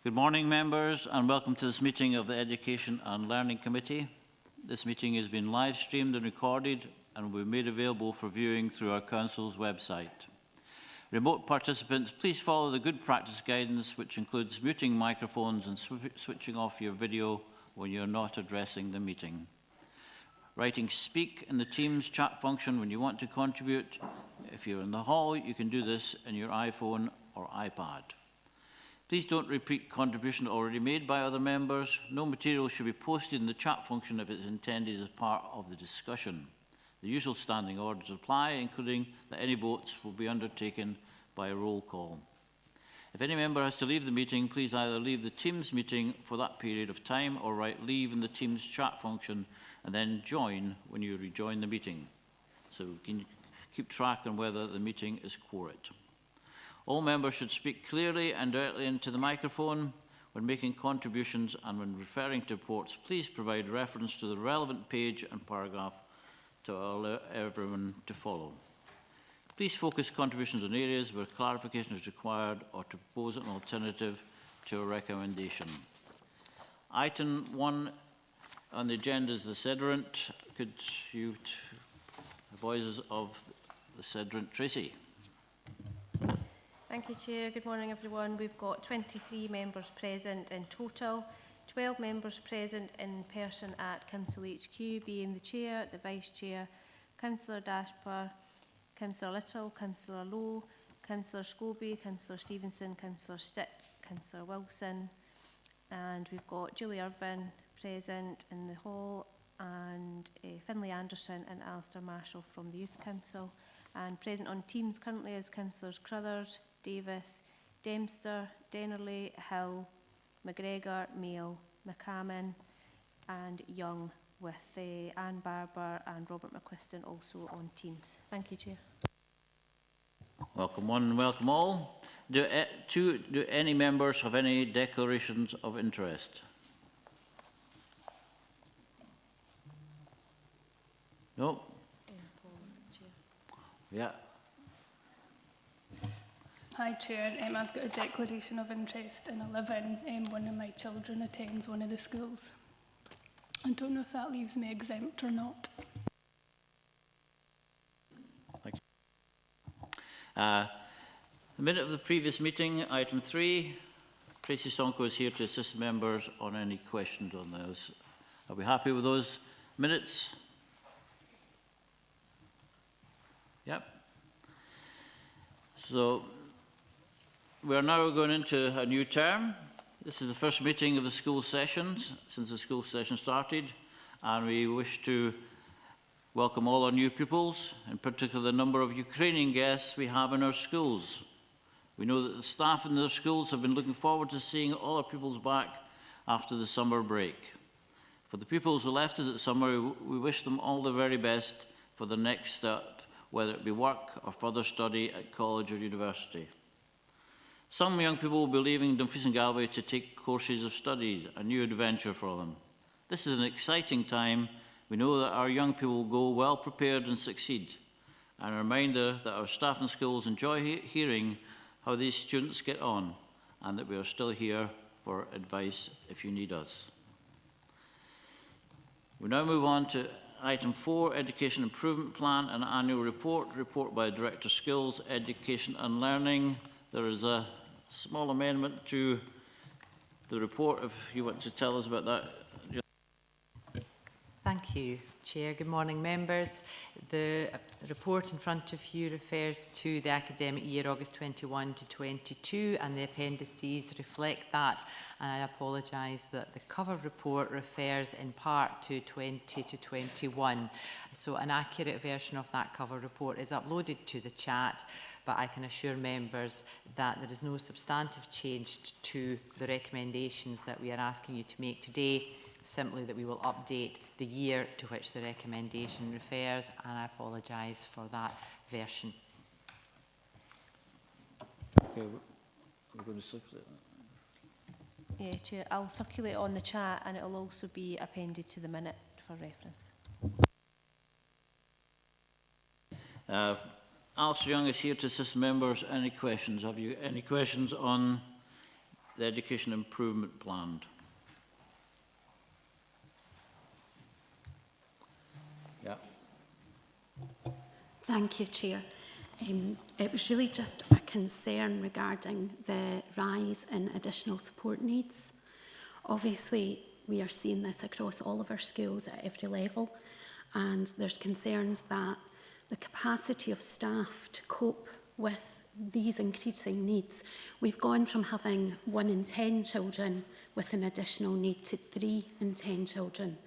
Good morning, members, and welcome to this meeting of the Education and Learning Committee. This meeting has been live streamed and recorded and will be made available for viewing through our Council's website. Remote participants, please follow the good practice guidance, which includes muting microphones and switching off your video when you're not addressing the meeting. Writing speak in the Teams chat function when you want to contribute. If you're in the hall, you can do this in your iPhone or iPad. Please don't repeat contributions already made by other members. No material should be posted in the chat function if it's intended as part of the discussion. The usual standing orders apply, including that any votes will be undertaken by a roll call. If any member has to leave the meeting, please either leave the Teams meeting for that period of time or write leave in the Teams chat function and then join when you rejoin the meeting. So we can keep track on whether the meeting is quorate. All members should speak clearly and directly into the microphone when making contributions, and when referring to reports, please provide reference to the relevant page and paragraph to allow everyone to follow. Please focus contributions on areas where clarification is required or to propose an alternative to a recommendation. Item 1 on the agenda is the Sedrant. Could you, the voices of the Sedrant, Tracy? Thank you, Chair. Good morning, everyone. We've got 23 members present in total, 12 members present in person at Council HQ, being the Chair, the Vice Chair, Councillor Dashper, Councillor Little, Councillor Lowe, Councillor Scobie, Councillor Stevenson, Councillor Stitt, Councillor Wilson, and we've got Julie Irvine present in the hall, and Finlay Anderson and Alistair Marshall from the Youth Council. And present on Teams currently is Councillors Crothers, Davis, Dempster, Dennerley, Hill, McGregor, Mail, McCammon and Young, with Anne Barber and Robert McQuiston also on Teams. Thank you, Chair. Welcome one and welcome all. Do any members have any declarations of interest? No? Yeah. Hi, Chair. I've got a declaration of interest in 11. One of my children attends one of the schools. I don't know if that leaves me exempt or not. Thank you. The minute of the previous meeting, item 3, Tracy Sonko is here to assist members on any questions on those. Are we happy with those minutes? Yep. So we are now going into a new term. This is the first meeting of the school sessions since the school session started, and we wish to welcome all our new pupils, in particular the number of Ukrainian guests we have in our schools. We know that the staff in their schools have been looking forward to seeing all our pupils back after the summer break. For the pupils who left us at summer, we wish them all the very best for the next step, whether it be work or further study at college or university. Some young people will be leaving Dumfries and Galloway to take courses of study, a new adventure for them. This is an exciting time. We know that our young people will go well prepared and succeed. And a reminder that our staff and schools enjoy hearing how these students get on, and that we are still here for advice if you need us. We now move on to item 4, Education Improvement Plan and Annual Report by Director Skills, Education and Learning. There is a small amendment to the report, if you want to tell us about that. Thank you, Chair. Good morning, members. The report in front of you refers to the academic year August 21 to 22, and the appendices reflect that. And I apologise that the cover report refers in part to 20 to 21. So an accurate version of that cover report is uploaded to the chat, but I can assure members that there is no substantive change to the recommendations that we are asking you to make today, simply that we will update the year to which the recommendation refers, and I apologise for that version. Okay, we're going to circulate that. Yeah, Chair, I'll circulate on the chat, and it will also be appended to the minute for reference. Alistair Young is here to assist members. Any questions? Have you any questions on the Education Improvement Plan. Yeah. Thank you, Chair. It was really just a concern regarding the rise in additional support needs. Obviously, we are seeing this across all of our schools at every level, and there's concerns that the capacity of staff to cope with these increasing needs, we've gone from having 1 in 10 children with an additional need to 3 in 10 children.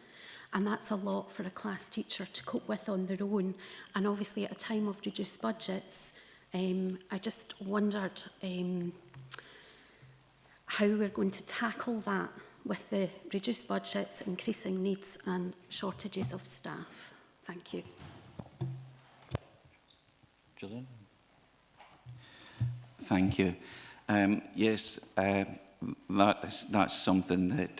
And that's a lot for a class teacher to cope with on their own. And obviously at a time of reduced budgets, I just wondered how we're going to tackle that with the reduced budgets, increasing needs and shortages of staff. Thank you. Gillian? Thank you. Yes, that's something that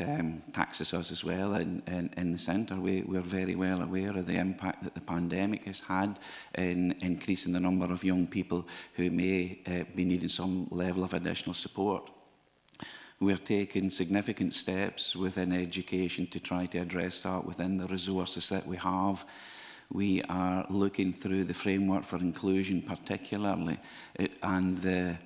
taxes us as well in the centre. We're very well aware of the impact that the pandemic has had in increasing the number of young people who may be needing some level of additional support. We're taking significant steps within education to try to address that within the resources that we have. We are looking through the framework for inclusion particularly, and the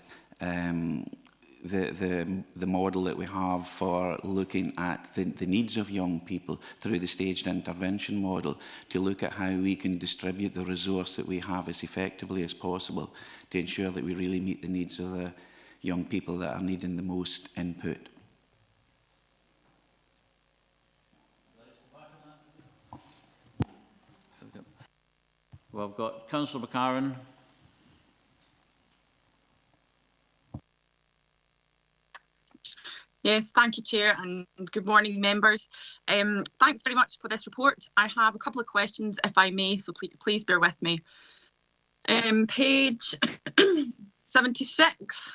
model that we have for looking at the needs of young people through the staged intervention model, to look at how we can distribute the resource that we have as effectively as possible to ensure that we really meet the needs of the young people that are needing the most input. Well, I've got Councillor McCarron. Yes, thank you, Chair, and good morning, members. Thanks very much for this report. I have a couple of questions, if I may, so please bear with me. Page 76,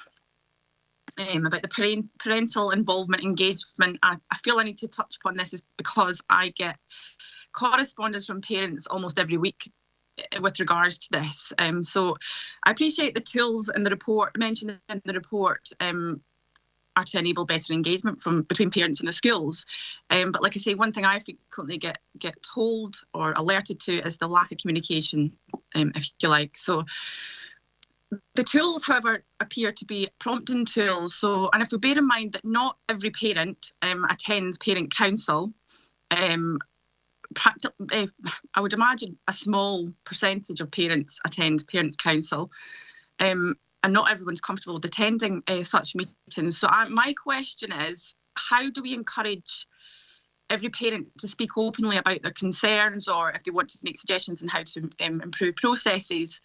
about the parental involvement engagement. I feel I need to touch upon this is because I get correspondence from parents almost every week with regards to this. So I appreciate the tools in the report, mentioned in the report, are to enable better engagement between parents and the schools. But like I say, one thing I frequently get told or alerted to is the lack of communication, if you like. So the tools, however, appear to be prompting tools. So, and if we bear in mind that not every parent attends parent council, I would imagine a small percentage of parents attend parent council. And not everyone's comfortable with attending such meetings. So my question is, how do we encourage every parent to speak openly about their concerns, or if they want to make suggestions on how to improve processes,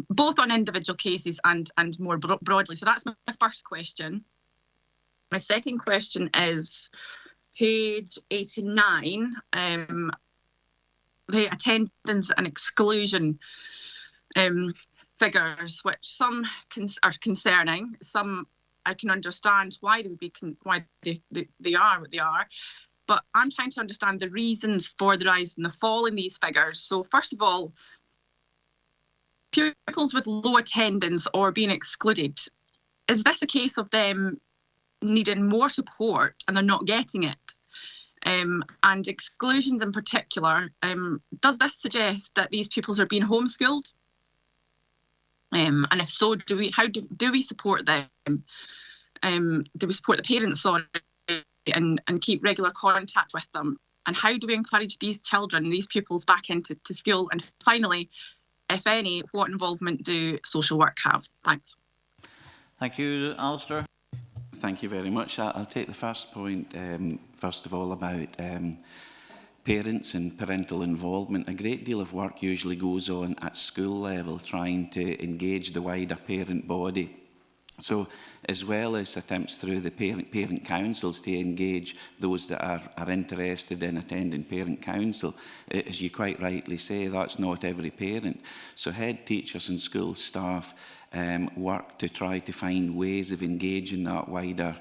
both on individual cases and more broadly? So that's my first question. My second question is page 89, the attendance and exclusion figures, which some are concerning, some I can understand why they would be why they are what they are, but I'm trying to understand the reasons for the rise and the fall in these figures. So first of all, pupils with low attendance or being excluded, is this a case of them needing more support and they're not getting it? And exclusions in particular, does this suggest that these pupils are being homeschooled? And if so, how do we support them? Do we support the parents on and keep regular contact with them? And how do we encourage these children, these pupils, back into school? And finally, if any, what involvement do social work have? Thanks. Thank you, Alistair. Thank you very much. I'll take the first point, first of all, about parents and parental involvement. A great deal of work usually goes on at school level, trying to engage the wider parent body. So, as well as attempts through the parent councils to engage those that are interested in attending parent council, as you quite rightly say, that's not every parent. So head teachers and school staff work to try to find ways of engaging that wider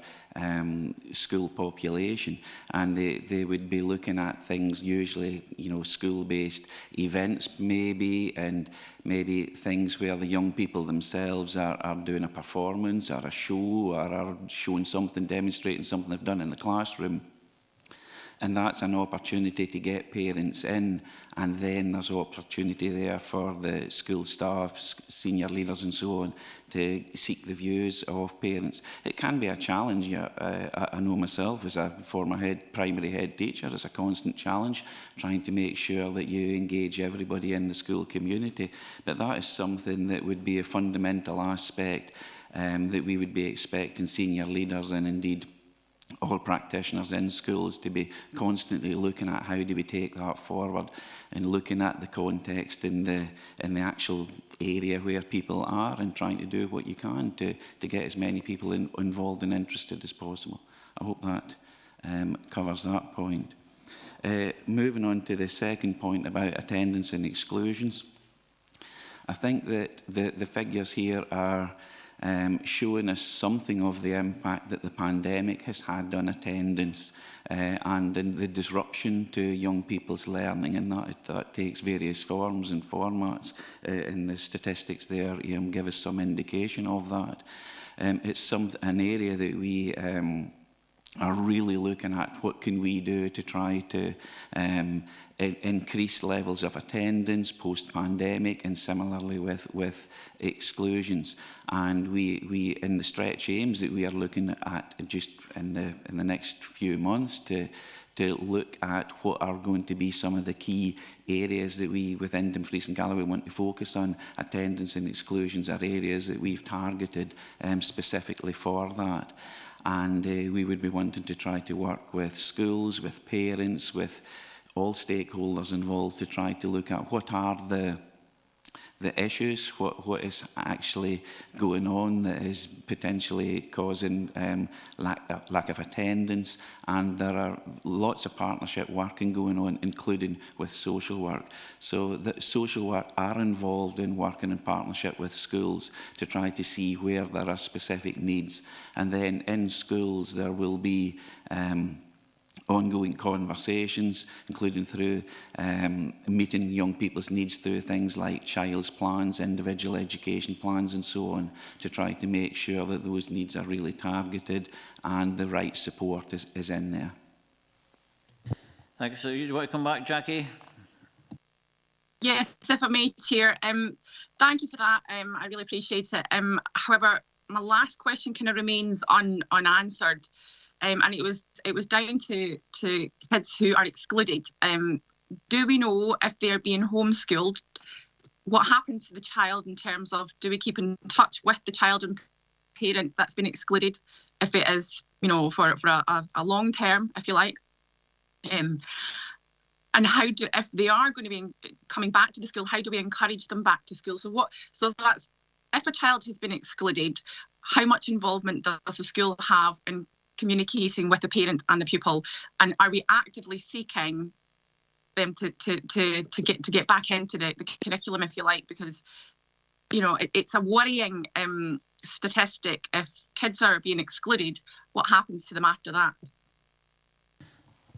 school population, and they would be looking at things usually, school-based events maybe, and maybe things where the young people themselves are doing a performance or a show, or are showing something, demonstrating something they've done in the classroom. And that's an opportunity to get parents in, and then there's opportunity there for the school staff, senior leaders and so on, to seek the views of parents. It can be a challenge. I know myself as a former primary head teacher, it's a constant challenge, trying to make sure that you engage everybody in the school community. But that is something that would be a fundamental aspect that we would be expecting senior leaders and indeed all practitioners in schools to be constantly looking at how do we take that forward, and looking at the context in the actual area where people are, and trying to do what you can to get as many people involved and interested as possible. I hope that covers that point. Moving on to the second point about attendance and exclusions. I think that the figures here are showing us something of the impact that the pandemic has had on attendance and in the disruption to young people's learning, and that takes various forms and formats, and the statistics there give us some indication of that. It's an area that we are really looking at. What can we do to try to increase levels of attendance post-pandemic, and similarly with exclusions. And we in the stretch aims that we are looking at just in the next few months to look at what are going to be some of the key areas that we within Dumfries and Galloway want to focus on. Attendance and exclusions are areas that we've targeted specifically for that. And we would be wanting to try to work with schools, with parents, with all stakeholders involved to try to look at what are the issues, what is actually going on that is potentially causing lack of attendance. And there are lots of partnership working going on, including with social work. So the social work are involved in working in partnership with schools to try to see where there are specific needs. And then in schools there will be ongoing conversations, including through meeting young people's needs through things like child's plans, individual education plans and so on, to try to make sure that those needs are really targeted and the right support is in there. Thank you. So you want to come back, Jackie? Yes, if I may, Chair. Thank you for that. I really appreciate it. However, my last question kind of remains unanswered. And it was down to kids who are excluded. Do we know if they're being homeschooled, what happens to the child in terms of, do we keep in touch with the child and parent that's been excluded, if it is, for a long term, if you like? And if they are going to be coming back to the school, how do we encourage them back to school? So that's, if a child has been excluded, how much involvement does the school have in communicating with the parent and the pupil, and are we actively seeking them to get back into the curriculum, if you like? Because it's a worrying statistic. If kids are being excluded, what happens to them after that?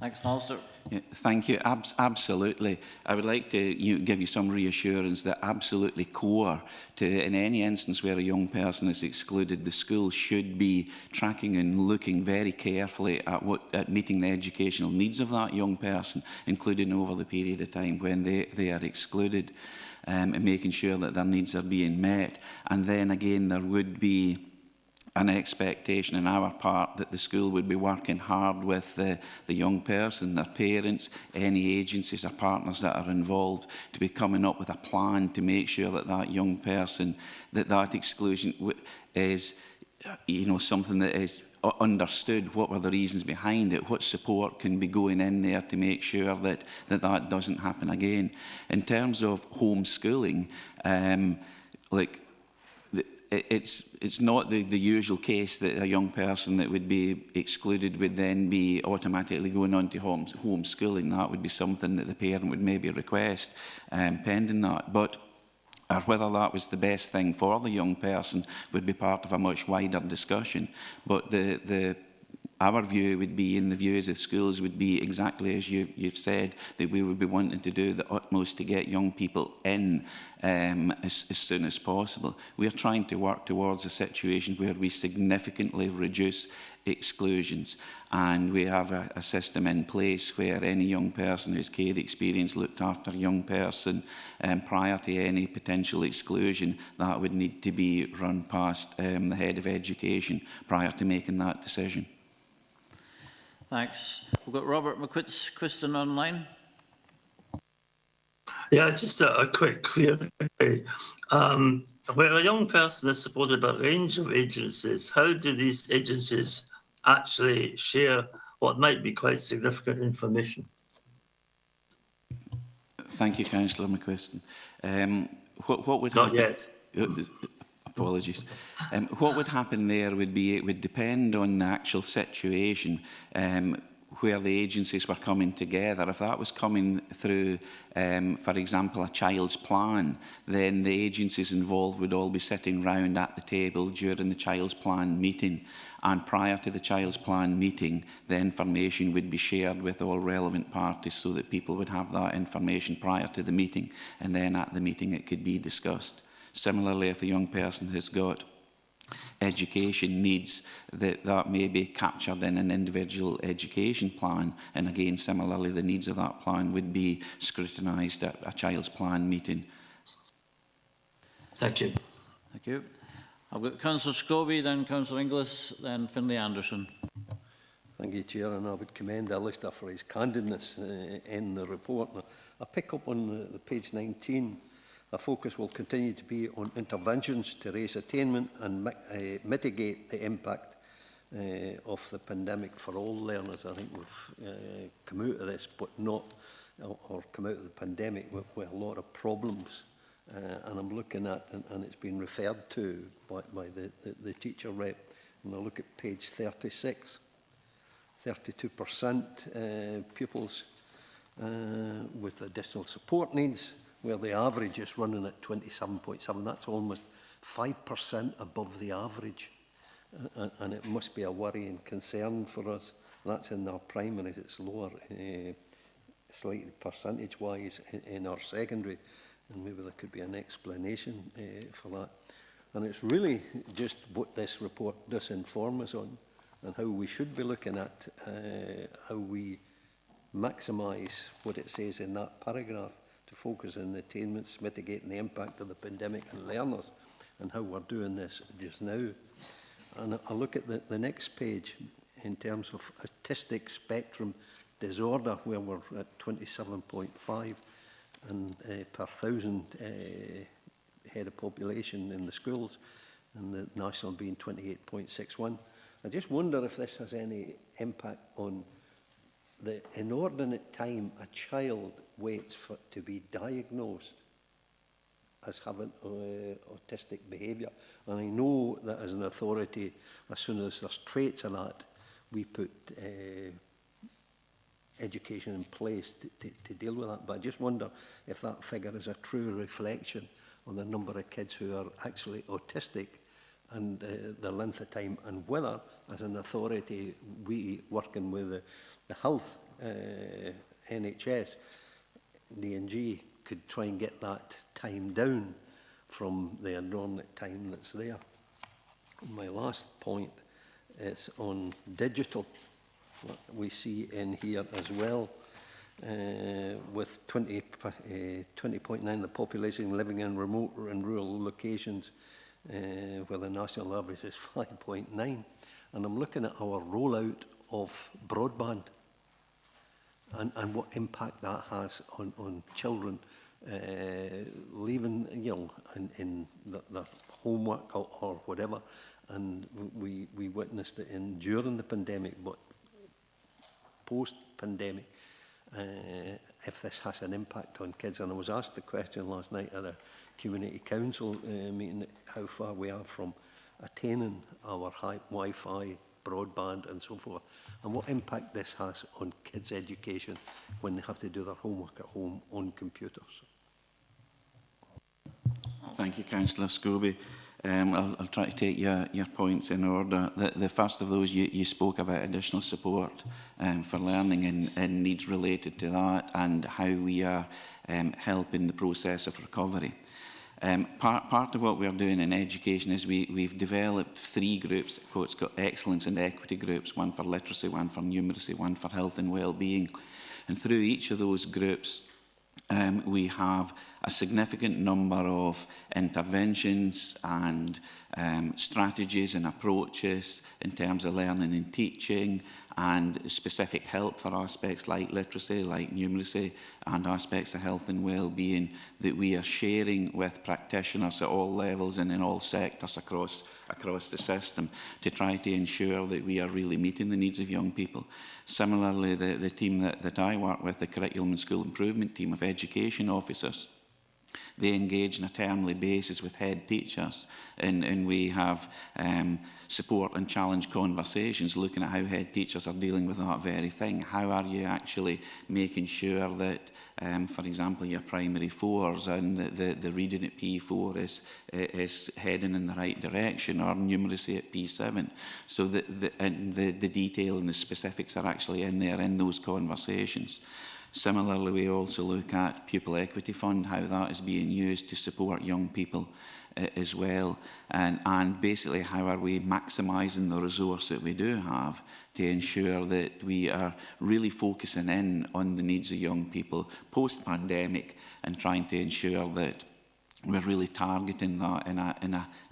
Thanks, Alistair. Yeah, thank you. Absolutely. I would like to give you some reassurance that absolutely core to, in any instance where a young person is excluded, the school should be tracking and looking very carefully at meeting the educational needs of that young person, including over the period of time when they are excluded, and making sure that their needs are being met. And then again, there would be an expectation on our part that the school would be working hard with the young person, their parents, any agencies or partners that are involved, to be coming up with a plan to make sure that that young person, that exclusion is, something that is understood. What were the reasons behind it? What support can be going in there to make sure that doesn't happen again? In terms of homeschooling, it's not the usual case that a young person that would be excluded would then be automatically going on to homeschooling. That would be something that the parent would maybe request pending that. But or whether that was the best thing for the young person would be part of a much wider discussion. But our view would be, and the views of schools would be exactly as you've said, that we would be wanting to do the utmost to get young people in as soon as possible. We are trying to work towards a situation where we significantly reduce exclusions, and we have a system in place where any young person who's care experience looked after a young person prior to any potential exclusion, that would need to be run past the head of education prior to making that decision. Thanks. We've got Robert McQuiston online. Yeah, it's just a quick query. Where a young person is supported by a range of agencies, how do these agencies actually share what might be quite significant information? Thank you, Councillor McQuiston. What would Not happen? yet. Apologies. What would happen there would be, it would depend on the actual situation where the agencies were coming together. If that was coming through, for example, a child's plan, then the agencies involved would all be sitting round at the table during the child's plan meeting. And prior to the child's plan meeting, the information would be shared with all relevant parties so that people would have that information prior to the meeting, and then at the meeting it could be discussed. Similarly, if the young person has got education needs, that may be captured in an individual education plan, and again, similarly, the needs of that plan would be scrutinised at a child's plan meeting. Thank you. Thank you. I've got Councillor Scobie, then Councillor Inglis, then Finlay Anderson. Thank you, Chair, and I would commend Alistair for his candidness in the report. I pick up on the page 19. Our focus will continue to be on interventions to raise attainment and mitigate the impact of the pandemic for all learners. I think we've come out of this, but not, or come out of the pandemic with a lot of problems. And I'm looking at, and it's been referred to by the teacher rep, and I look at page 36, 32% pupils with additional support needs, where the average is running at 27.7. That's almost 5% above the average. And it must be a worry and concern for us. That's in our primaries, it's lower, slightly percentage-wise in our secondary. And maybe there could be an explanation for that. And it's really just what this report does inform us on, and how we should be looking at how we maximise what it says in that paragraph, to focus on the attainments, mitigating the impact of the pandemic on learners, and how we're doing this just now. And I look at the next page in terms of autistic spectrum disorder, where we're at 27.5 and per thousand head of population in the schools, and the national being 28.61. I just wonder if this has any impact on the inordinate time a child waits to be diagnosed as having autistic behaviour. And I know that as an authority, as soon as there's traits of that, we put education in place to deal with that. But I just wonder if that figure is a true reflection on the number of kids who are actually autistic and the length of time, and whether, as an authority, we working with the health NHS, D&G, could try and get that time down from the inordinate time that's there. My last point is on digital. What we see in here as well, with 20.9% the population living in remote and rural locations, where the national average is 5.9. And I'm looking at our rollout of broadband and what impact that has on children leaving, in their homework or whatever. And we witnessed it during the pandemic, but post-pandemic, if this has an impact on kids. And I was asked the question last night at a community council meeting, how far we are from attaining our high Wi-Fi, broadband and so forth, and what impact this has on kids' education when they have to do their homework at home on computers. Thank you, Councillor Scobie. I'll try to take your points in order. The first of those, you spoke about additional support for learning and needs related to that, and how we are helping the process of recovery. Part of what we're doing in education is we've developed 3 groups. It's got excellence and equity groups, one for literacy, one for numeracy, one for health and well-being. And through each of those groups, we have a significant number of interventions and strategies and approaches in terms of learning and teaching, and specific help for aspects like literacy, like numeracy, and aspects of health and well-being that we are sharing with practitioners at all levels and in all sectors across the system to try to ensure that we are really meeting the needs of young people. Similarly, the team that I work with, the Curriculum and School Improvement team of education officers, they engage on a termly basis with head teachers, and we have support and challenge conversations looking at how head teachers are dealing with that very thing. How are you actually making sure that, for example, your primary 4s and the reading at P4 is heading in the right direction, or numeracy at P7, so that the detail and the specifics are actually in there in those conversations. Similarly, we also look at Pupil Equity Fund, how that is being used to support young people as well, and basically how are we maximising the resource that we do have to ensure that we are really focusing in on the needs of young people post-pandemic, and trying to ensure that we're really targeting that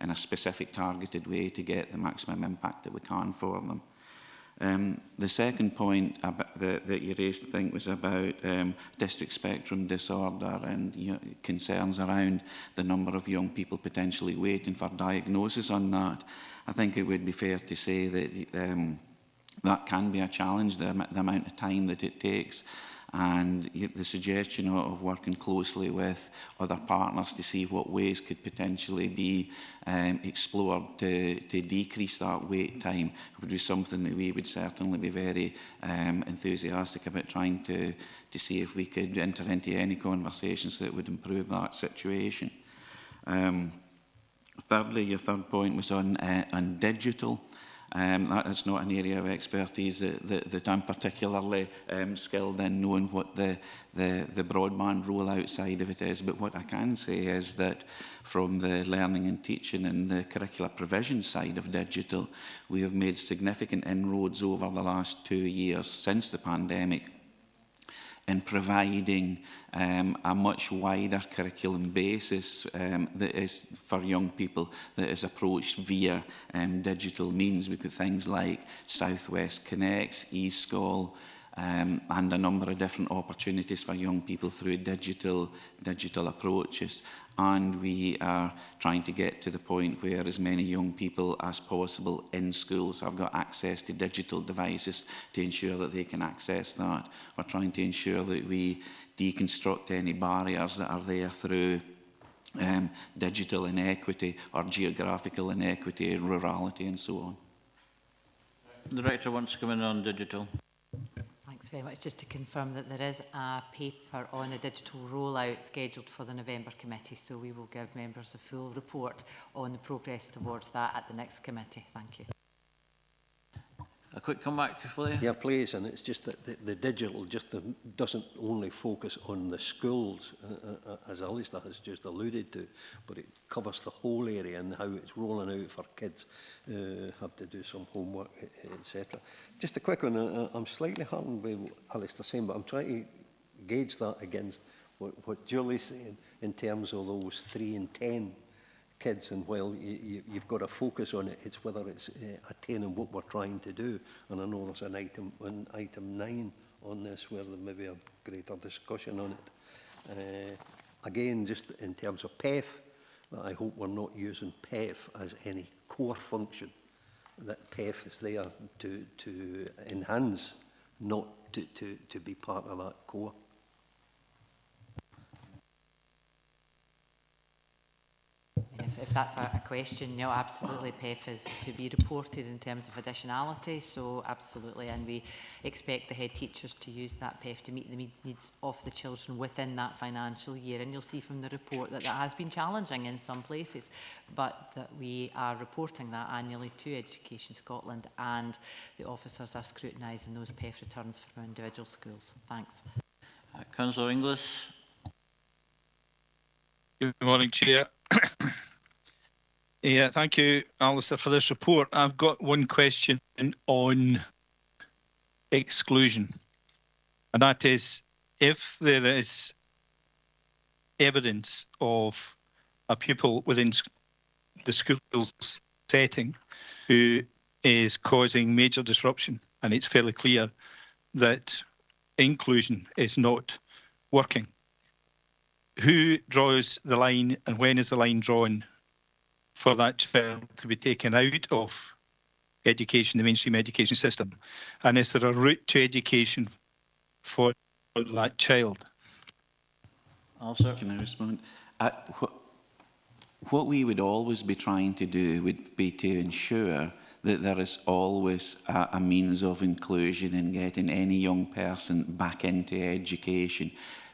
in a specific, targeted way to get the maximum impact that we can for them. The second point that you raised, I think, was about district spectrum disorder and concerns around the number of young people potentially waiting for diagnosis on that. I think it would be fair to say that that can be a challenge, the amount of time that it takes, and the suggestion of working closely with other partners to see what ways could potentially be explored to decrease that wait time would be something that we would certainly be very enthusiastic about trying to see if we could enter into any conversations that would improve that situation. Thirdly, your third point was on digital. That is not an area of expertise that I'm particularly skilled in, knowing what the broadband rollout side of it is. But what I can say is that from the learning and teaching and the curricular provision side of digital, we have made significant inroads over the last 2 years since the pandemic in providing a much wider curriculum basis that is for young people, that is approached via digital means. We put things like Southwest Connects, eSchool, and a number of different opportunities for young people through digital approaches. And we are trying to get to the point where as many young people as possible in schools have got access to digital devices to ensure that they can access that. We're trying to ensure that we deconstruct any barriers that are there through digital inequity or geographical inequity, rurality and so on. The Director wants to come in on digital. Thanks very much. Just to confirm that there is a paper on a digital rollout scheduled for the November committee, so we will give members a full report on the progress towards that at the next committee. Thank you. A quick comeback, Philly. Yeah, please. And it's just that the digital just doesn't only focus on the schools, as Alistair has just alluded to, but it covers the whole area and how it's rolling out for kids who have to do some homework, etc. Just a quick one. I'm slightly heartened by what Alistair's saying, but I'm trying to gauge that against what Julie's saying in terms of those 3 and 10 kids, and while you've got to focus on it, it's whether it's attaining what we're trying to do. And I know there's an item 9 on this where there may be a greater discussion on it. Again, just in terms of PEF, I hope we're not using PEF as any core function, that PEF is there to enhance, not to be part of that core. If if that's a question, no, absolutely, PEF is to be reported in terms of additionality, so absolutely, and we expect the head teachers to use that PEF to meet the needs of the children within that financial year. And you'll see from the report that that has been challenging in some places, but that we are reporting that annually to Education Scotland, and the officers are scrutinising those PEF returns from individual schools. Thanks. Councillor Inglis. Good morning, Chair. Yeah, thank you, Alistair, for this report. I've got one question on exclusion, and that is, if there is evidence of a pupil within the school setting who is causing major disruption, and it's fairly clear that inclusion is not working, who draws the line, and when is the line drawn for that child to be taken out of education, the mainstream education system? And is there a route to education for that child? Also, can I respond? What we would always be trying to do would be to ensure that there is always a means of inclusion in getting any young person back into education,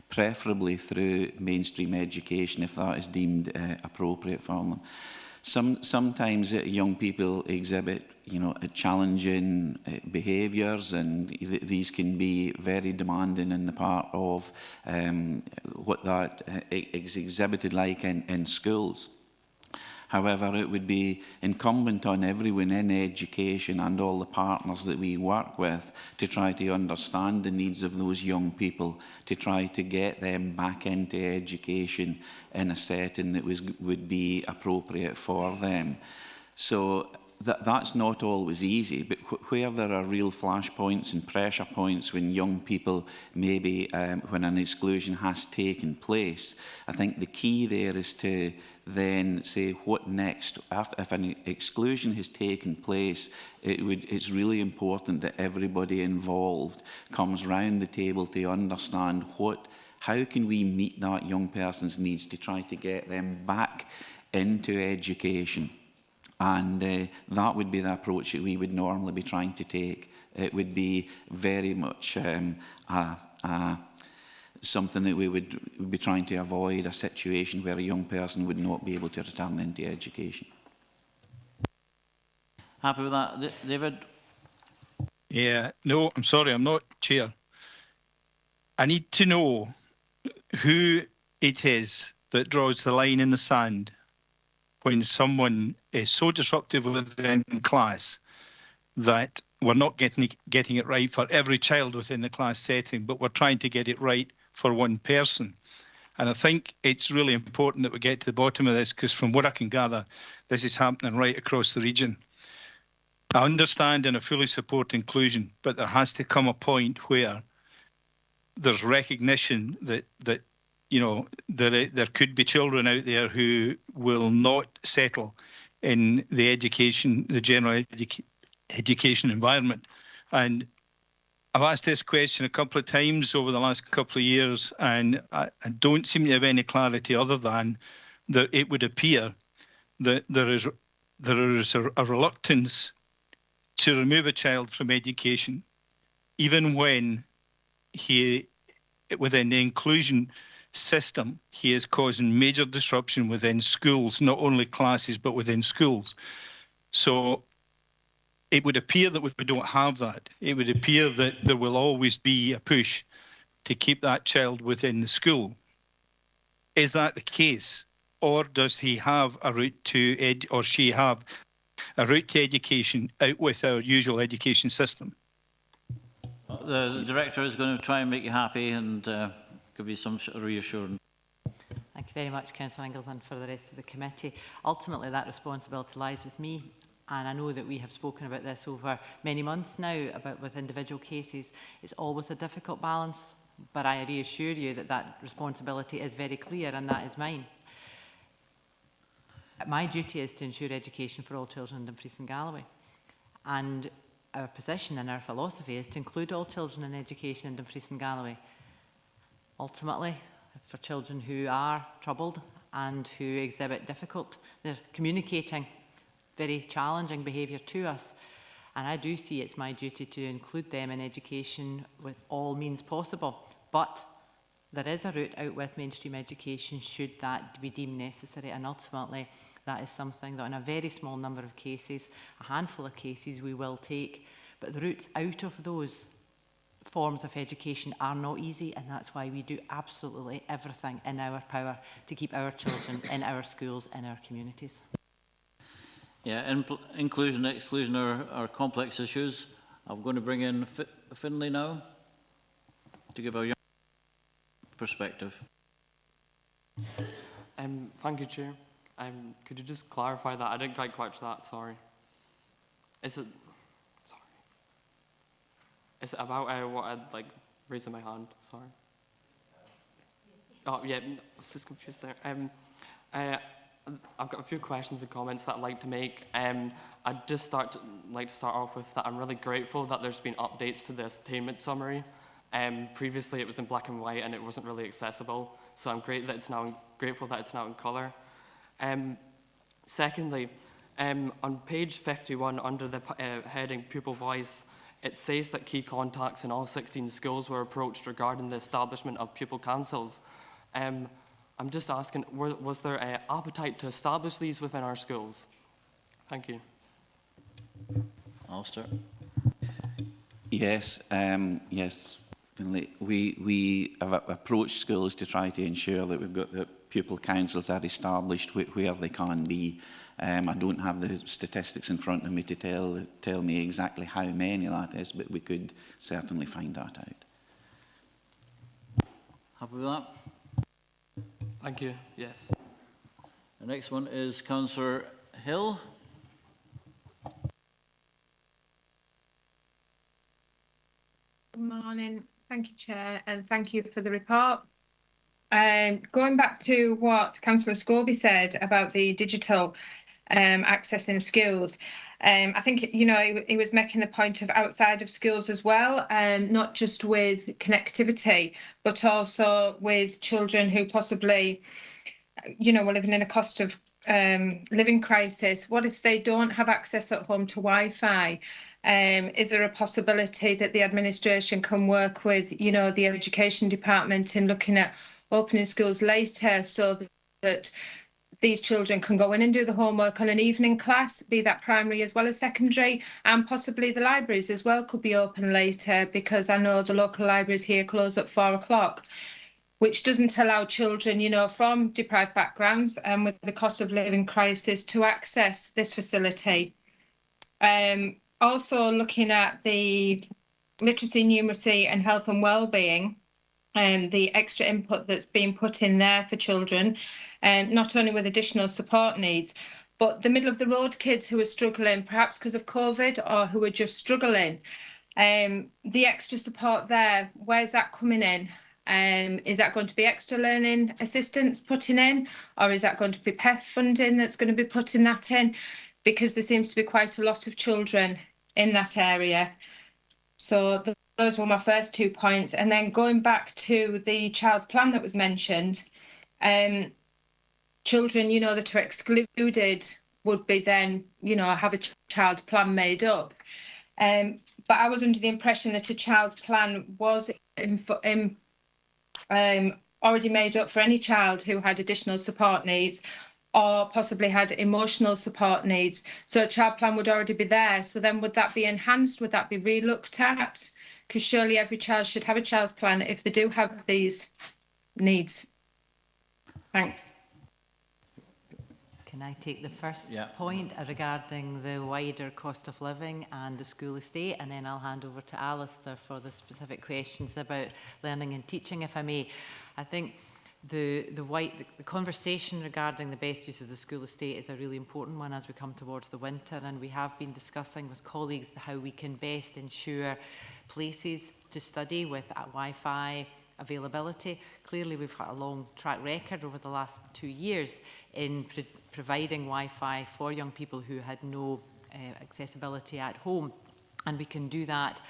preferably through mainstream education if that is deemed appropriate for them. Sometimes young people exhibit, challenging behaviours, and these can be very demanding in the part of what that is exhibited like in schools. However, it would be incumbent on everyone in education and all the partners that we work with to try to understand the needs of those young people, to try to get them back into education in a setting that would be appropriate for them. So that's not always easy, but where there are real flashpoints and pressure points when young people, maybe when an exclusion has taken place, I think the key there is to then say what next. If an exclusion has taken place, it's really important that everybody involved comes round the table to understand how can we meet that young person's needs to try to get them back into education. And that would be the approach that we would normally be trying to take. It would be very much something that we would be trying to avoid, a situation where a young person would not be able to return into education. Happy with that, David? Yeah, no, I'm sorry, I'm not, Chair. I need to know who it is that draws the line in the sand when someone is so disruptive within class that we're not getting it right for every child within the class setting, but we're trying to get it right for one person. And I think it's really important that we get to the bottom of this, because from what I can gather, this is happening right across the region. I understand and I fully support inclusion, but there has to come a point where there's recognition that there could be children out there who will not settle in the general education environment. And I've asked this question a couple of times over the last couple of years, and I don't seem to have any clarity other than that it would appear that there is a reluctance to remove a child from education, even when within the inclusion system, he is causing major disruption within schools, not only classes, but within schools. So it would appear that we don't have that. It would appear that there will always be a push to keep that child within the school. Is that the case? Or does he have a route to or she have a route to education out with our usual education system? The Director is going to try and make you happy and give you some reassurance. Thank you very much, Councillor Inglis, and for the rest of the committee. Ultimately, that responsibility lies with me. And I know that we have spoken about this over many months now, with individual cases. It's always a difficult balance, but I reassure you that that responsibility is very clear, and that is mine. My duty is to ensure education for all children in Dumfries and Galloway. And our position and our philosophy is to include all children in education in Dumfries and Galloway. Ultimately, for children who are troubled and who exhibit difficult, they're communicating very challenging behaviour to us. And I do see it's my duty to include them in education with all means possible. But there is a route out with mainstream education should that be deemed necessary, and ultimately that is something that in a very small number of cases, a handful of cases, we will take. But the routes out of those forms of education are not easy, and that's why we do absolutely everything in our power to keep our children in our schools, in our communities. Yeah, inclusion and exclusion are complex issues. I'm going to bring in Finlay now to give a young perspective. Thank you, Chair. Could you just clarify that? I didn't quite catch that, sorry. Is it about what I'd like raising my hand? Sorry. Oh, yeah, I was just confused there. I've got a few questions and comments that I'd like to make. I'd just like to start off with that I'm really grateful that there's been updates to the attainment summary. Previously it was in black and white and it wasn't really accessible, so I'm grateful that it's now in colour. Secondly, on page 51 under the heading Pupil Voice, it says that key contacts in all 16 schools were approached regarding the establishment of pupil councils. I'm just asking, was there an appetite to establish these within our schools? Thank you. Alistair? Yes, yes, Finlay. We have approached schools to try to ensure that we've got the pupil councils are established where they can be. I don't have the statistics in front of me to tell me exactly how many that is, but we could certainly find that out. Happy with that? Thank you, yes. The next one is Councillor Hill. Good morning. Thank you, Chair, and thank you for the report. Going back to what Councillor Scobie said about the digital access in schools, I think, you know, he was making the point of outside of schools as well, not just with connectivity, but also with children who possibly, you know, were living in a cost of living crisis. What if they don't have access at home to Wi-Fi? Is there a possibility that the administration can work with, you know, the education department in looking at opening schools later so that these children can go in and do the homework on an evening class, be that primary as well as secondary, and possibly the libraries as well could be open later, because I know the local libraries here close at 4 o'clock, which doesn't allow children, you know, from deprived backgrounds and with the cost of living crisis to access this facility. Also looking at the literacy, numeracy and health and wellbeing, the extra input that's being put in there for children, not only with additional support needs, but the middle of the road kids who are struggling, perhaps because of COVID, or who are just struggling. The extra support there, where's that coming in? Is that going to be extra learning assistance putting in, or is that going to be PEF funding that's going to be putting that in? Because there seems to be quite a lot of children in that area. So those were my first 2 points. And then going back to the child's plan that was mentioned, children, you know, that are excluded would be then, you know, have a child plan made up. But I was under the impression that a child's plan was already made up for any child who had additional support needs or possibly had emotional support needs. So a child plan would already be there. So then would that be enhanced? Would that be re-looked at? Because surely every child should have a child's plan if they do have these needs. Thanks. Can I take the first point regarding the wider cost of living and the school estate, and then I'll hand over to Alistair for the specific questions about learning and teaching, if I may. I think the conversation regarding the best use of the school estate is a really important one as we come towards the winter, and we have been discussing with colleagues how we can best ensure places to study with Wi-Fi availability. Clearly, we've had a long track record over the last 2 years in providing Wi-Fi for young people who had no accessibility at home, and we can do that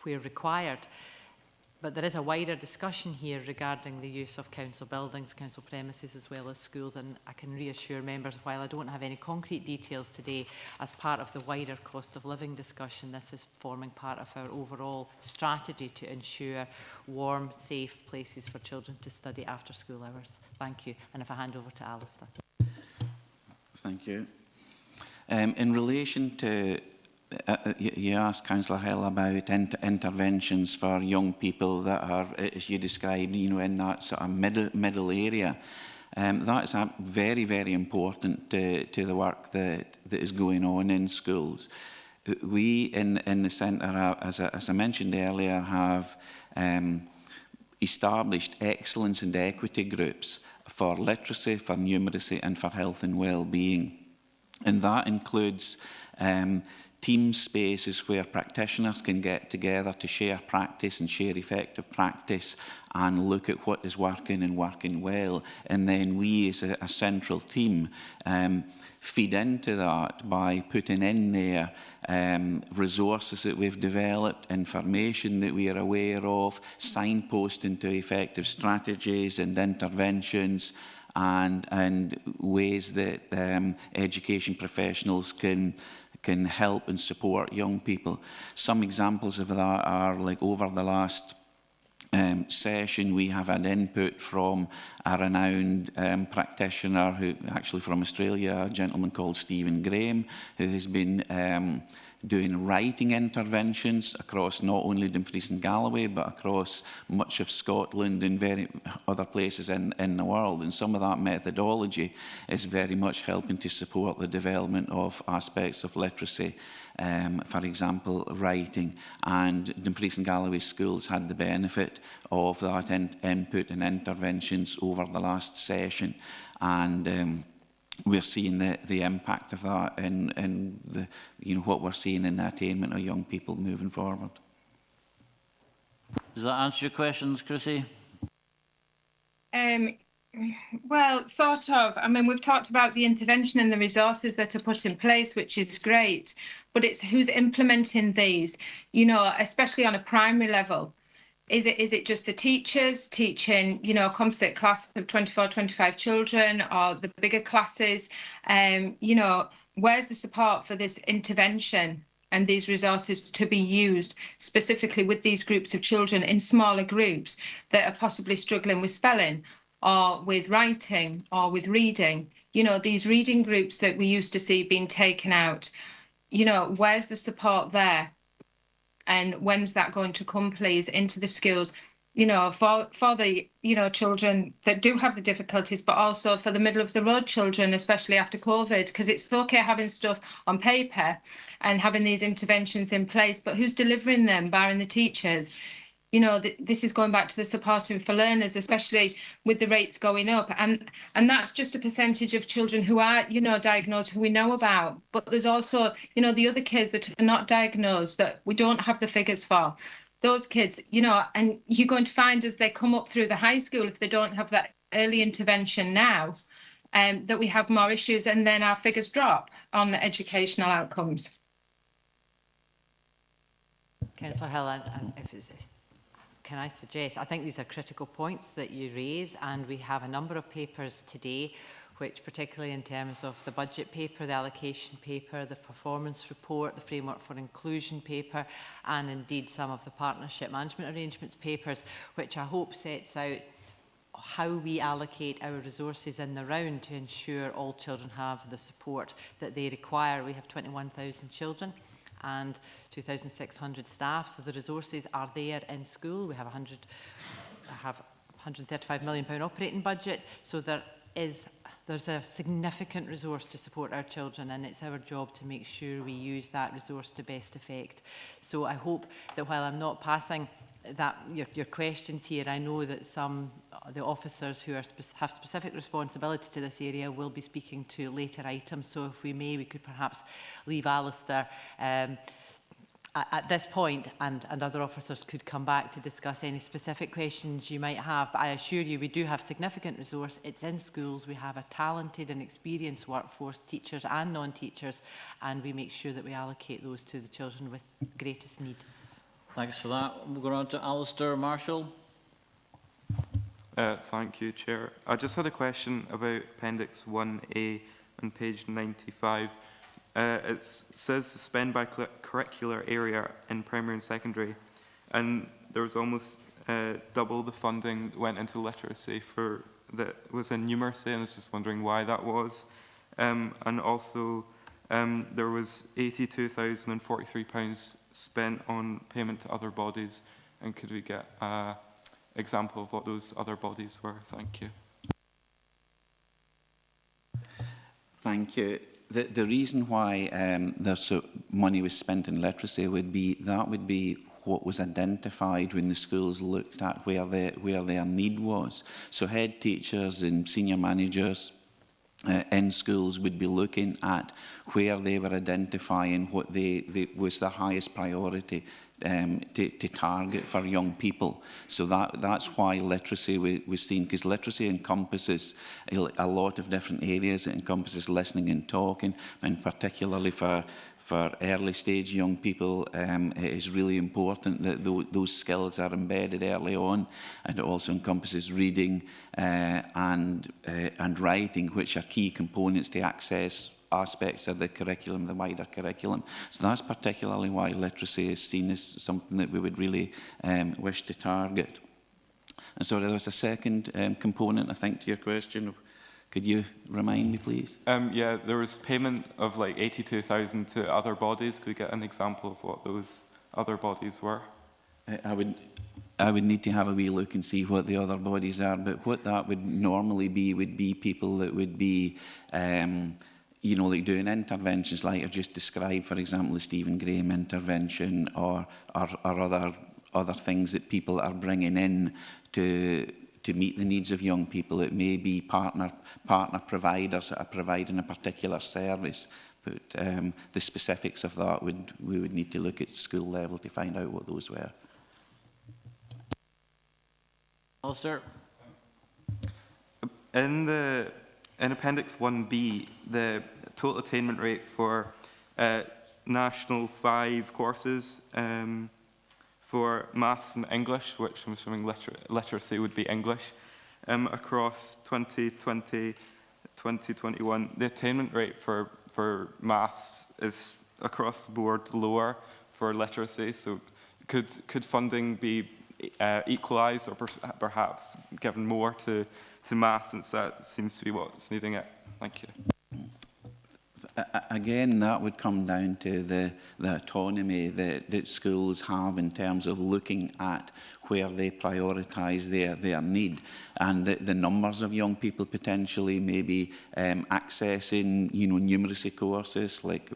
where required. But there is a wider discussion here regarding the use of council buildings, council premises, as well as schools, and I can reassure members, while I don't have any concrete details today, as part of the wider cost of living discussion, this is forming part of our overall strategy to ensure warm, safe places for children to study after school hours. Thank you. And if I hand over to Alistair. Thank you. In relation to you asked Councillor Hill about interventions for young people that are, as you described, you know, in that sort of middle area. That is very, very important to the work that is going on in schools. We in the centre, as I mentioned earlier, have established excellence and equity groups for literacy, for numeracy and for health and well-being. And that includes team spaces where practitioners can get together to share practice and share effective practice and look at what is working and working well. And then we as a central team feed into that by putting in there resources that we've developed, information that we are aware of, signposting to effective strategies and interventions, and ways that education professionals can help and support young people. Some examples of that are, like, over the last session, we have had input from a renowned practitioner, who actually from Australia, a gentleman called Stephen Graham, who has been doing writing interventions across not only Dumfries and Galloway, but across much of Scotland and very other places in the world. And some of that methodology is very much helping to support the development of aspects of literacy, for example, writing. And Dumfries and Galloway schools had the benefit of that input and interventions over the last session. And we're seeing the impact of that in the, you know, what we're seeing in the attainment of young people moving forward. Does that answer your questions, Chrissy? Well, sort of. I mean, we've talked about the intervention and the resources that are put in place, which is great, but it's who's implementing these, you know, especially on a primary level. Is it just the teachers teaching, you know, a composite class of 24, 25 children, or the bigger classes? You know, where's the support for this intervention and these resources to be used specifically with these groups of children in smaller groups that are possibly struggling with spelling or with writing or with reading? You know, these reading groups that we used to see being taken out, you know, where's the support there? And when's that going to come, please, into the schools, you know, for the, you know, children that do have the difficulties, but also for the middle of the road children, especially after COVID, because it's okay having stuff on paper and having these interventions in place, but who's delivering them, barring the teachers? You know, this is going back to the supporting for learners, especially with the rates going up. And that's just a percentage of children who are, you know, diagnosed, who we know about. But there's also, you know, the other kids that are not diagnosed that we don't have the figures for. Those kids, you know, and you're going to find as they come up through the high school, if they don't have that early intervention now, that we have more issues, and then our figures drop on the educational outcomes. Councillor Hill, and if it's, can I suggest, I think these are critical points that you raise, and we have a number of papers today which, particularly in terms of the budget paper, the allocation paper, the performance report, the framework for inclusion paper, and indeed some of the partnership management arrangements papers, which I hope sets out how we allocate our resources in the round to ensure all children have the support that they require. We have 21,000 children and 2,600 staff, so the resources are there in school. We have £135 million operating budget, so there's a significant resource to support our children, and it's our job to make sure we use that resource to best effect. So I hope that while I'm not passing that your questions here, I know that the officers who have specific responsibility to this area will be speaking to later items. So if we may, we could perhaps leave Alistair at this point, and other officers could come back to discuss any specific questions you might have. But I assure you, we do have significant resource. It's in schools. We have a talented and experienced workforce, teachers and non-teachers, and we make sure that we allocate those to the children with greatest need. Thanks for that. We'll go on to Alistair Marshall. Thank you, Chair. I just had a question about Appendix 1A on page 95. It says spend by curricular area in primary and secondary, and there was almost double the funding that went into literacy for that was in numeracy, and I was just wondering why that was. And also, there was £82,043 spent on payment to other bodies, and could we get an example of what those other bodies were? Thank you. Thank you. The reason why there's so money was spent in literacy would be what was identified when the schools looked at where their need was. So head teachers and senior managers in schools would be looking at where they were identifying what was their highest priority to target for young people. So that's why literacy was seen, because literacy encompasses a lot of different areas. It encompasses listening and talking, and particularly for early stage young people, it is really important that those skills are embedded early on. And it also encompasses reading and writing, which are key components to access aspects of the curriculum, the wider curriculum. So that's particularly why literacy is seen as something that we would really wish to target. And so there was a second component, I think, to your question. Could you remind me, please? Yeah, there was payment of like 82,000 to other bodies. Could we get an example of what those other bodies were? I would need to have a wee look and see what the other bodies are, but what that would normally be would be people that would be you know, like doing interventions like I've just described, for example, the Stephen Graham intervention, or other things that people are bringing in to meet the needs of young people. It may be partner providers that are providing a particular service, but the specifics of that we would need to look at school level to find out what those were. Alistair? In Appendix 1B, the total attainment rate for National 5 courses for maths and English, which I'm assuming literacy would be English, across 2020-2021, the attainment rate for maths is across the board lower for literacy. So could funding be equalised, or perhaps given more to maths, since that seems to be what's needing it? Thank you. Again, that would come down to the autonomy that schools have in terms of looking at where they prioritise their need, and the numbers of young people potentially maybe accessing, you know, numeracy courses like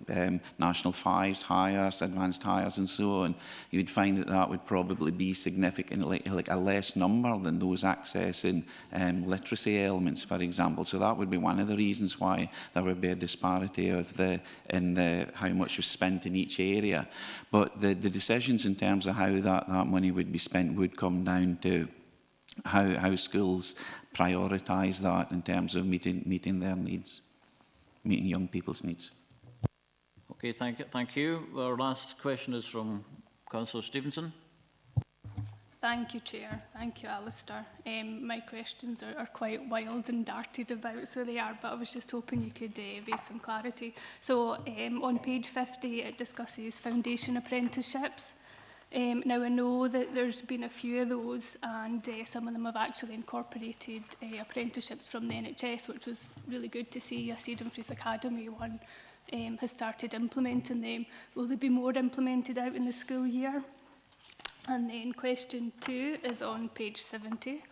National 5s, Highers, Advanced Highers and so on. You would find that would probably be significantly like a less number than those accessing literacy elements, for example. So that would be one of the reasons why there would be a disparity of how much was spent in each area. But the decisions in terms of how that money would be spent would come down to how schools prioritise that in terms of meeting their needs, meeting young people's needs. Okay, thank you. Our last question is from Councillor Stevenson. Thank you, Chair. Thank you, Alistair. My questions are quite wild and darted about, so they are, but I was just hoping you could raise some clarity. So on page 50, it discusses foundation apprenticeships. Now, I know that there's been a few of those, and some of them have actually incorporated apprenticeships from the NHS, which was really good to see. I see Dumfries Academy one has started implementing them. Will there be more implemented out in the school year? And then question 2 is on page 70.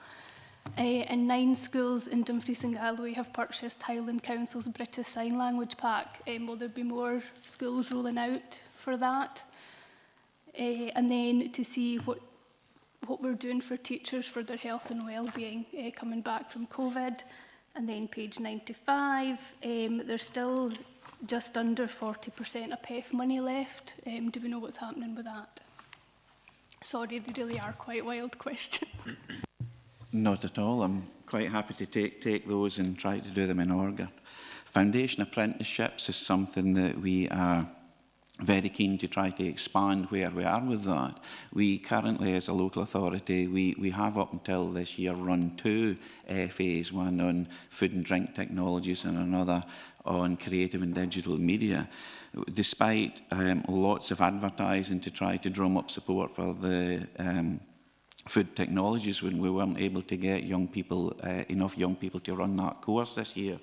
And 9 schools in Dumfries and Galloway have purchased Highland Council's British Sign Language pack. Will there be more schools rolling out for that? And then to see what we're doing for teachers for their health and well-being coming back from COVID. And then page 95, there's still just under 40% of PEF money left. Do we know what's happening with that? Sorry, they really are quite wild questions. Not at all. I'm quite happy to take those and try to do them in order. Foundation apprenticeships is something that we are very keen to try to expand where we are with that. We currently, as a local authority, we have up until this year run 2 FAs, one on food and drink technologies and another on creative and digital media. Despite lots of advertising to try to drum up support for the food technologies, when we weren't able to get young people, enough young people to run that course this year.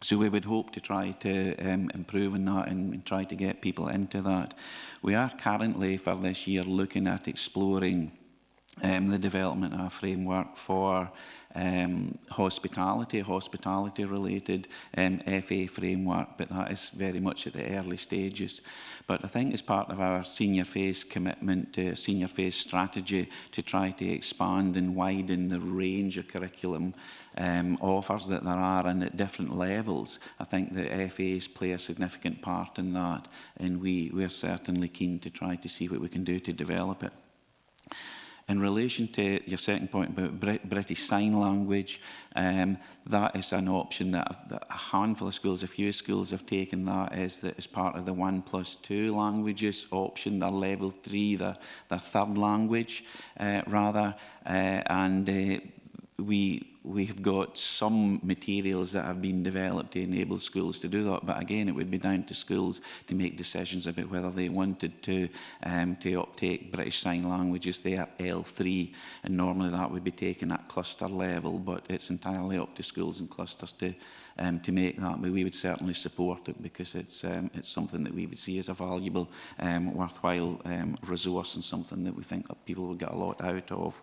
So we would hope to try to improve on that and try to get people into that. We are currently for this year looking at exploring the development of a framework for hospitality-related FA framework, but that is very much at the early stages. But I think as part of our senior phase commitment to senior phase strategy to try to expand and widen the range of curriculum offers that there are and at different levels, I think the FAs play a significant part in that, and we're certainly keen to try to see what we can do to develop it. In relation to your second point about British Sign Language, that is an option that a handful of schools, a few schools have taken that as part of the 1+2 languages option, their level 3, their third language, we have got some materials that have been developed to enable schools to do that, but again, it would be down to schools to make decisions about whether they wanted to uptake British Sign Languages there, L3, and normally that would be taken at cluster level, but it's entirely up to schools and clusters to make that, but we would certainly support it because it's something that we would see as a valuable, worthwhile resource and something that we think people will get a lot out of.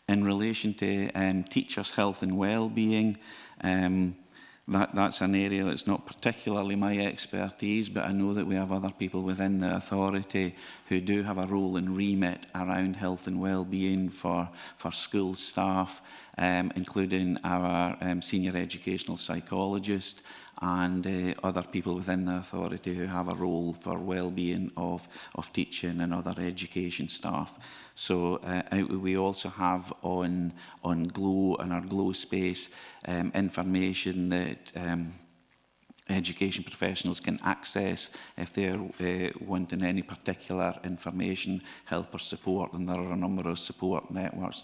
In relation to teachers' health and well-being, that's an area that's not particularly my expertise, but I know that we have other people within the authority who do have a role and remit around health and well-being for school staff, including our senior educational psychologist and other people within the authority who have a role for well-being of teaching and other education staff. So we also have on Glow and our Glow space information that education professionals can access if they're wanting any particular information, help or support, and there are a number of support networks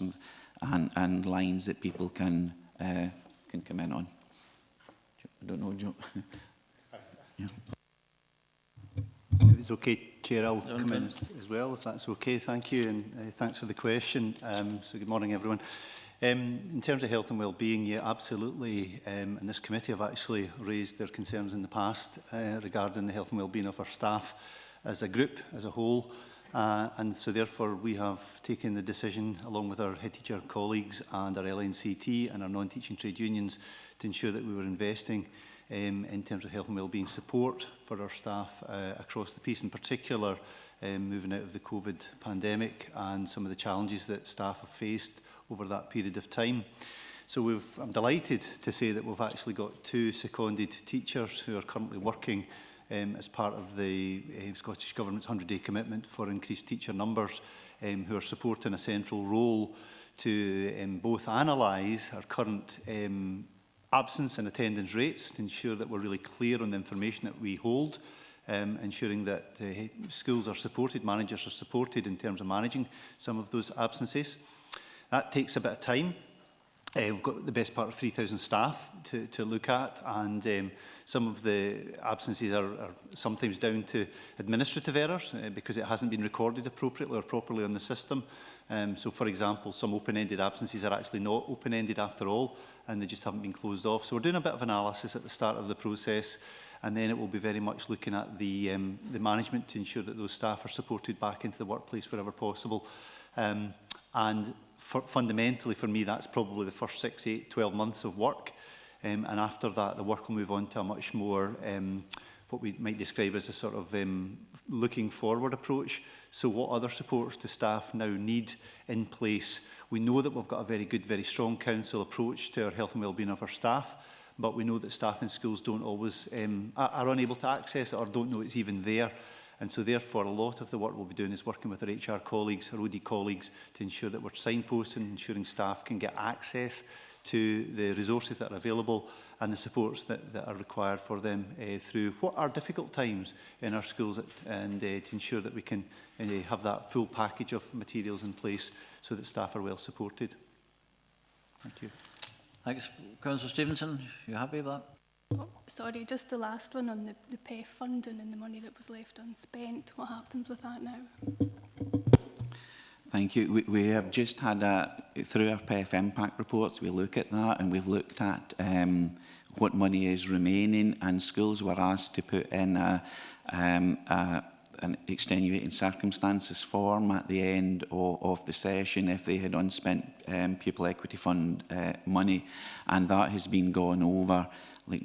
and lines that people can come in on. I don't know, Joe. Yeah. If it's okay, Chair, I'll come in as well, if that's okay. Thank you, and thanks for the question. So good morning, everyone. In terms of health and well-being, yeah, absolutely. And this committee have actually raised their concerns in the past regarding the health and well-being of our staff as a group, as a whole. And so therefore we have taken the decision, along with our head teacher colleagues and our LNCT and our non-teaching trade unions, to ensure that we were investing in terms of health and wellbeing support for our staff across the piece, in particular moving out of the COVID pandemic and some of the challenges that staff have faced over that period of time. So I'm delighted to say that we've actually got 2 seconded teachers who are currently working as part of the Scottish Government's 100-day commitment for increased teacher numbers, who are supporting a central role to both analyse our current absence and attendance rates to ensure that we're really clear on the information that we hold, ensuring that schools are supported, managers are supported in terms of managing some of those absences. That takes a bit of time. We've got the best part of 3,000 staff to look at, and some of the absences are sometimes down to administrative errors because it hasn't been recorded appropriately or properly on the system. So, for example, some open-ended absences are actually not open-ended after all, and they just haven't been closed off. So we're doing a bit of analysis at the start of the process, and then it will be very much looking at the management to ensure that those staff are supported back into the workplace wherever possible. Fundamentally, for me, that's probably the first 6, 8, 12 months of work. And after that, the work will move on to a much more, what we might describe as a sort of looking forward approach. So what other supports do staff now need in place? We know that we've got a very good, very strong council approach to our health and wellbeing of our staff, but we know that staff in schools don't always, are unable to access it or don't know it's even there. And so therefore, a lot of the work we'll be doing is working with our HR colleagues, our OD colleagues, to ensure that we're signposting, ensuring staff can get access to the resources that are available and the supports that are required for them through what are difficult times in our schools, and to ensure that we can have that full package of materials in place so that staff are well supported. Thank you. Thanks. Councillor Stevenson, you happy with that? Oh, sorry, just the last one on the PEF funding and the money that was left unspent. What happens with that now? Thank you. We have just had through our PEF impact reports, we look at that, and we've looked at what money is remaining, and schools were asked to put in an extenuating circumstances form at the end of the session if they had unspent pupil equity fund money, and that has been gone over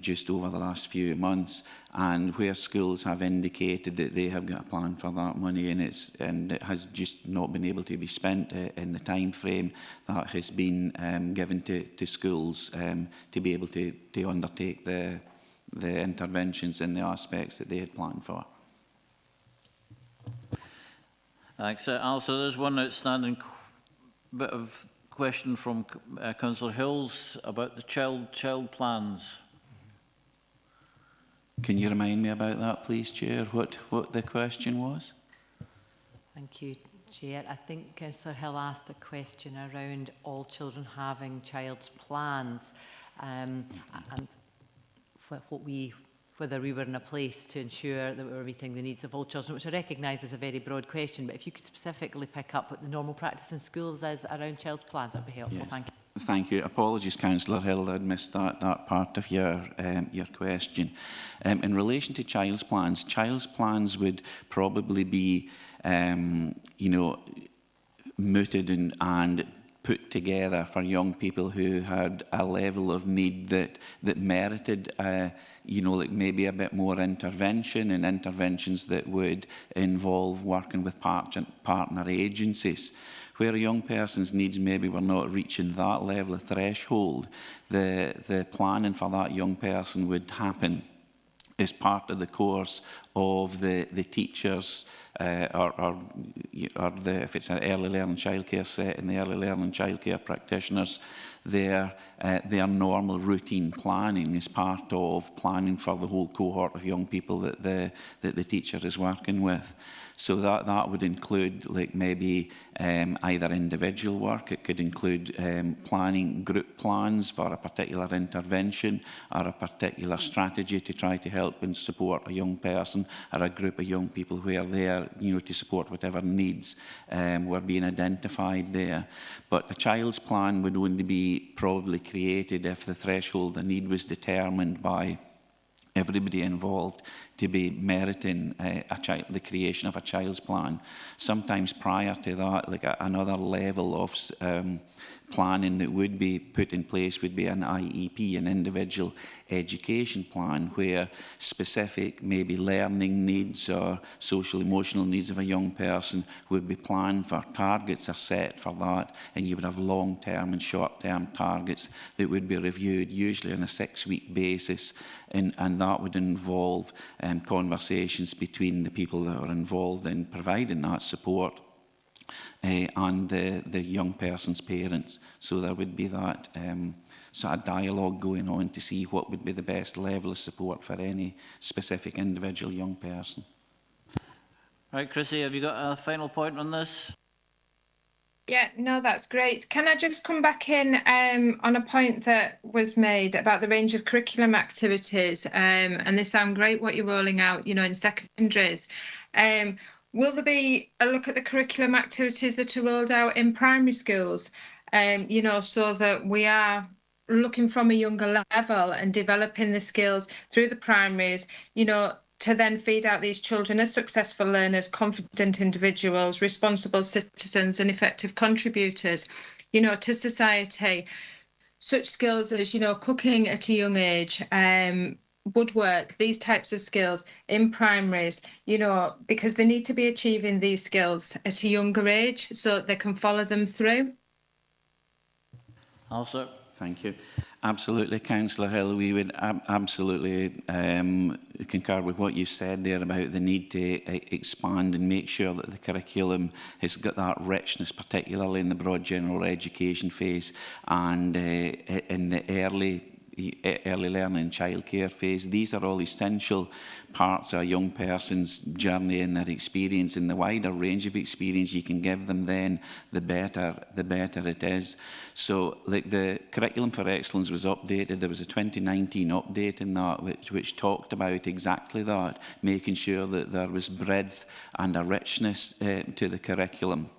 just over the last few months, and where schools have indicated that they have got a plan for that money, and it has just not been able to be spent in the time frame that has been given to schools to be able to undertake the interventions in the aspects that they had planned for. Thanks. Also, there's one outstanding bit of question from Councillor Hills about the child plans. Can you remind me about that, please, Chair, what the question was? Thank you, Chair. I think Councillor Hill asked a question around all children having child's plans, and whether we were in a place to ensure that we were meeting the needs of all children, which I recognise is a very broad question, but if you could specifically pick up what the normal practice in schools is around child's plans, that would be helpful. Yes. Thank you. Thank you. Apologies, Councillor Hill, I'd missed that part of your question. In relation to child's plans would probably be, mooted and put together for young people who had a level of need that merited, like maybe a bit more intervention, and interventions that would involve working with partner agencies. Where a young person's needs maybe were not reaching that level of threshold, the planning for that young person would happen as part of the course of the teachers or if it's an early learning childcare set and the early learning childcare practitioners, their normal routine planning is part of planning for the whole cohort of young people that the teacher is working with. So that would include maybe either individual work, it could include planning group plans for a particular intervention or a particular strategy to try to help and support a young person or a group of young people where they're, to support whatever needs were being identified there. But a child's plan would only be probably created if the threshold of need was determined by everybody involved to be meriting the creation of a child's plan. Sometimes prior to that, another level of planning that would be put in place would be an IEP, an individual education plan, where specific maybe learning needs or social emotional needs of a young person would be planned for. Targets are set for that, and you would have long-term and short-term targets that would be reviewed usually on a 6-week basis, and that would involve conversations between the people that are involved in providing that support and the young person's parents. So there would be that sort of dialogue going on to see what would be the best level of support for any specific individual young person. Right, Chrissy, have you got a final point on this? Yeah, no, that's great. Can I just come back in on a point that was made about the range of curriculum activities? And they sound great what you're rolling out, in secondaries. Will there be a look at the curriculum activities that are rolled out in primary schools, so that we are looking from a younger level and developing the skills through the primaries, to then feed out these children as successful learners, confident individuals, responsible citizens and effective contributors, to society. Such skills as, cooking at a young age, woodwork, these types of skills in primaries, because they need to be achieving these skills at a younger age so they can follow them through. Also, thank you. Absolutely, Councillor Hill. We would absolutely concur with what you said there about the need to expand and make sure that the curriculum has got that richness, particularly in the broad general education phase and in the early learning and childcare phase. These are all essential parts of a young person's journey and their experience, and the wider range of experience you can give them, then the better it is. So, like, the Curriculum for Excellence was updated. There was a 2019 update in that which talked about exactly that, making sure that there was breadth and a richness to the curriculum.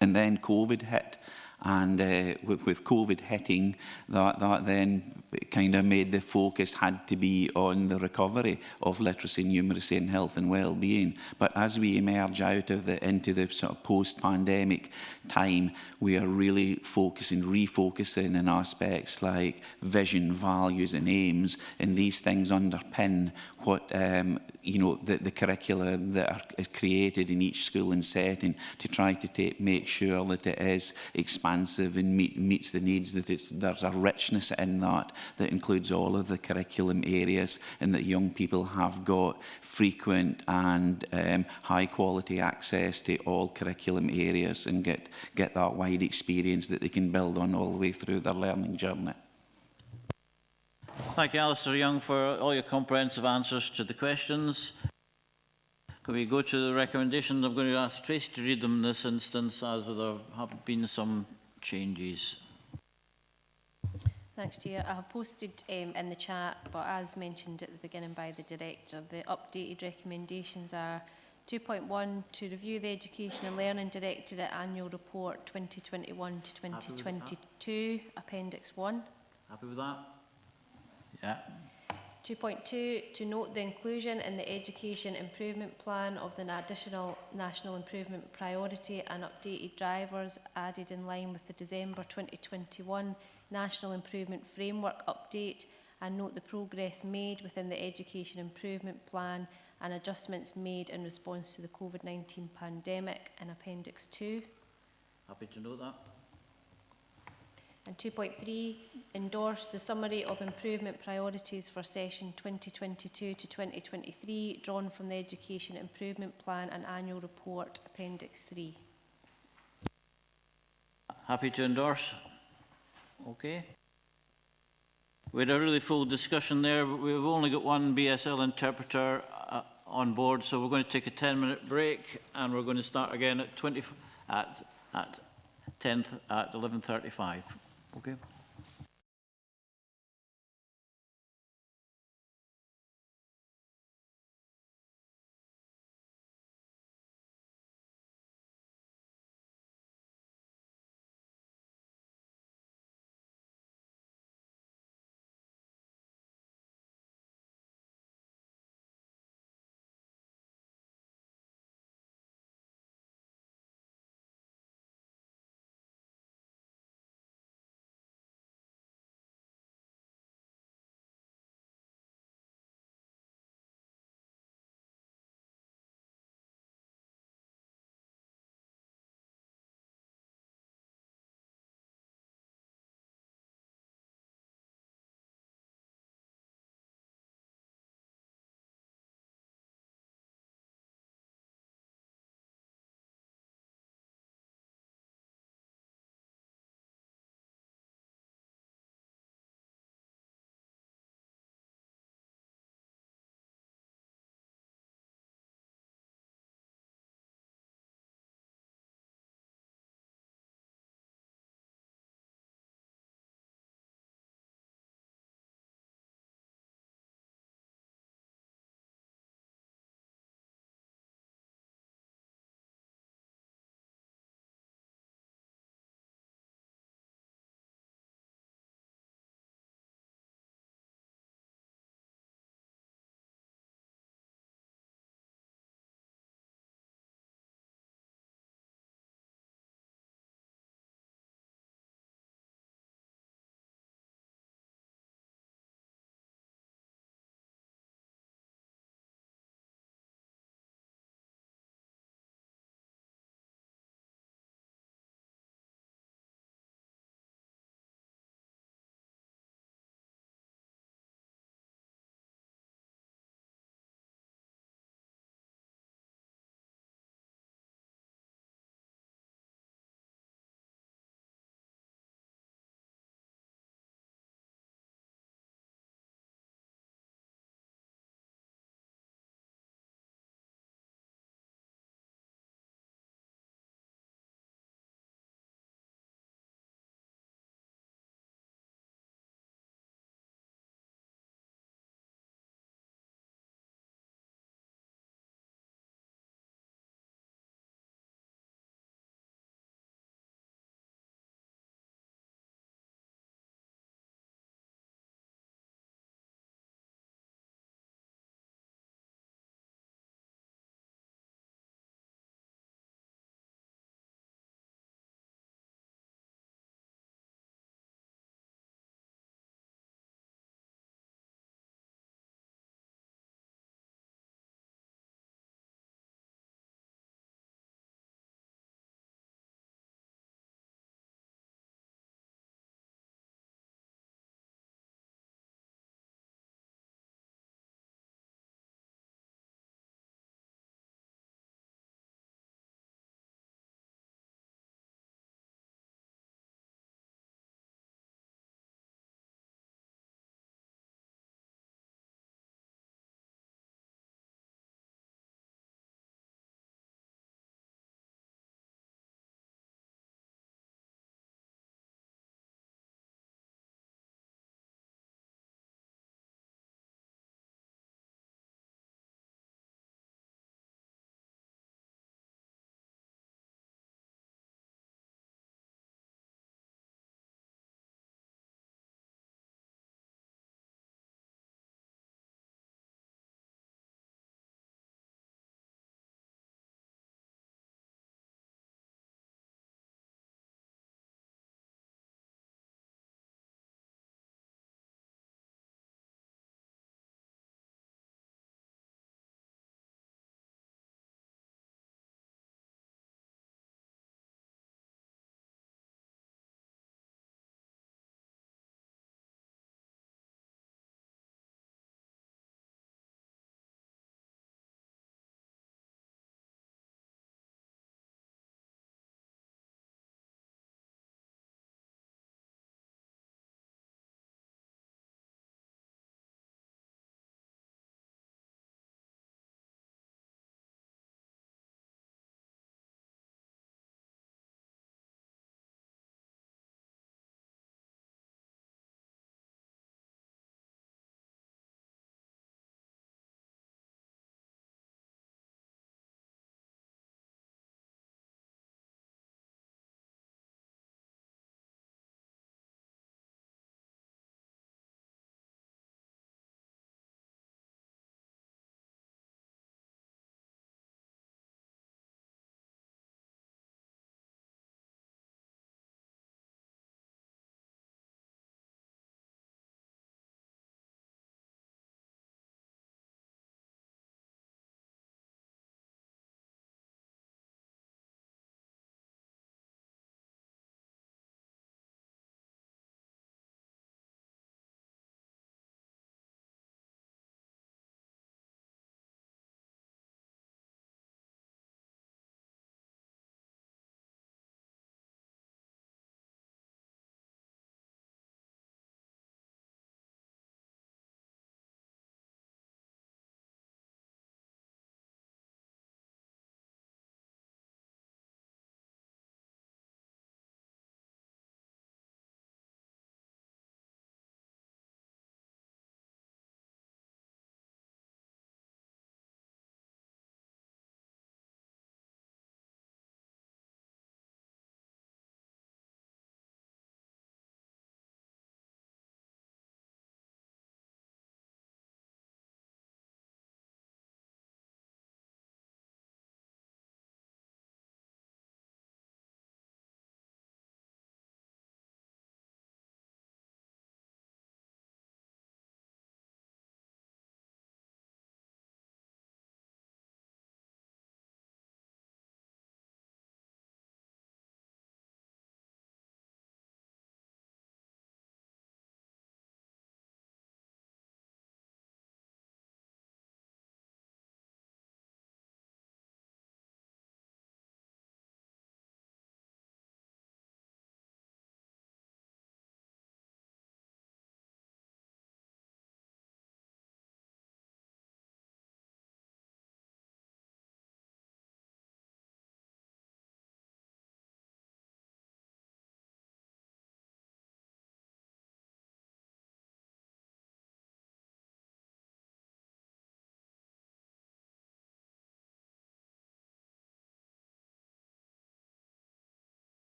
And then COVID hit. And with COVID hitting, that then kind of made the focus had to be on the recovery of literacy, numeracy and health and well-being. But as we emerge out of into the sort of post-pandemic time, we are really refocusing in aspects like vision, values and aims, and these things underpin what the curriculum that is created in each school and setting to try to make sure that it is expansive and meets the needs, that there's a richness in that includes all of the curriculum areas, and that young people have got frequent and high quality access to all curriculum areas and get that wide experience that they can build on all the way through their learning journey. Thank you, Alistair Young, for all your comprehensive answers to the questions. Can we go to the recommendations? I'm going to ask Tracy to read them in this instance, as there have been some changes. Thanks, Chair. I have posted in the chat, but as mentioned at the beginning by the Director, the updated recommendations are 2.1, to review the Education and Learning Directorate Annual Report 2021 to 2022, Appendix 1. Happy with that? Yeah. 2.2, to note the inclusion in the Education Improvement Plan of the additional National Improvement Priority and updated drivers added in line with the December 2021 National Improvement Framework update, and note the progress made within the Education Improvement Plan and adjustments made in response to the COVID-19 pandemic in Appendix 2. Happy to know that. And 2.3, endorse the summary of improvement priorities for session 2022 to 2023 drawn from the Education Improvement Plan and Annual Report, Appendix 3. Happy to endorse. Okay. We had a really full discussion there, but we've only got one BSL interpreter on board, so we're going to take a 10-minute break, and we're going to start again at 11:35. Okay.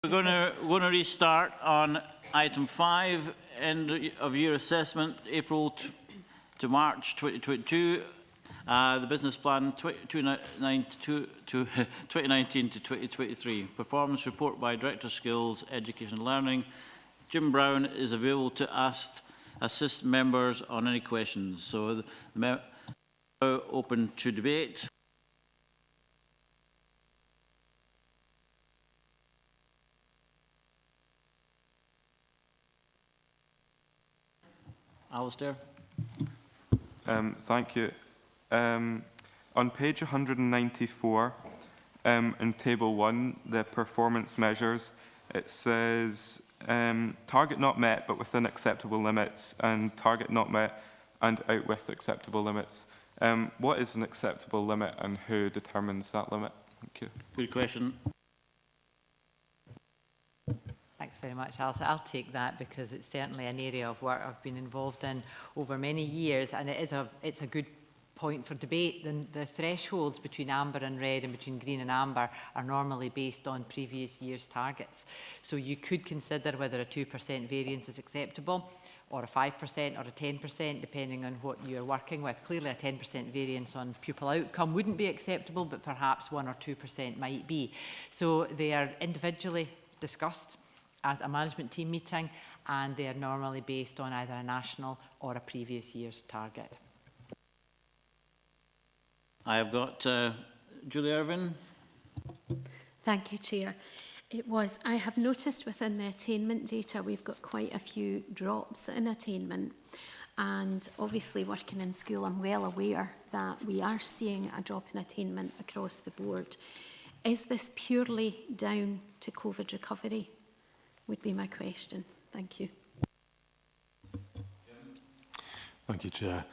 We're going to restart on item 5, end of year assessment, April to March 2022. The business plan 2019 to 2023. Performance report by Director of Skills, Education and Learning. Jim Brown is available to assist members on any questions. So the now open to debate. Alistair. Thank you. On page 194, in table 1, the performance measures, it says target not met but within acceptable limits, and target not met and out with acceptable limits. What is an acceptable limit and who determines that limit? Thank you. Good question. Thanks very much, Alice. I'll take that because it's certainly an area of work I've been involved in over many years, and it's a good point for debate. The thresholds between amber and red and between green and amber are normally based on previous year's targets. So you could consider whether a 2% variance is acceptable, or a 5% or a 10%, depending on what you're working with. Clearly a 10% variance on pupil outcome wouldn't be acceptable, but perhaps 1 or 2% might be. So they are individually discussed at a management team meeting, and they are normally based on either a national or a previous year's target. I have got Julie Irvine. Thank you, Chair. I have noticed within the attainment data we've got quite a few drops in attainment, and obviously working in school I'm well aware that we are seeing a drop in attainment across the board. Is this purely down to COVID recovery? Would be my question. Thank you. Thank you, Chair.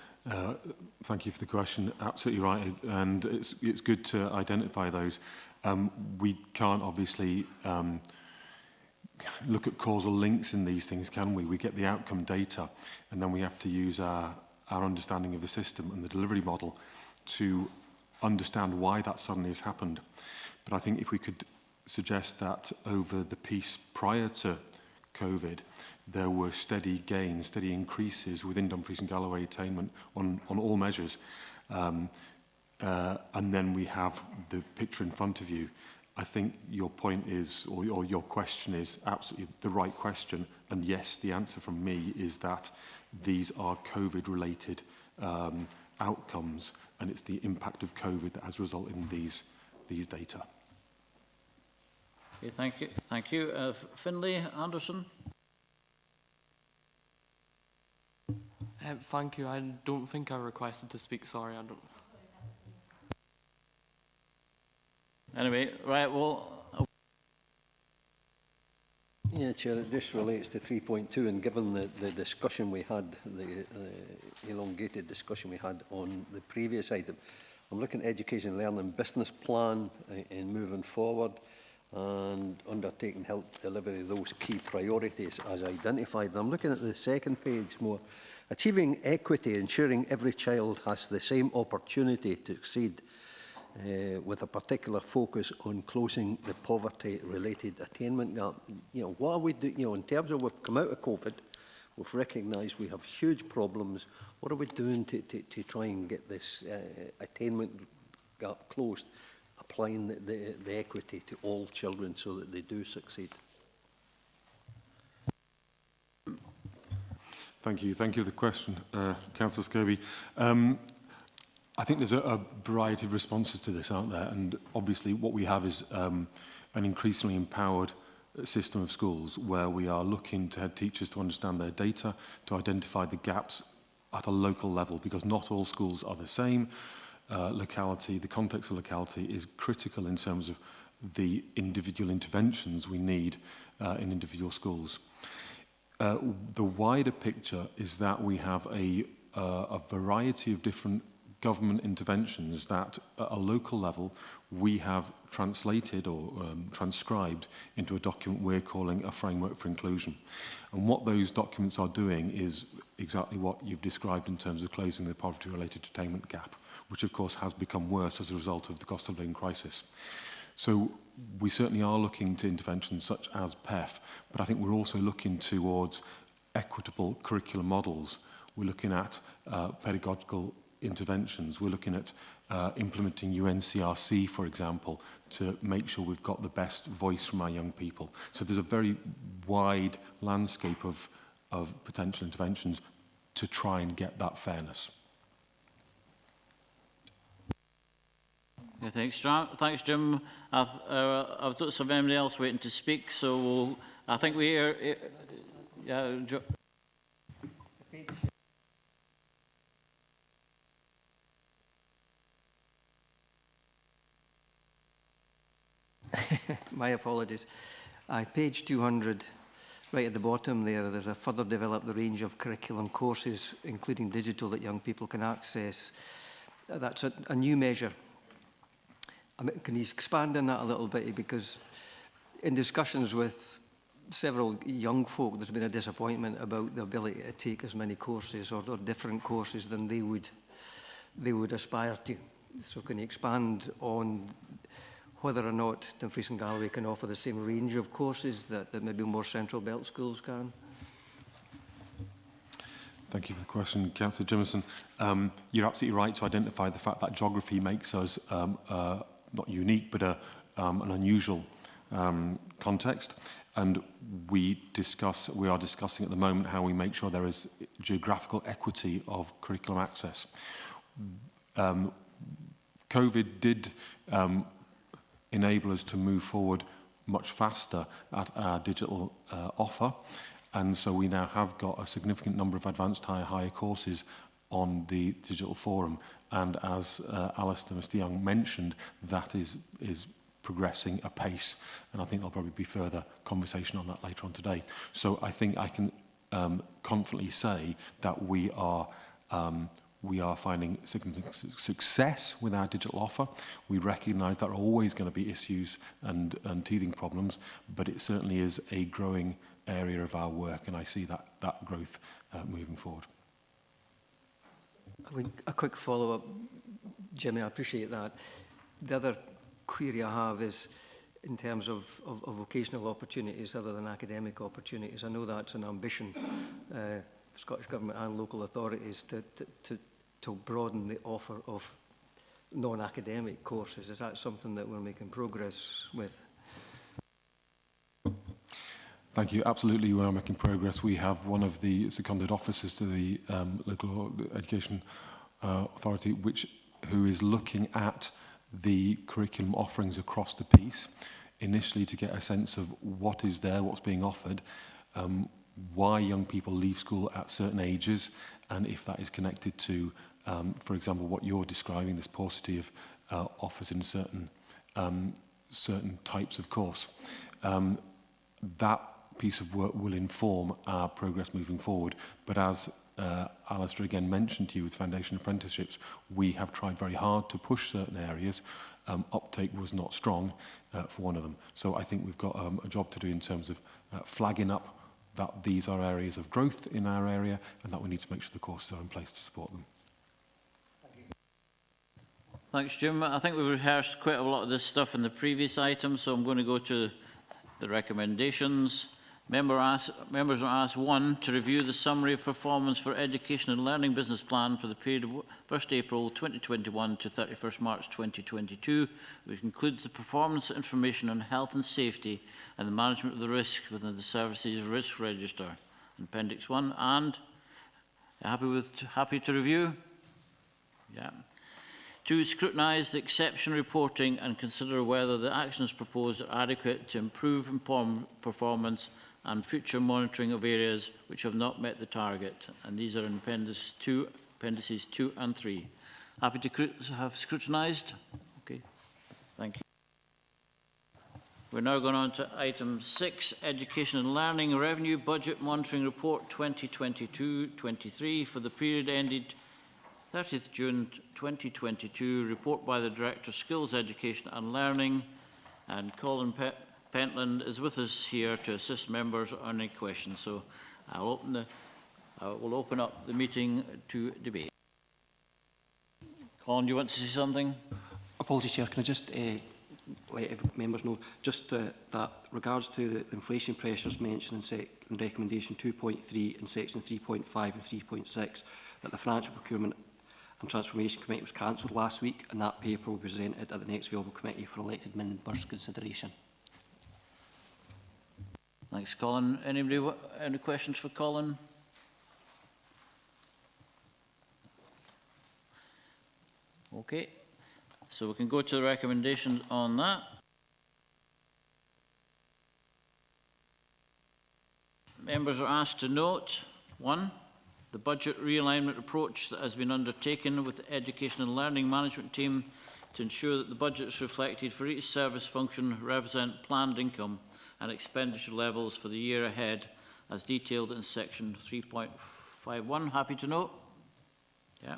Thank you for the question. Absolutely right, and it's good to identify those. We can't obviously look at causal links in these things, can we? We get the outcome data, and then we have to use our understanding of the system and the delivery model to understand why that suddenly has happened. But I think if we could suggest that over the piece prior to COVID, there were steady gains, steady increases within Dumfries and Galloway attainment on all measures. And then we have the picture in front of you. I think your point is, or your question is absolutely the right question. And yes, the answer from me is that these are COVID-related outcomes, and it's the impact of COVID that has resulted in these data. Okay, thank you. Thank you. Finlay Anderson. Thank you. I don't think I requested to speak. Sorry, I don't. Anyway, right, well... Yeah, Chair, it just relates to 3.2, and given the discussion we had, the elongated discussion we had on the previous item, I'm looking at education and learning business plan in moving forward and undertaking help delivery of those key priorities as identified. And I'm looking at the second page more. Achieving equity, ensuring every child has the same opportunity to succeed, with a particular focus on closing the poverty-related attainment gap. You know, what are we doing? You know, in terms of we've come out of COVID, we've recognised we have huge problems. What are we doing to try and get this attainment gap closed? Applying the equity to all children so that they do succeed. Thank you. Thank you for the question, Councillor Scobie. I think there's a variety of responses to this, aren't there? And obviously what we have is an increasingly empowered system of schools where we are looking to head teachers to understand their data, to identify the gaps at a local level, because not all schools are the same. Locality, the context of locality is critical in terms of the individual interventions we need in individual schools. The wider picture is that we have a variety of different government interventions that at a local level we have translated or transcribed into a document we're calling a framework for inclusion. And what those documents are doing is exactly what you've described in terms of closing the poverty-related attainment gap, which of course has become worse as a result of the cost of living crisis. So we certainly are looking to interventions such as PEF, but I think we're also looking towards equitable curriculum models. We're looking at pedagogical interventions. We're looking at implementing UNCRC, for example, to make sure we've got the best voice from our young people. So there's a very wide landscape of potential interventions to try and get that fairness. Yeah, thanks, Jim. I've noticed of anybody else waiting to speak, so I think we are. Yeah, My apologies. Page 200, right at the bottom there's a further develop the range of curriculum courses, including digital, that young people can access. That's a new measure. I mean, can you expand on that a little bit? Because in discussions with several young folk, there's been a disappointment about the ability to take as many courses or different courses than they would aspire to. So can you expand on whether or not Dumfries and Galloway can offer the same range of courses that maybe more central belt schools can? Thank you for the question, Councillor Jimmerson. You're absolutely right to identify the fact that geography makes us not unique, but an unusual context. And we are discussing at the moment how we make sure there is geographical equity of curriculum access. COVID did enable us to move forward much faster at our digital offer. And so we now have got a significant number of advanced higher courses on the digital forum. And as Alistair, Mr. Young mentioned, that is progressing apace. And I think there'll probably be further conversation on that later on today. So I think I can confidently say that we are finding significant success with our digital offer. We recognise there are always going to be issues and teething problems, but it certainly is a growing area of our work, and I see that growth moving forward. A quick follow-up, Jimmy, I appreciate that. The other query I have is in terms of vocational opportunities other than academic opportunities. I know that's an ambition for Scottish Government and local authorities to broaden the offer of non-academic courses. Is that something that we're making progress with? Thank you. Absolutely, we are making progress. We have one of the seconded officers to the local education authority, who is looking at the curriculum offerings across the piece, initially to get a sense of what is there, what's being offered, why young people leave school at certain ages, and if that is connected to, for example, what you're describing, this paucity of offers in certain types of course. That piece of work will inform our progress moving forward. But as Alistair again mentioned to you with Foundation Apprenticeships, we have tried very hard to push certain areas. Uptake was not strong for one of them. So I think we've got a job to do in terms of flagging up that these are areas of growth in our area and that we need to make sure the courses are in place to support them. Thanks, Jim. I think we've rehearsed quite a lot of this stuff in the previous item, so I'm going to go to the recommendations. Members are asked, 1, to review the summary of performance for Education and Learning Business Plan for the period of 1st April 2021 to 31st March 2022, which includes the performance information on health and safety and the management of the risk within the services risk register. Appendix 1. And happy to review? Yeah. 2, scrutinise the exception reporting and consider whether the actions proposed are adequate to improve performance and future monitoring of areas which have not met the target. And these are in appendices 2 and 3. Happy to have scrutinised? Okay, thank you. We're now going on to item 6, Education and Learning Revenue Budget Monitoring Report 2022-23 for the period ended 30th June 2022, report by the Director of Skills Education and Learning, and Colin Pentland is with us here to assist members on any questions. So we'll open up the meeting to debate. Colin, do you want to say something? Apologies, Chair. Can I just let members know, just that regards to the inflation pressures mentioned in recommendation 2.3 in section 3.5 and 3.6, that the Financial Procurement and Transformation Committee was cancelled last week, and that paper will be presented at the next available committee for elected members' consideration. Thanks, Colin. Anybody, any questions for Colin? Okay, so we can go to the recommendations on that. Members are asked to note, 1, the budget realignment approach that has been undertaken with the Education and Learning Management team to ensure that the budgets reflected for each service function represent planned income and expenditure levels for the year ahead, as detailed in section 3.51. Happy to note? Yeah.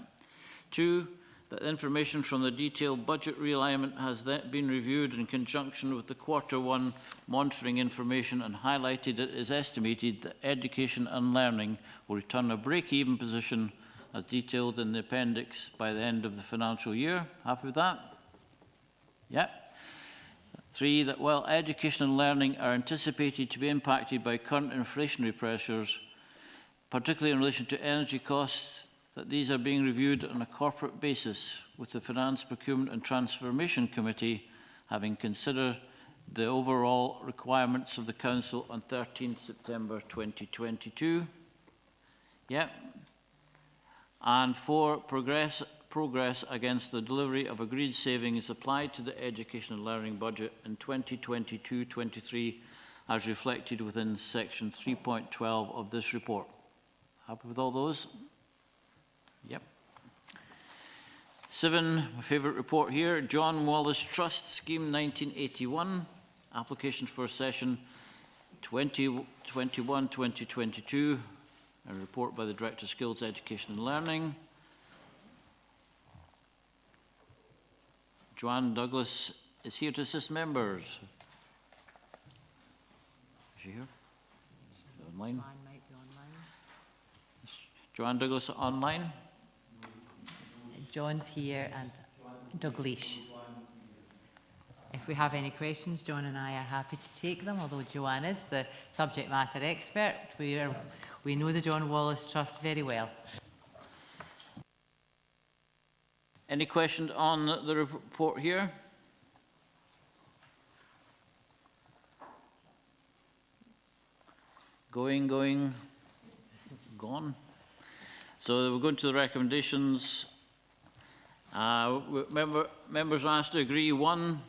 2, that information from the detailed budget realignment has then been reviewed in conjunction with the Q1 monitoring information and highlighted it is estimated that Education and Learning will return a break-even position as detailed in the appendix by the end of the financial year. Happy with that? Yeah. 3, that while Education and Learning are anticipated to be impacted by current inflationary pressures, particularly in relation to energy costs, that these are being reviewed on a corporate basis with the Finance, Procurement and Transformation Committee having considered the overall requirements of the Council on 13th September 2022. Yep. And 4, progress against the delivery of agreed savings applied to the Education and Learning budget in 2022-23 as reflected within section 3.12 of this report. Happy with all those? Yep. 7, my favourite report here, John Wallace Trust Scheme 1981, applications for session 2021-2022, a report by the Director of Skills, Education and Learning. Joanne Douglas is here to assist members. Is she here? Is she online? Joanne might be online. Is Joanne Douglas online? John's here and Douglas. If we have any questions, John and I are happy to take them, although Joanne is the subject matter expert. We know the John Wallace Trust very well. Any questions on the report here? Gone. So we're going to the recommendations. Members are asked to agree, 1,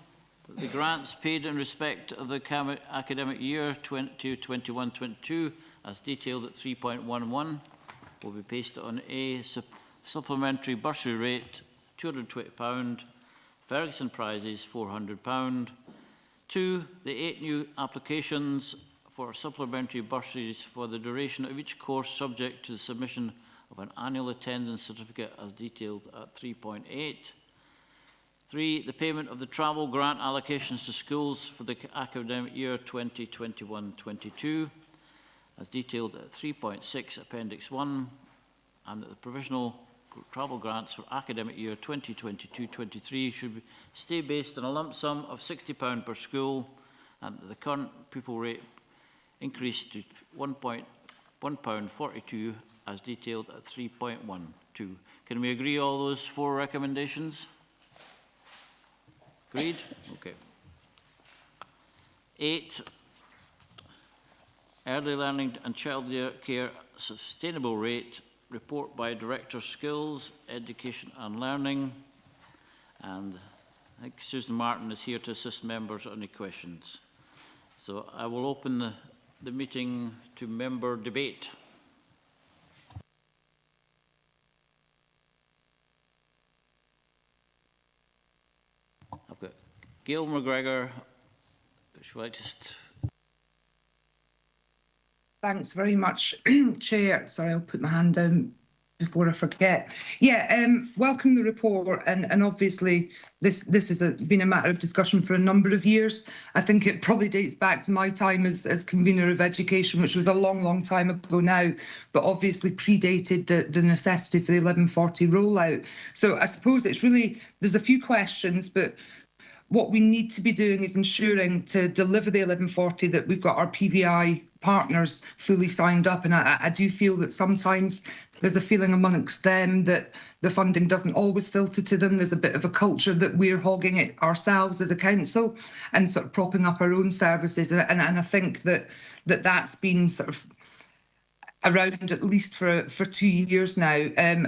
that the grants paid in respect of the academic year 2021-22 as detailed at 3.11 will be based on a supplementary bursary rate £220, Ferguson prizes £400. 2, the 8 new applications for supplementary bursaries for the duration of each course subject to the submission of an annual attendance certificate as detailed at 3.8. 3, the payment of the travel grant allocations to schools for the academic year 2021-22 as detailed at 3.6 Appendix 1, and that the provisional travel grants for academic year 2022-23 should stay based on a lump sum of £60 per school, and that the current pupil rate increased to £1.42 as detailed at 3.12. Can we agree all those 4 recommendations? Agreed? Okay. 8, early learning and child care sustainable rate, report by Director Skills, Education and Learning. And I think Susan Martin is here to assist members on any questions. So I will open the meeting to member debate. I've got Gail McGregor. Shall I just... Thanks very much, Chair. Sorry, I'll put my hand down before I forget. Yeah, welcome the report, and obviously this has been a matter of discussion for a number of years. I think it probably dates back to my time as convener of education, which was a long time ago now, but obviously predated the necessity for the 1140 rollout. So I suppose it's really, there's a few questions, but what we need to be doing is ensuring to deliver the 1140 that we've got our PVI partners fully signed up. And I do feel that sometimes there's a feeling amongst them that the funding doesn't always filter to them. There's a bit of a culture that we're hogging it ourselves as a council and sort of propping up our own services. And I think that's been sort of around at least for 2 years now.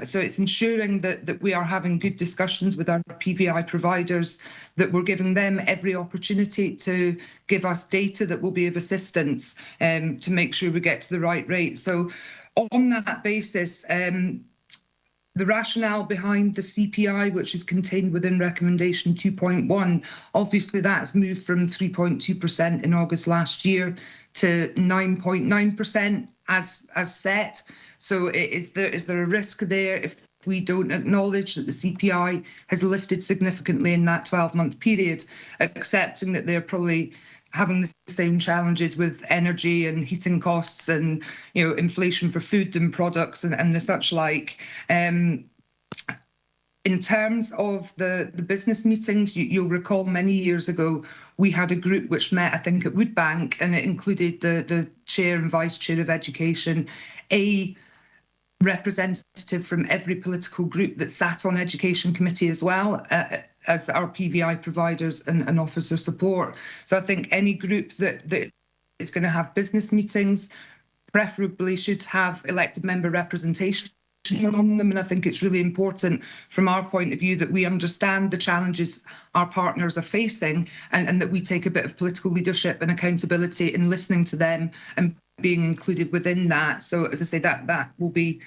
So it's ensuring that we are having good discussions with our PVI providers, that we're giving them every opportunity to give us data that will be of assistance to make sure we get to the right rate. So on that basis, the rationale behind the CPI, which is contained within recommendation 2.1, obviously that's moved from 3.2% in August last year to 9.9% as set. So is there a risk there if we don't acknowledge that the CPI has lifted significantly in that 12-month period, accepting that they're probably having the same challenges with energy and heating costs and, you know, inflation for food and products and the such like. In terms of the business meetings, you'll recall many years ago, we had a group which met, I think, at Woodbank, and it included the chair and vice chair of education, a representative from every political group that sat on education committee as well, as our PVI providers and officer support. So I think any group that is going to have business meetings preferably should have elected member representation on them. And I think it's really important from our point of view that we understand the challenges our partners are facing and that we take a bit of political leadership and accountability in listening to them and being included within that. So as I say, that will be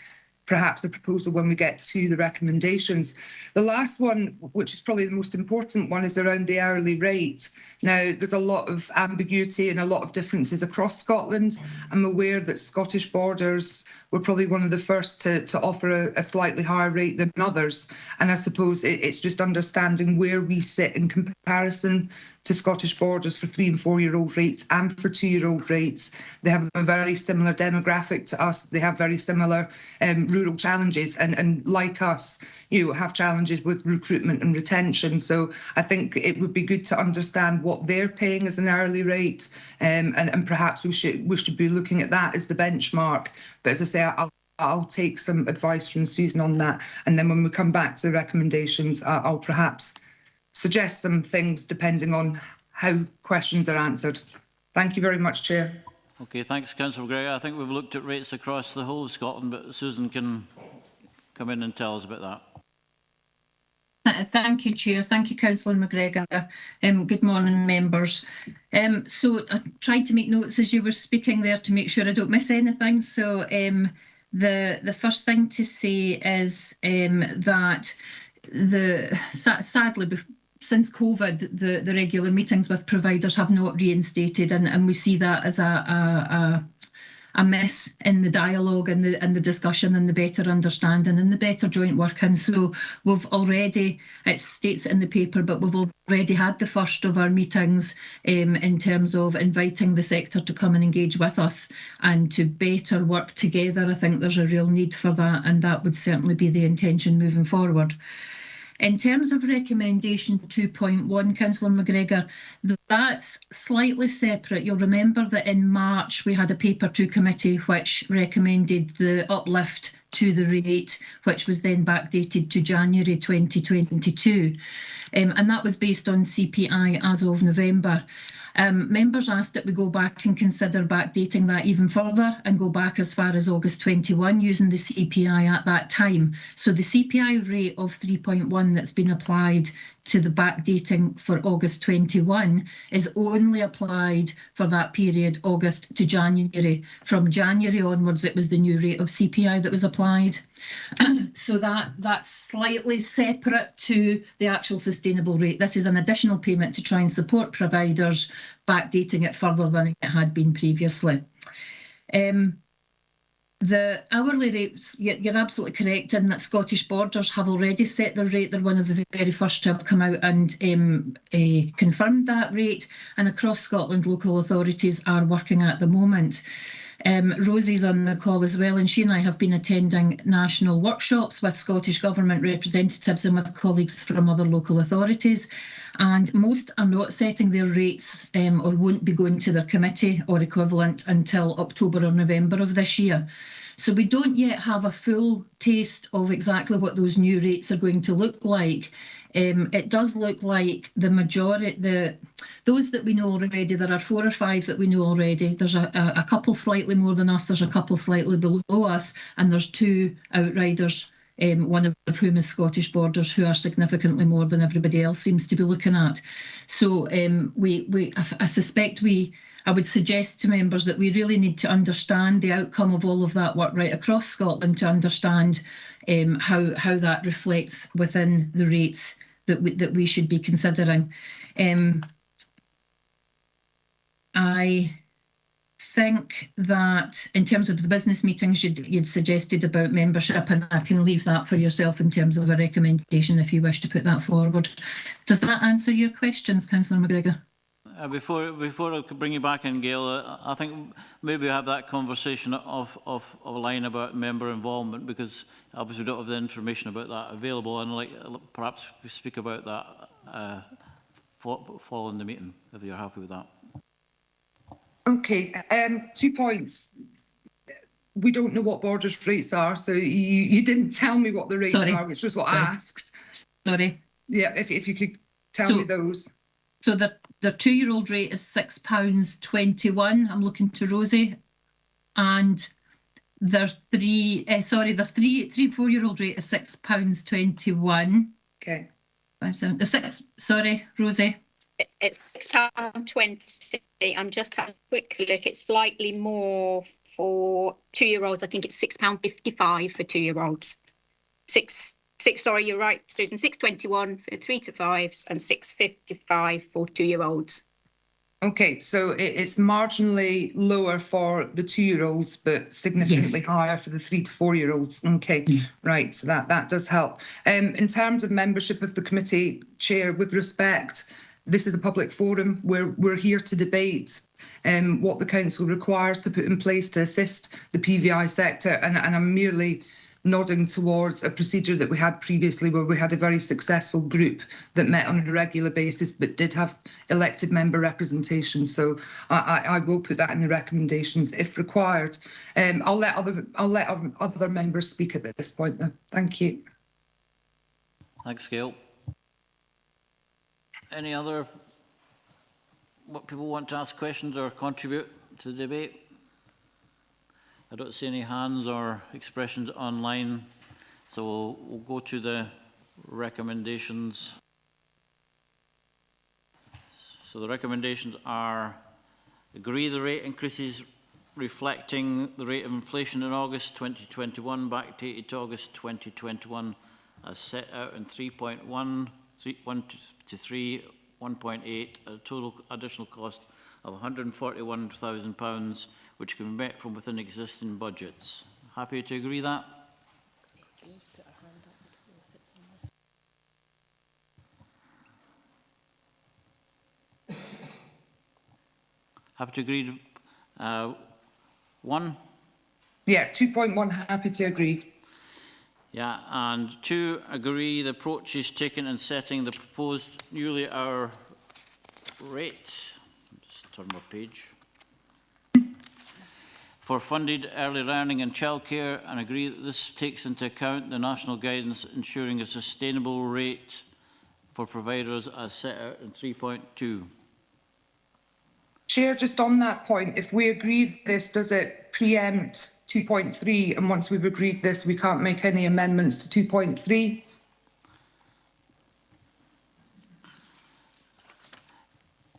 perhaps a proposal when we get to the recommendations. The last one, which is probably the most important one, is around the hourly rate. Now, there's a lot of ambiguity and a lot of differences across Scotland. I'm aware that Scottish Borders were probably one of the first to offer a slightly higher rate than others. And I suppose it's just understanding where we sit in comparison to Scottish Borders for 3- and 4-year-old rates and for 2-year-old rates. They have a very similar demographic to us. They have very similar rural challenges and like us, you have challenges with recruitment and retention. So I think it would be good to understand what they're paying as an hourly rate, and perhaps we should be looking at that as the benchmark. But as I say, I'll take some advice from Susan on that, and then when we come back to the recommendations, I'll perhaps suggest some things depending on how questions are answered. Thank you very much, Chair. Okay, thanks, Councillor McGregor. I think we've looked at rates across the whole of Scotland, but Susan can come in and tell us about that. Thank you, Chair. Thank you, Councillor McGregor. Good morning, members. So I tried to make notes as you were speaking there to make sure I don't miss anything. So the first thing to say is that sadly, since COVID, the regular meetings with providers have not reinstated, and we see that as a miss in the dialogue and the discussion and the better understanding and the better joint working. So we've already, it states it in the paper, but we've already had the first of our meetings in terms of inviting the sector to come and engage with us and to better work together. I think there's a real need for that, and that would certainly be the intention moving forward. In terms of recommendation 2.1, Councillor McGregor, that's slightly separate. You'll remember that in March we had a paper to committee which recommended the uplift to the rate, which was then backdated to January 2022. And that was based on CPI as of November. Members asked that we go back and consider backdating that even further and go back as far as August 21 using the CPI at that time. So the CPI rate of 3.1 that's been applied to the backdating for August 21 is only applied for that period, August to January. From January onwards, it was the new rate of CPI that was applied. So that's slightly separate to the actual sustainable rate. This is an additional payment to try and support providers, backdating it further than it had been previously. The hourly rates, you're absolutely correct in that Scottish Borders have already set their rate. They're one of the very first to have come out and confirmed that rate, and across Scotland local authorities are working at the moment. Rosie's on the call as well, and she and I have been attending national workshops with Scottish Government representatives and with colleagues from other local authorities. And most are not setting their rates or won't be going to their committee or equivalent until October or November of this year. So we don't yet have a full taste of exactly what those new rates are going to look like. It does look like the majority, those that we know already, there are 4 or 5 that we know already. There's a couple slightly more than us, there's a couple slightly below us, and there's 2 outriders, one of whom is Scottish Borders, who are significantly more than everybody else seems to be looking at. So I suspect I would suggest to members that we really need to understand the outcome of all of that work right across Scotland to understand how that reflects within the rates that we should be considering. I think that in terms of the business meetings you'd suggested about membership, and I can leave that for yourself in terms of a recommendation if you wish to put that forward. Does that answer your questions, Councillor McGregor? Before I could bring you back in, Gail, I think maybe have that conversation of a line about member involvement, because obviously we don't have the information about that available, and perhaps we speak about that following the meeting, if you're happy with that. Okay, 2 points. We don't know what Borders rates are, so you didn't tell me what the rates are, which was what I asked. Sorry. Yeah, if you could tell me those. So the 2-year-old rate is £6.21. I'm looking to Rosie, and there's the 3-4-year-old rate is £6.21. Okay. Sorry, Rosie. It's £6.20. I'm just having a quick look. It's slightly more for 2-year-olds. I think it's £6.55 for 2-year-olds. Sorry, you're right, Susan. £6.21 for 3 to 5s and £6.55 for 2-year-olds. Okay, so it's marginally lower for the 2-year-olds, but significantly higher for the 3 to 4-year-olds. Okay, right. So that does help. In terms of membership of the committee, Chair, with respect, this is a public forum where we're here to debate what the council requires to put in place to assist the PVI sector, and I'm merely nodding towards a procedure that we had previously where we had a very successful group that met on a regular basis but did have elected member representation. So I will put that in the recommendations if required. I'll let other members speak at this point though. Thank you. Thanks, Gail. Any other people want to ask questions or contribute to the debate? I don't see any hands or expressions online, so we'll go to the recommendations. So the recommendations are: agree the rate increases reflecting the rate of inflation in August 2021 backdated to August 2021 as set out in 3.1, 1 to 3, 1.8, a total additional cost of £141,000, which can be met from within existing budgets. Happy to agree that? Happy to agree 1? Yeah, 2.1, happy to agree. Yeah, and 2, agree the approaches taken in setting the proposed newly hour rate. Just turn my page. For funded early learning and childcare, and agree that this takes into account the national guidance ensuring a sustainable rate for providers as set out in 3.2. Chair, just on that point, if we agree this, does it preempt 2.3, and once we've agreed this, we can't make any amendments to 2.3?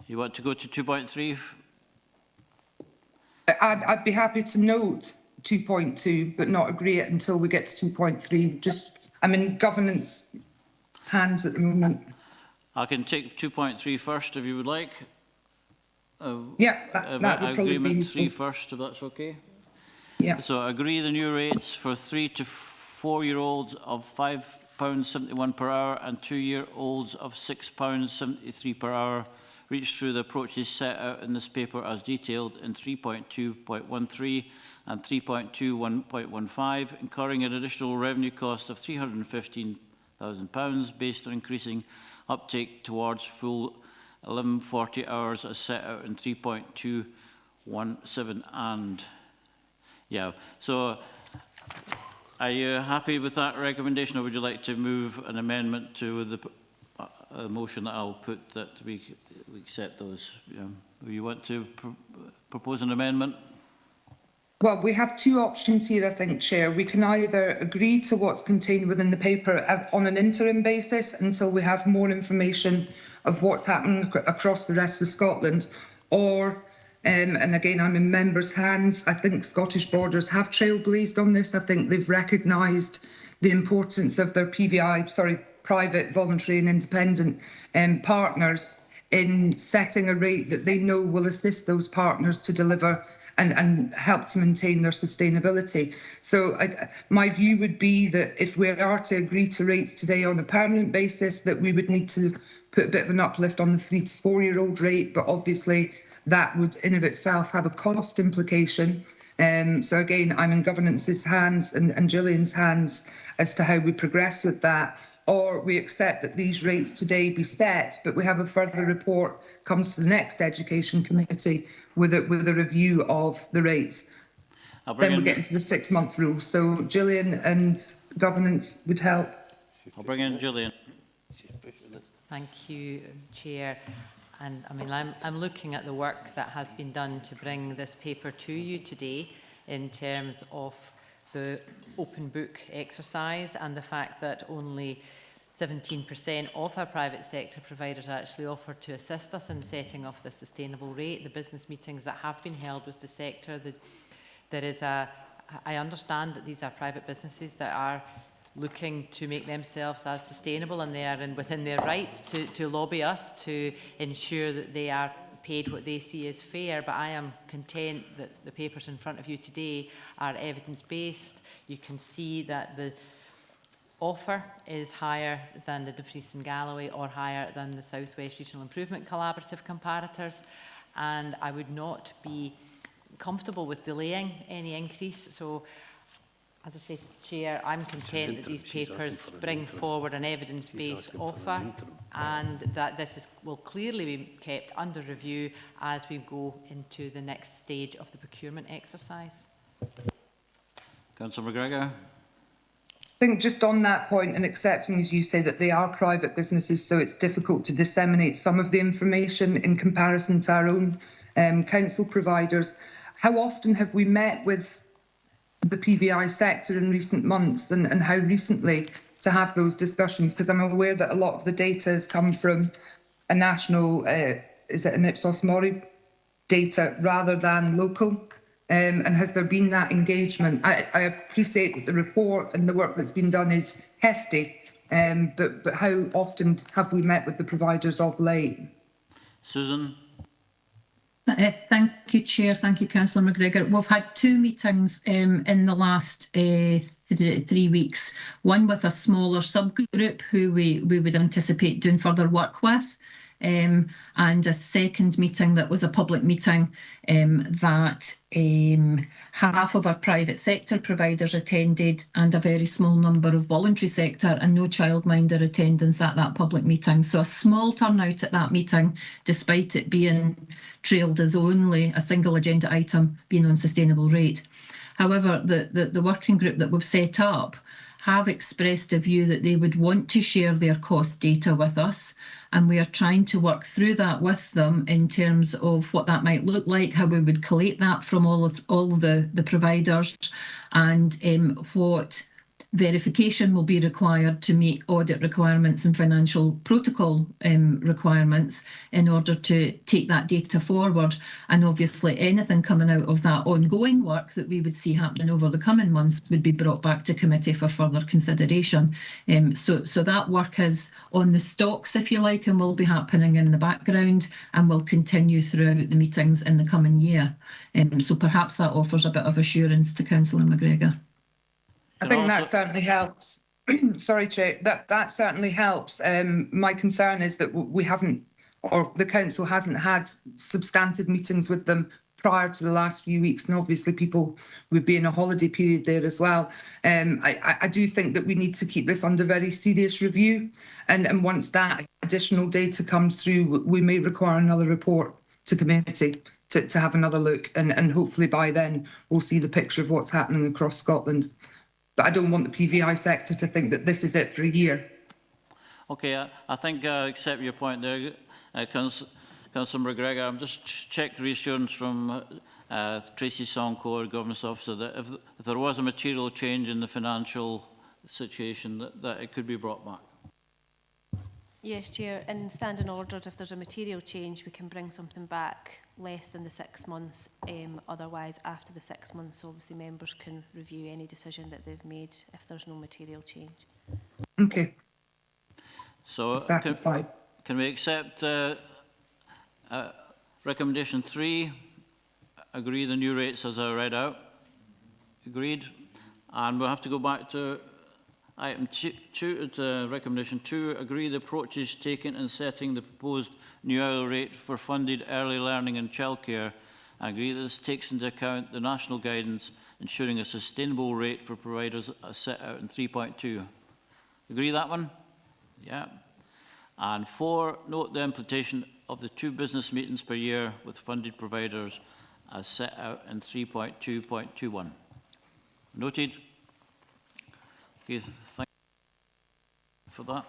You want to go to 2.3? I'd be happy to note 2.2, but not agree it until we get to 2.3. Just, I'm in governance hands at the moment. I can take 2.3 first if you would like. Yeah, that would probably be useful. Agreement 3 first, if that's okay. Yeah. So agree the new rates for 3 to 4-year-olds of £5.71 per hour and 2-year-olds of £6.73 per hour, reached through the approaches set out in this paper as detailed in 3.2.13 and 3.21.15, incurring an additional revenue cost of £315,000 based on increasing uptake towards full 1140 hours as set out in 3.217 and yeah. So are you happy with that recommendation, or would you like to move an amendment to the motion that I'll put that we accept those? Do you want to propose an amendment? Well, we have two options here, I think, Chair. We can either agree to what's contained within the paper on an interim basis until we have more information of what's happening across the rest of Scotland, or, and again, I'm in members' hands, I think Scottish Borders have trailblazed on this. I think they've recognised the importance of their private, voluntary and independent partners in setting a rate that they know will assist those partners to deliver and help to maintain their sustainability. So my view would be that if we are to agree to rates today on a permanent basis, that we would need to put a bit of an uplift on the 3 to 4 year old rate, but obviously that would in of itself have a cost implication. So again, I'm in governance's hands and Gillian's hands as to how we progress with that. Or we accept that these rates today be set, but we have a further report comes to the next Education Committee with a review of the rates. Then we get into the 6-month rule. So Gillian and governance would help. I'll bring in Gillian. Thank you, Chair. And I mean, I'm looking at the work that has been done to bring this paper to you today in terms of the open book exercise and the fact that only 17% of our private sector providers actually offered to assist us in setting off the sustainable rate. The business meetings that have been held with the sector, I understand that these are private businesses that are looking to make themselves as sustainable, and they are within their rights to lobby us to ensure that they are paid what they see as fair, but I am content that the papers in front of you today are evidence-based. You can see that the offer is higher than the Dumfries and Galloway or higher than the South West Regional Improvement Collaborative comparators, and I would not be comfortable with delaying any increase. So, as I say, Chair, I'm content that these papers bring forward an evidence-based offer and that this will clearly be kept under review as we go into the next stage of the procurement exercise. Councillor McGregor. I think just on that point, and accepting, as you say, that they are private businesses, so it's difficult to disseminate some of the information in comparison to our own council providers. How often have we met with the PVI sector in recent months, and how recently to have those discussions? Because I'm aware that a lot of the data has come from a national, is it an Ipsos Mori data rather than local? And has there been that engagement? I appreciate that the report and the work that's been done is hefty, but how often have we met with the providers of late? Susan. Thank you, Chair. Thank you, Councillor McGregor. We've had 2 meetings in the last 3 weeks. One with a smaller subgroup who we would anticipate doing further work with, and a second meeting that was a public meeting that half of our private sector providers attended and a very small number of voluntary sector, and no childminder attendance at that public meeting. So a small turnout at that meeting, despite it being trailed as only a single agenda item being on sustainable rate. However, the working group that we've set up have expressed a view that they would want to share their cost data with us, and we are trying to work through that with them in terms of what that might look like, how we would collate that from all of the providers, and what verification will be required to meet audit requirements and financial protocol requirements in order to take that data forward. And obviously anything coming out of that ongoing work that we would see happening over the coming months would be brought back to committee for further consideration. So that work is on the stocks, if you like, and will be happening in the background and will continue throughout the meetings in the coming year. So perhaps that offers a bit of assurance to Councillor McGregor. I think that certainly helps. Sorry, Chair, that certainly helps. My concern is that we haven't or the council hasn't had substantive meetings with them prior to the last few weeks, and obviously people would be in a holiday period there as well. I do think that we need to keep this under very serious review, and once that additional data comes through, we may require another report to committee to have another look, and hopefully by then we'll see the picture of what's happening across Scotland. But I don't want the PVI sector to think that this is it for a year. Okay, I think I accept your point there, Councillor McGregor. I'm just check reassurance from Tracy Songcore, Governance Officer, that if there was a material change in the financial situation, that it could be brought back. Yes, Chair. In standing order, if there's a material change, we can bring something back less than the 6 months. Otherwise, after the 6 months, obviously members can review any decision that they've made if there's no material change. Okay. So can we accept recommendation 3? Agree the new rates as I read out. Agreed. And we'll have to go back to item 2, recommendation 2. Agree the approaches taken in setting the proposed new hourly rate for funded early learning and childcare. I agree that this takes into account the national guidance ensuring a sustainable rate for providers as set out in 3.2. Agree that one? Yeah. And 4, note the implementation of the 2 business meetings per year with funded providers as set out in 3.2.21. Noted. Okay, thank you for that.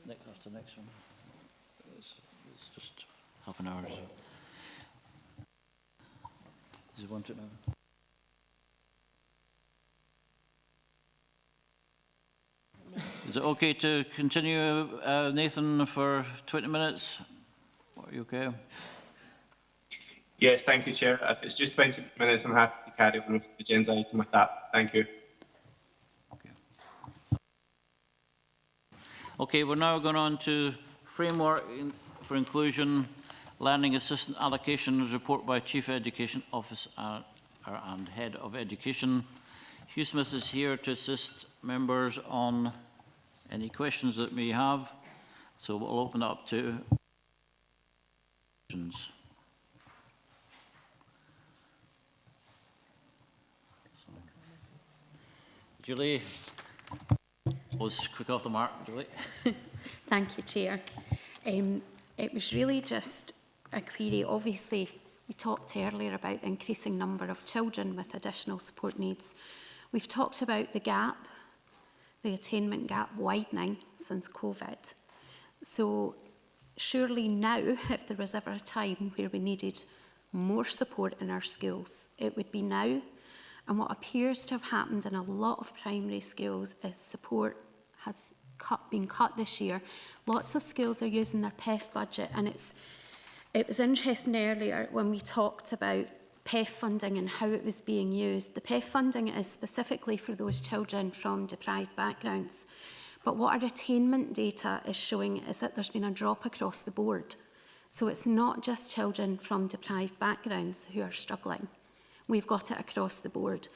That's the next one. It's just half an hour. Does you want it now? Is it okay to continue, Nathan, for 20 minutes? Are you okay? Yes, thank you, Chair. If it's just 20 minutes, I'm happy to carry on with the agenda item with that. Thank you. Okay, we're now going on to Framework for Inclusion, Learning Assistant Allocation Report by Chief Education Officer and Head of Education. Hugh Smith is here to assist members on any questions that we have. So we'll open up to questions. Julie, was quick off the mark, Julie. Thank you, Chair. It was really just a query. Obviously, we talked earlier about the increasing number of children with additional support needs. We've talked about the gap, the attainment gap widening since COVID. So surely now, if there was ever a time where we needed more support in our schools, it would be now. And what appears to have happened in a lot of primary schools is support has been cut this year. Lots of schools are using their PEF budget, and it was interesting earlier when we talked about PEF funding and how it was being used. The PEF funding is specifically for those children from deprived backgrounds. But what our attainment data is showing is that there's been a drop across the board. So it's not just children from deprived backgrounds who are struggling. We've got it across the board.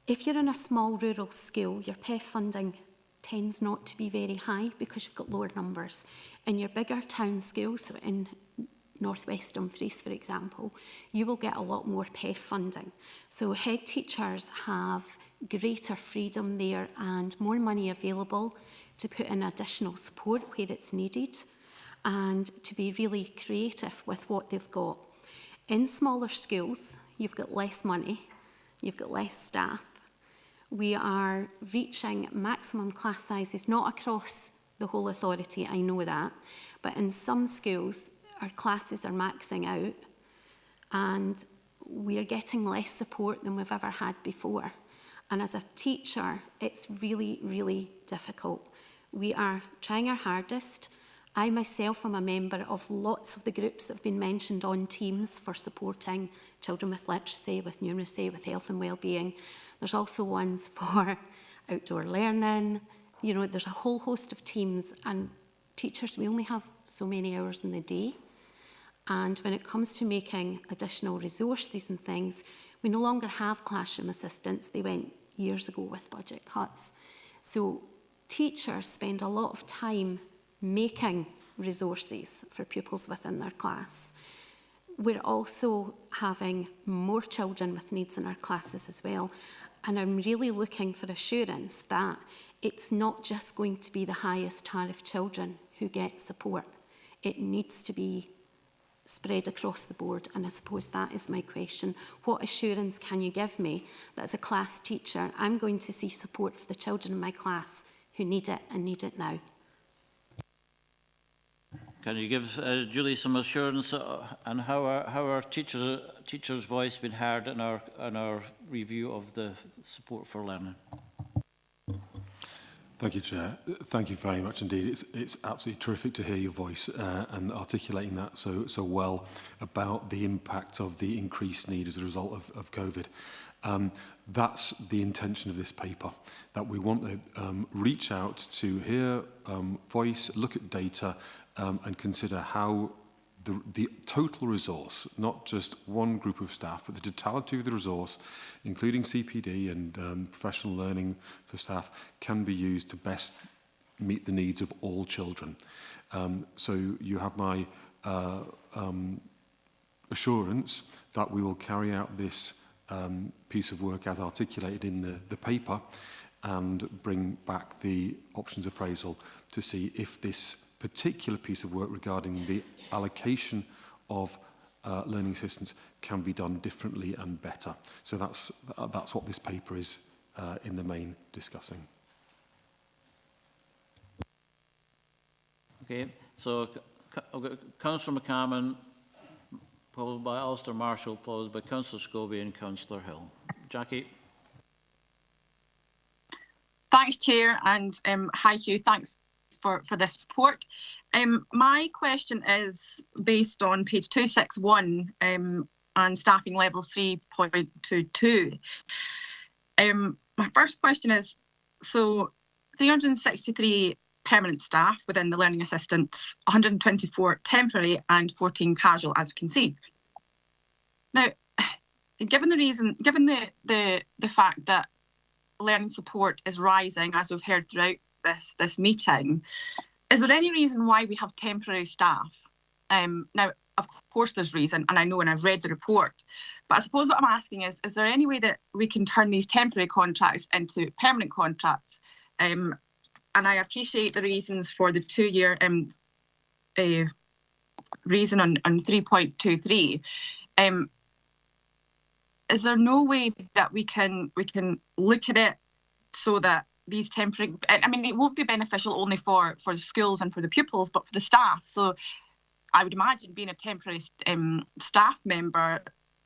If you're in a small rural school, your PEF funding tends not to be very high because you've got lower numbers. In your bigger town schools, so in Northwest Dumfries, for example, you will get a lot more PEF funding. So head teachers have greater freedom there and more money available to put in additional support where it's needed and to be really creative with what they've got. In smaller schools, you've got less money, you've got less staff. We are reaching maximum class sizes, not across the whole authority, I know that, but in some schools, our classes are maxing out and we're getting less support than we've ever had before. And as a teacher, it's really, really difficult. We are trying our hardest. I myself am a member of lots of the groups that have been mentioned on Teams for supporting children with literacy, with numeracy, with health and wellbeing. There's also ones for outdoor learning. You know, there's a whole host of teams, and teachers, we only have so many hours in the day. And when it comes to making additional resources and things, we no longer have classroom assistants. They went years ago with budget cuts. So teachers spend a lot of time making resources for pupils within their class. We're also having more children with needs in our classes as well. And I'm really looking for assurance that it's not just going to be the highest tariff children who get support. It needs to be spread across the board, and I suppose that is my question. What assurance can you give me that as a class teacher, I'm going to see support for the children in my class who need it and need it now? Can you give Julie some assurance on how our teachers' voice been heard in our review of the support for learning? Thank you, Chair. Thank you very much indeed. It's absolutely terrific to hear your voice and articulating that so well about the impact of the increased need as a result of COVID. That's the intention of this paper, that we want to reach out to hear voice, look at data, and consider how the total resource, not just one group of staff, but the totality of the resource, including CPD and professional learning for staff, can be used to best meet the needs of all children. So you have my assurance that we will carry out this piece of work as articulated in the paper and bring back the options appraisal to see if this particular piece of work regarding the allocation of learning assistance can be done differently and better. So that's what this paper is in the main discussing. Okay, so Councillor McCammon, followed by Alistair Marshall, followed by Councillor Scobie and Councillor Hill. Jackie. Thanks, Chair, and hi Hugh, thanks for this report. My question is based on page 261 and staffing levels 3.22. My first question is, so 363 permanent staff within the learning assistants, 124 temporary and 14 casual, as you can see. Now, given the fact that learning support is rising, as we've heard throughout this meeting, is there any reason why we have temporary staff? Now, of course there's reason, and I know, and I've read the report, but I suppose what I'm asking is there any way that we can turn these temporary contracts into permanent contracts? And I appreciate the reasons for the 2-year reason on 3.23. Is there no way that we can look at it so that these temporary, I mean, it won't be beneficial only for the schools and for the pupils, but for the staff. So I would imagine being a temporary staff member,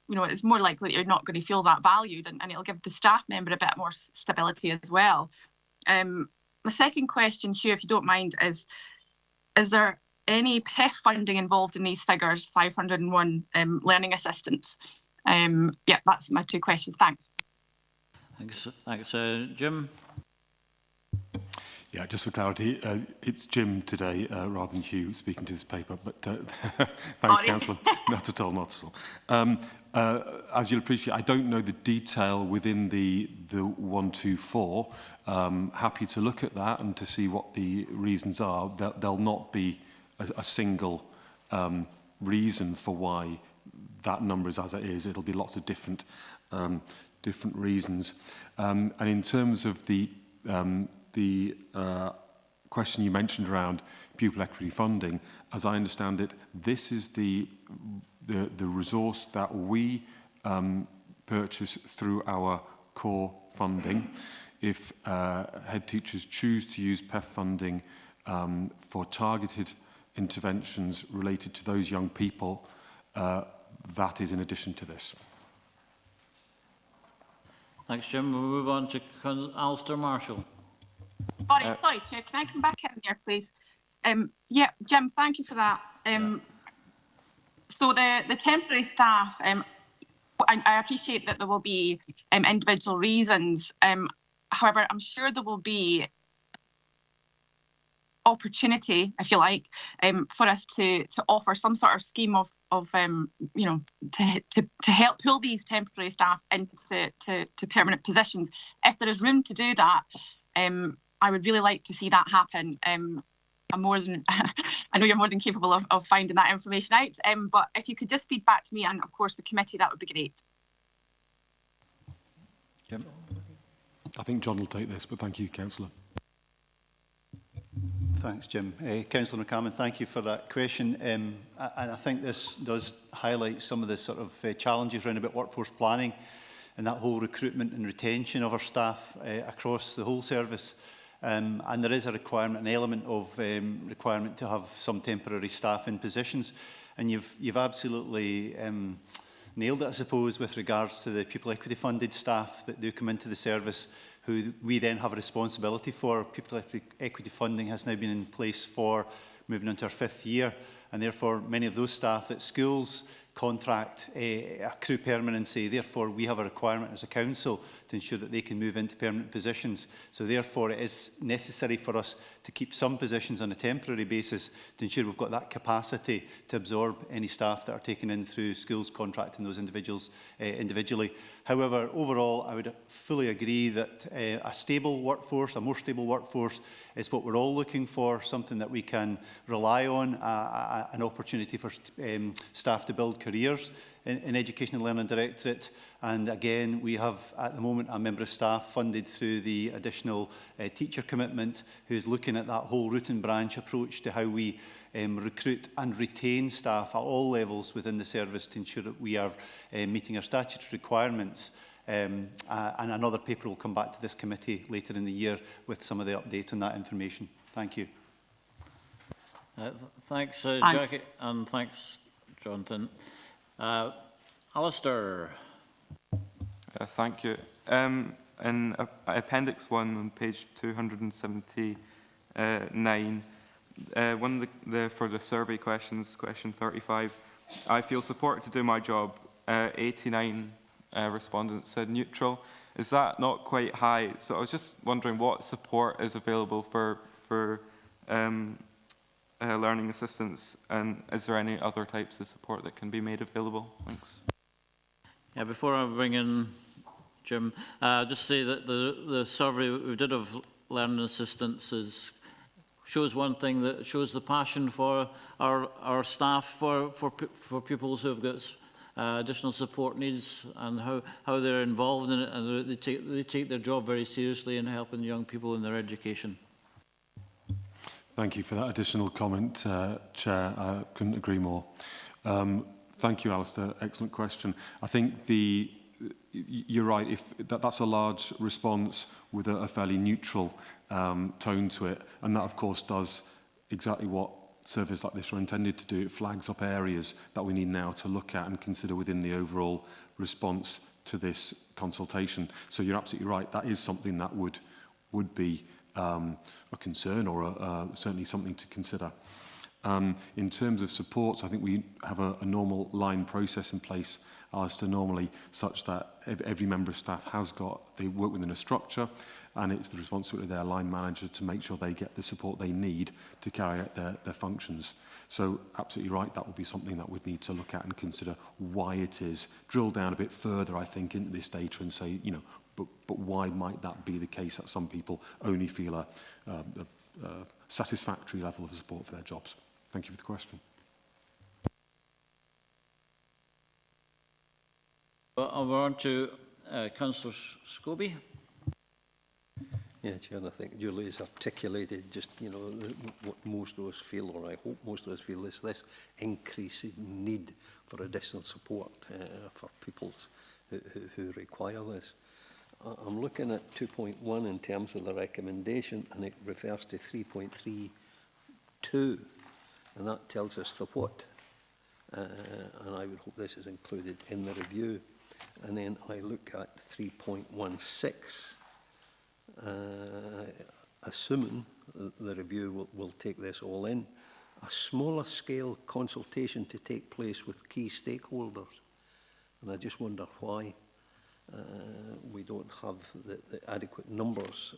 you know, it's more likely you're not going to feel that valued, and it'll give the staff member a bit more stability as well. My second question, Hugh, if you don't mind, is there any PEF funding involved in these figures, 501 learning assistants? Yeah, that's my 2 questions. Thanks. Thanks. Jim? Yeah, just for clarity, it's Jim today rather than Hugh speaking to this paper, but thanks, Councillor. Not at all, not at all. As you'll appreciate, I don't know the detail within the 124. Happy to look at that and to see what the reasons are. There'll not be a single reason for why that number is as it is. It'll be lots of different reasons. And in terms of the question you mentioned around pupil equity funding, as I understand it, this is the resource that we purchase through our core funding. If head teachers choose to use PEF funding for targeted interventions related to those young people, that is in addition to this. Thanks, Jim. We'll move on to Alistair Marshall. Sorry, Chair, can I come back in there, please? Yeah, Jim, thank you for that. So the temporary staff, I appreciate that there will be individual reasons. However, I'm sure there will be opportunity, if you like, for us to offer some sort of scheme of you know, to help pull these temporary staff into permanent positions. If there is room to do that, I would really like to see that happen. I'm more than I know you're more than capable of finding that information out. But if you could just feed back to me and of course the committee, that would be great. Jim? I think John will take this, but thank you, Councillor. Thanks, Jim. Councillor McCammon, thank you for that question. And I think this does highlight some of the sort of challenges around about workforce planning and that whole recruitment and retention of our staff across the whole service. And there is a requirement, an element of requirement to have some temporary staff in positions. And you've absolutely nailed it, I suppose, with regards to the pupil equity funded staff that do come into the service, who we then have a responsibility for. Pupil equity funding has now been in place for moving into our 5th year, and therefore many of those staff that schools contract accrue permanency. Therefore, we have a requirement as a council to ensure that they can move into permanent positions. So therefore, it is necessary for us to keep some positions on a temporary basis to ensure we've got that capacity to absorb any staff that are taken in through schools contracting those individuals individually. However, overall, I would fully agree that a stable workforce, a more stable workforce, is what we're all looking for, something that we can rely on, an opportunity for staff to build careers in Education and Learning Directorate. And again, we have at the moment a member of staff funded through the additional teacher commitment who's looking at that whole root and branch approach to how we recruit and retain staff at all levels within the service to ensure that we are meeting our statutory requirements. And another paper will come back to this committee later in the year with some of the update on that information. Thank you. Thanks, Jackie, and thanks, Jonathan. Alistair. Thank you. In Appendix 1 on page 279, for the survey questions, question 35, I feel supported to do my job. 89 respondents said neutral. Is that not quite high? So I was just wondering what support is available for learning assistants, and is there any other types of support that can be made available? Thanks. Yeah, before I bring in Jim, just say that the survey we did of learning assistants shows one thing, that shows the passion for our staff for pupils who have got additional support needs, and how they're involved in it, and they take their job very seriously in helping young people in their education. Thank you for that additional comment, Chair. I couldn't agree more. Thank you, Alistair. Excellent question. I think you're right. If that's a large response with a fairly neutral tone to it, and that, of course, does exactly what surveys like this are intended to do. It flags up areas that we need now to look at and consider within the overall response to this consultation. So you're absolutely right. That is something that would be a concern, or certainly something to consider. In terms of supports, I think we have a normal line process in place as to normally, such that every member of staff they work within a structure, and it's the responsibility of their line manager to make sure they get the support they need to carry out their functions. So absolutely right, that would be something that we'd need to look at and consider why it is. Drill down a bit further, I think, into this data and say, but why might that be the case that some people only feel a satisfactory level of support for their jobs? Thank you for the question. Well, we're on to Councillor Scobie. Yeah, Chair, I think Julie has articulated just, what most of us feel, or I hope most of us feel, is this increasing need for additional support for pupils who require this. I'm looking at 2.1 in terms of the recommendation, and it refers to 3.32, and that tells us the what. And I would hope this is included in the review. And then I look at 3.16, assuming the review will take this all in, a smaller scale consultation to take place with key stakeholders. And I just wonder why we don't have the adequate numbers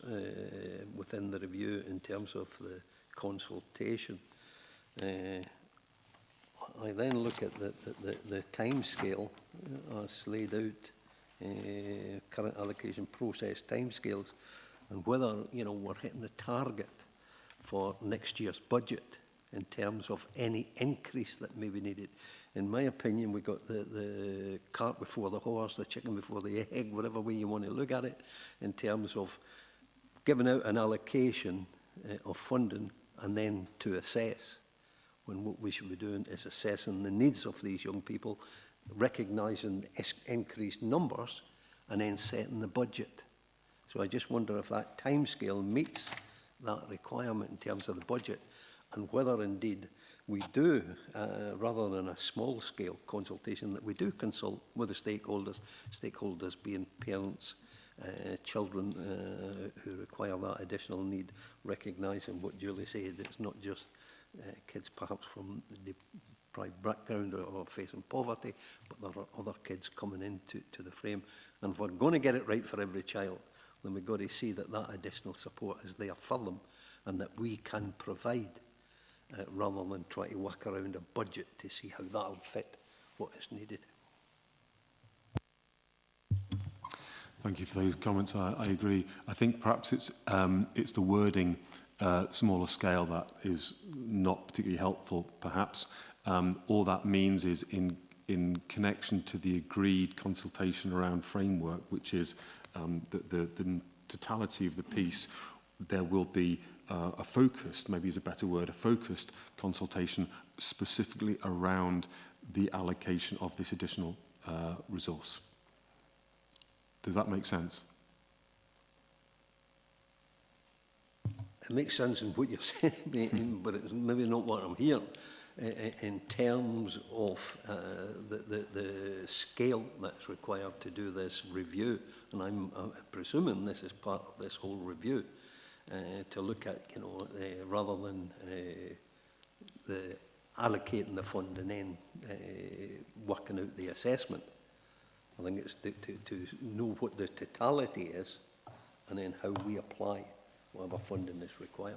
within the review in terms of the consultation. I then look at the time scale as laid out, current allocation process time scales, and whether we're hitting the target for next year's budget in terms of any increase that may be needed. In my opinion, we got the cart before the horse, the chicken before the egg, whatever way you want to look at it, in terms of giving out an allocation of funding and then to assess, when what we should be doing is assessing the needs of these young people, recognising increased numbers, and then setting the budget. So I just wonder if that timescale meets that requirement in terms of the budget, and whether indeed we do, rather than a small-scale consultation, that we do consult with the stakeholders being parents, children who require that additional need, recognising what Julie said, it's not just kids perhaps from the deprived background or facing poverty, but there are other kids coming into the frame. And if we're going to get it right for every child, then we've got to see that that additional support is there for them and that we can provide, rather than try to work around a budget to see how that'll fit what is needed. Thank you for those comments. I agree. I think perhaps it's the wording, smaller scale, that is not particularly helpful, perhaps. All that means is in connection to the agreed consultation around framework, which is the totality of the piece, there will be a focused, maybe is a better word, a focused consultation specifically around the allocation of this additional resource. Does that make sense? It makes sense in what you're saying, but it's maybe not what I'm hearing. In terms of the scale that's required to do this review, and I'm presuming this is part of this whole review, to look at, you know, rather than the allocating the fund and then working out the assessment. I think it's to know what the totality is and then how we apply whatever funding is required.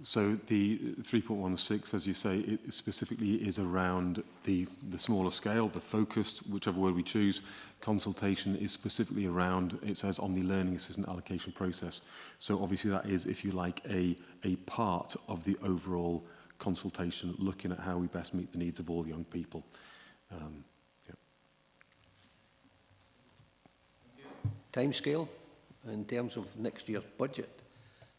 So the 3.16, as you say, it specifically is around the smaller scale, the focused, whichever word we choose. Consultation is specifically around, it says, on the learning assistant allocation process. So obviously that is, if you like, a part of the overall consultation, looking at how we best meet the needs of all young people. Timescale in terms of next year's budget.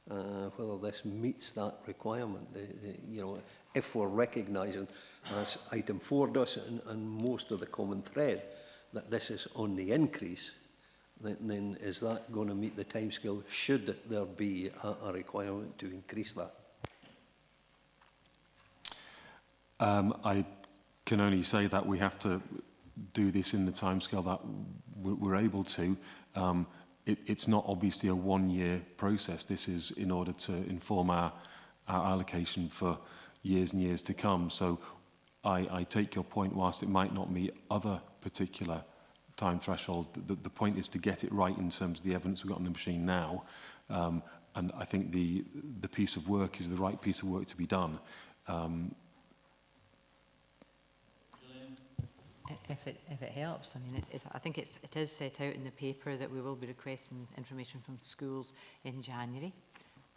Whether this meets that requirement. You know, if we're recognising, as item 4 does, and most of the common thread, that this is on the increase, then is that going to meet the timescale? Should there be a requirement to increase that? I can only say that we have to do this in the timescale that we're able to. It's not obviously a one-year process. This is in order to inform our allocation for years and years to come. So I take your point, whilst it might not meet other particular time thresholds, the point is to get it right in terms of the evidence we've got on the machine now. And I think the piece of work is the right piece of work to be done. If it helps, I mean, I think it is set out in the paper that we will be requesting information from schools in January,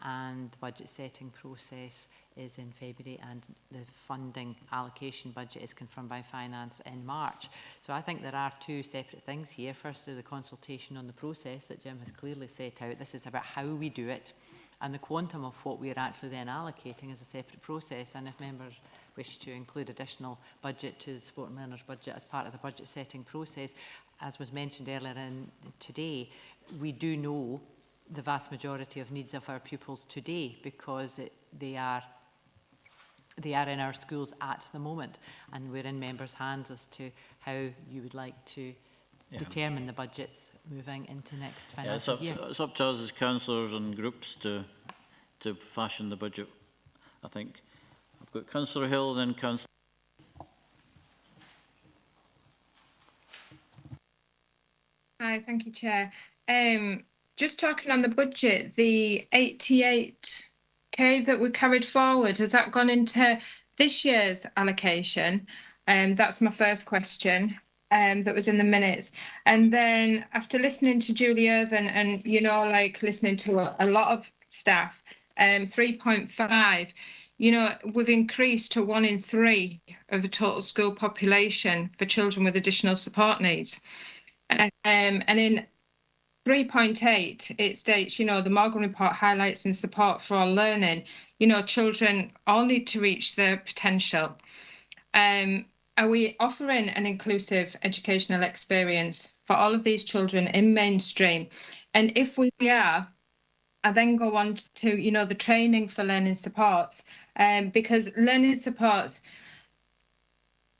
and the budget setting process is in February, and the funding allocation budget is confirmed by Finance in March. So I think there are two separate things here. Firstly, the consultation on the process that Jim has clearly set out. This is about how we do it, and the quantum of what we are actually then allocating is a separate process. And if members wish to include additional budget to the support and learners budget as part of the budget setting process, as was mentioned earlier today, we do know the vast majority of needs of our pupils today because they are in our schools at the moment, and we're in members' hands as to how you would like to determine the budgets moving into next financial year. It's up to us as councillors and groups to fashion the budget, I think. I've got Councillor Hill, then Councillor. Hi, thank you, Chair. Just talking on the budget, the 88k that we carried forward, has that gone into this year's allocation? That's my first question. That was in the minutes. And then after listening to Julie Irvin and, you know, like listening to a lot of staff, 3.5, you know, we've increased to 1 in 3 of the total school population for children with additional support needs. And in 3.8, it states, you know, the Morgan report highlights in support for all learning, you know, children all need to reach their potential. Are we offering an inclusive educational experience for all of these children in mainstream? And if we are, I then go on to, you know, the training for learning supports, because learning supports,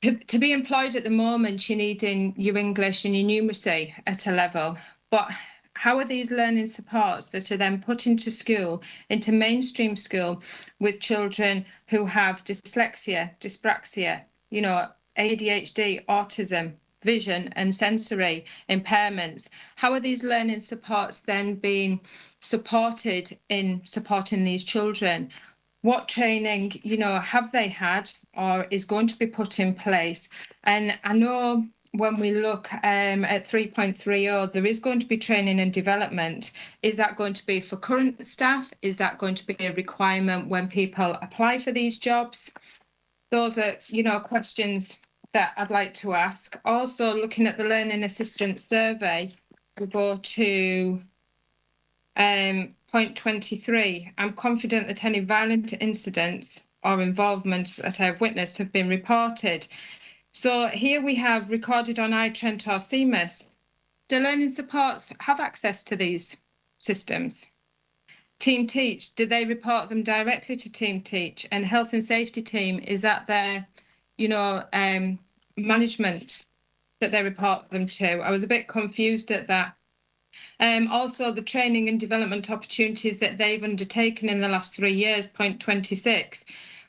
to be employed at the moment, you need in your English and your numeracy at a level. But how are these learning supports that are then put into school, into mainstream school, with children who have dyslexia, dyspraxia, you know, ADHD, autism, vision and sensory impairments? How are these learning supports then being supported in supporting these children? What training, you know, have they had or is going to be put in place? And I know when we look at 3.30, there is going to be training and development. Is that going to be for current staff? Is that going to be a requirement when people apply for these jobs? Those are, you know, questions that I'd like to ask. Also, looking at the Learning Assistance Survey, we go to point 23. I'm confident that any violent incidents or involvements that I've witnessed have been reported. So here we have recorded on iTrent or CMIS. Do learning supports have access to these systems? Team Teach, do they report them directly to Team Teach? And Health and Safety Team, is that their, you know, management that they report them to? I was a bit confused at that. Also, the training and development opportunities that they've undertaken in the last 3 years, point 26.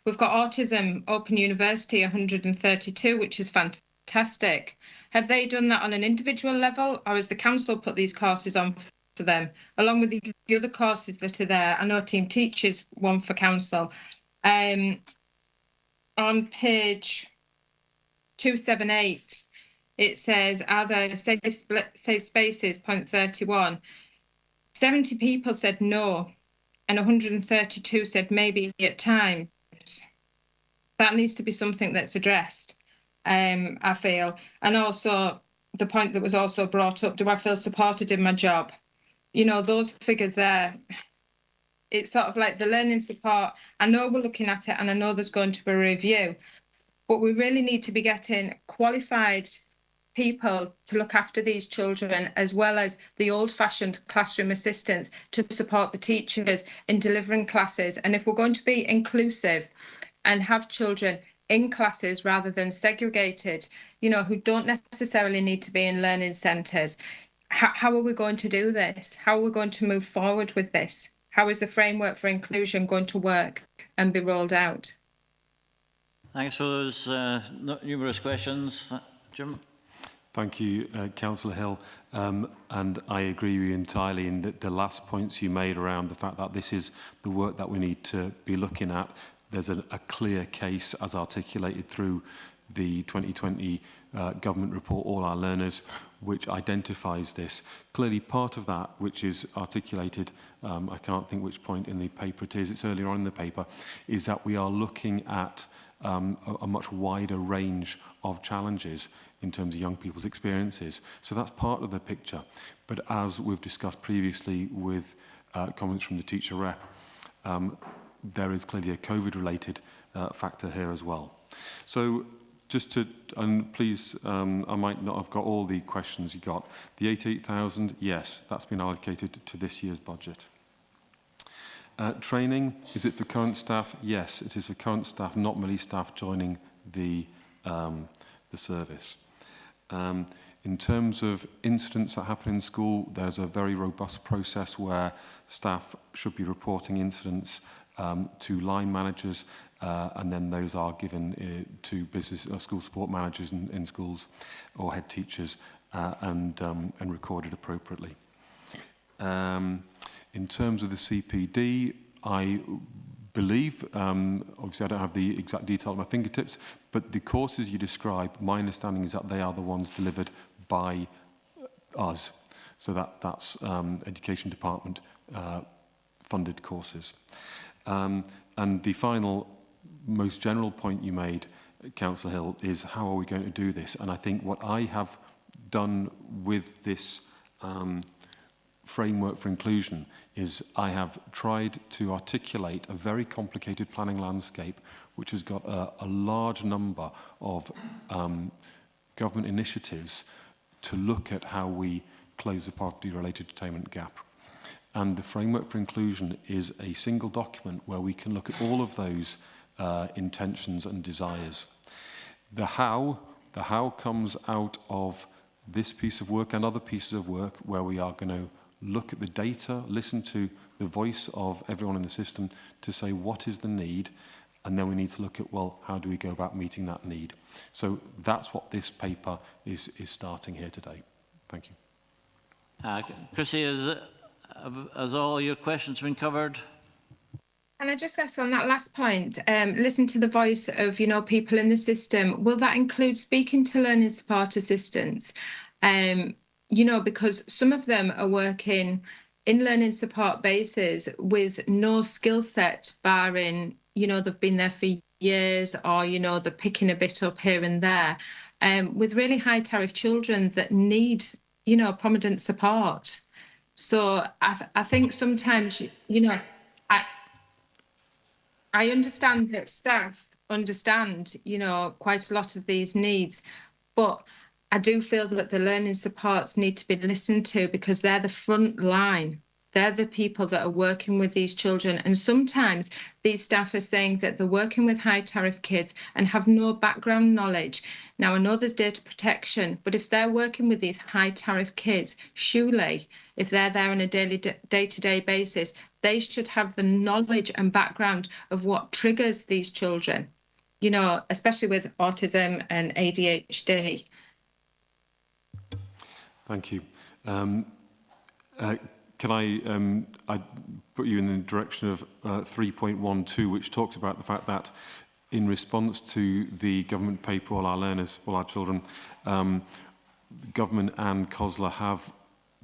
We've got Autism Open University, 132, which is fantastic. Have they done that on an individual level, or has the council put these courses on for them, along with the other courses that are there? I know Team Teach is one for council. On page 278, it says, are there safe spaces, point 31. 70 people said no, and 132 said maybe at times. That needs to be something that's addressed, I feel. And also the point that was also brought up, do I feel supported in my job? You know, those figures there, it's sort of like the learning support. I know we're looking at it and I know there's going to be a review, but we really need to be getting qualified people to look after these children, as well as the old-fashioned classroom assistants to support the teachers in delivering classes. And if we're going to be inclusive and have children in classes rather than segregated, you know, who don't necessarily need to be in learning centres, how are we going to do this? How are we going to move forward with this? How is the framework for inclusion going to work and be rolled out? Thanks for those numerous questions. Jim? Thank you, Councillor Hill. And I agree with you entirely in the last points you made around the fact that this is the work that we need to be looking at. There's a clear case as articulated through the 2020 government report, All Our Learners, which identifies this. Clearly part of that, which is articulated, I can't think which point in the paper it is, it's earlier on in the paper, is that we are looking at a much wider range of challenges in terms of young people's experiences. So that's part of the picture. But as we've discussed previously with comments from the teacher rep, there is clearly a COVID-related factor here as well. So just to, and please, I might not have got all the questions you got. The 88,000, yes, that's been allocated to this year's budget. Training, is it for current staff? Yes, it is for current staff, not merely staff joining the service. In terms of incidents that happen in school, there's a very robust process where staff should be reporting incidents to line managers, and then those are given to business or school support managers in schools or head teachers and recorded appropriately. In terms of the CPD, I believe, obviously I don't have the exact detail at my fingertips, but the courses you describe, my understanding is that they are the ones delivered by us. So that's Education Department funded courses. And the final, most general point you made, Councillor Hill, is how are we going to do this? And I think what I have done with this framework for inclusion is I have tried to articulate a very complicated planning landscape which has got a large number of government initiatives to look at how we close the poverty-related attainment gap. And the framework for inclusion is a single document where we can look at all of those intentions and desires. The how comes out of this piece of work and other pieces of work where we are going to look at the data, listen to the voice of everyone in the system to say what is the need, and then we need to look at, well, how do we go about meeting that need? So that's what this paper is starting here today. Thank you. Chrissy, has all your questions been covered? Can I just ask on that last point, listen to the voice of, you know, people in the system. Will that include speaking to learning support assistants? You know, because some of them are working in learning support bases with no skill set, barring, you know, they've been there for years, or, you know, they're picking a bit up here and there, with really high tariff children that need, you know, prominent support. So I think sometimes, you know, I understand that staff understand, you know, quite a lot of these needs, but I do feel that the learning supports need to be listened to because they're the front line. They're the people that are working with these children. And sometimes these staff are saying that they're working with high tariff kids and have no background knowledge. Now, I know there's data protection, but if they're working with these high tariff kids, surely if they're there on a daily day-to-day basis, they should have the knowledge and background of what triggers these children, you know, especially with autism and ADHD. Thank you. Can I put you in the direction of 3.12, which talks about the fact that in response to the government paper, All Our Learners, All Our Children, government and COSLA have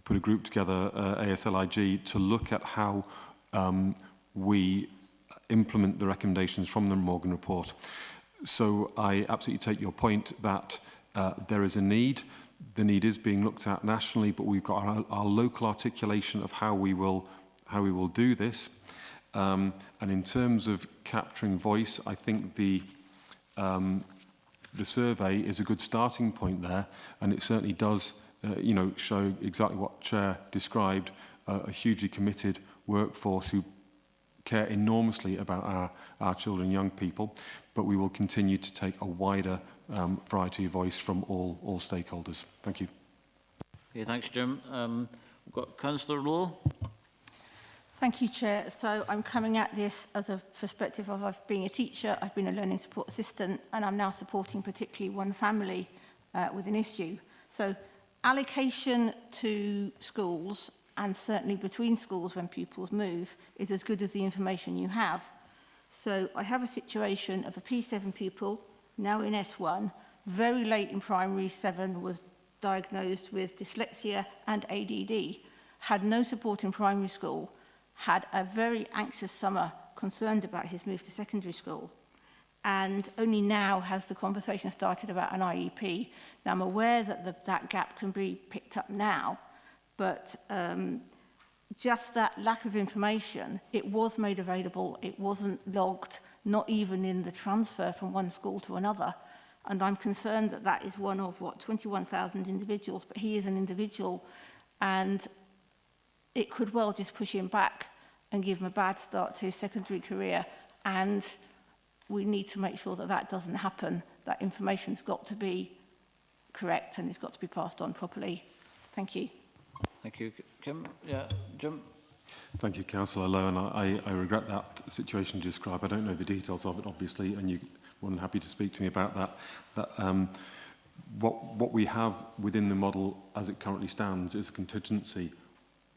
put a group together, ASLIG, to look at how we implement the recommendations from the Morgan report. So I absolutely take your point that there is a need. The need is being looked at nationally, but we've got our local articulation of how we will do this. And in terms of capturing voice, I think the survey is a good starting point there, and it certainly does, you know, show exactly what Chair described: a hugely committed workforce who care enormously about our children and young people. But we will continue to take a wider variety of voice from all stakeholders. Thank you. Okay, thanks, Jim. We've got Councillor Lowe. Thank you, Chair. So I'm coming at this as a perspective of being a teacher. I've been a learning support assistant, and I'm now supporting particularly one family with an issue. So allocation to schools, and certainly between schools when pupils move, is as good as the information you have. So I have a situation of a P7 pupil, now in S1, very late in primary 7, was diagnosed with dyslexia and ADD, had no support in primary school, had a very anxious summer, concerned about his move to secondary school, and only now has the conversation started about an IEP. Now, I'm aware that that gap can be picked up now, but just that lack of information, it was made available, it wasn't logged, not even in the transfer from one school to another. And I'm concerned that that is one of, 21,000 individuals, but he is an individual, and it could well just push him back and give him a bad start to his secondary career. And we need to make sure that that doesn't happen. That information's got to be correct and it's got to be passed on properly. Thank you. Thank you. Kim? Yeah, Jim? Thank you, Councillor Lowe, and I regret that situation you described. I don't know the details of it, obviously, and you're more than happy to speak to me about that. What we have within the model as it currently stands is a contingency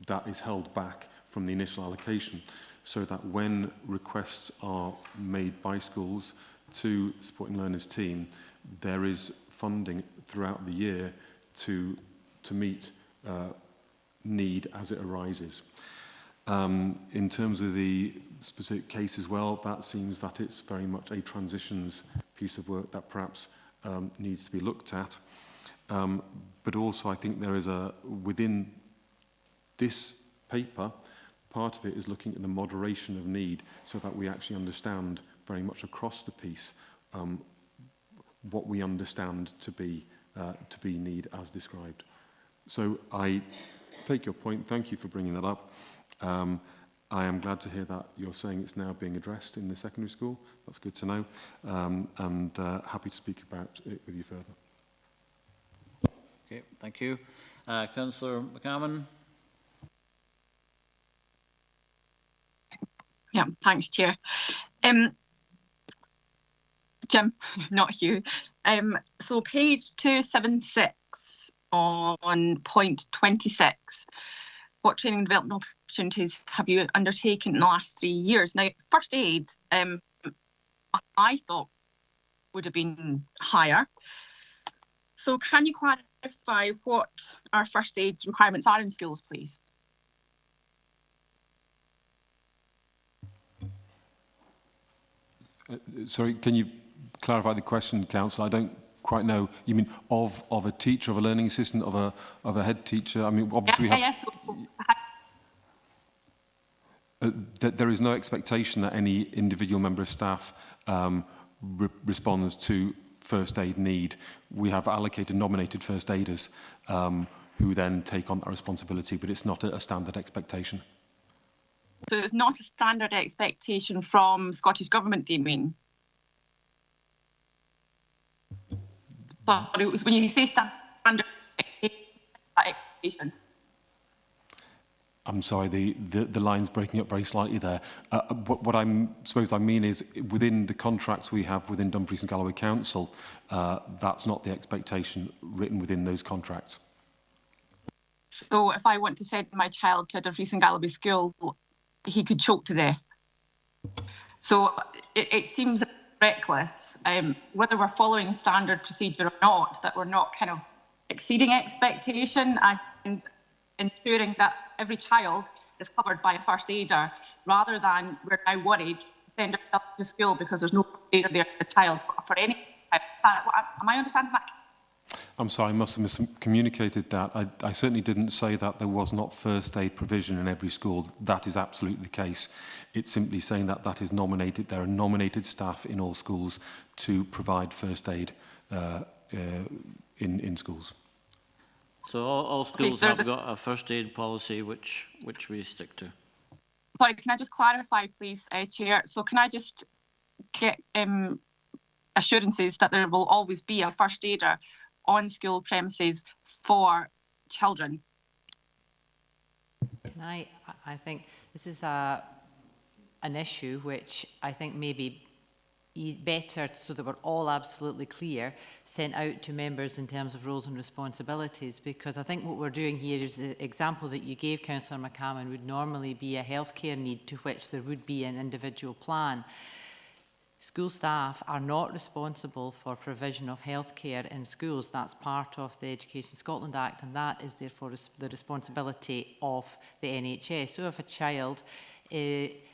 that is held back from the initial allocation, so that when requests are made by schools to Supporting Learners team, there is funding throughout the year to meet need as it arises. In terms of the specific case as well, that seems that it's very much a transitions piece of work that perhaps needs to be looked at. But also I think there is within this paper, part of it is looking at the moderation of need so that we actually understand very much across the piece what we understand to be need as described. So I take your point. Thank you for bringing that up. I am glad to hear that you're saying it's now being addressed in the secondary school. That's good to know. And happy to speak about it with you further. Okay, thank you. Councillor McCammon. Yeah, thanks, Chair. Jim, not Hugh. So page 276 on point 26. What training and development opportunities have you undertaken in the last 3 years? Now, first aid, I thought would have been higher. So can you clarify what our first aid requirements are in schools, please? Sorry, can you clarify the question, Councillor? I don't quite know. You mean of a teacher, of a learning assistant, of a head teacher? I mean, obviously we have. That there is no expectation that any individual member of staff responds to first aid need. We have allocated nominated first aiders who then take on that responsibility, but it's not a standard expectation. So it's not a standard expectation from Scottish Government, do you mean? Sorry, it was when you say standard expectation. I'm sorry, the line's breaking up very slightly there. What I suppose I mean is within the contracts we have within Dumfries and Galloway Council, that's not the expectation written within those contracts. So if I want to send my child to a Dumfries and Galloway school, he could choke to death. So it seems reckless, whether we're following standard procedure or not, that we're not kind of exceeding expectation and ensuring that every child is covered by a first aider, rather than we're now worried to send our child to school because there's no first aider there for the child for any. Am I understanding that? I'm sorry, I must have miscommunicated that. I certainly didn't say that there was not first aid provision in every school. That is absolutely the case. It's simply saying that that is nominated. There are nominated staff in all schools to provide first aid in schools. So all schools have got a first aid policy which we stick to. Sorry, can I just clarify, please, Chair? So can I just get assurances that there will always be a first aider on school premises for children? I think this is an issue which I think maybe better, so that we're all absolutely clear, sent out to members in terms of roles and responsibilities, because I think what we're doing here is the example that you gave, Councillor McCammon, would normally be a healthcare need to which there would be an individual plan. School staff are not responsible for provision of healthcare in schools. That's part of the Education Scotland Act, and that is therefore the responsibility of the NHS. So if a child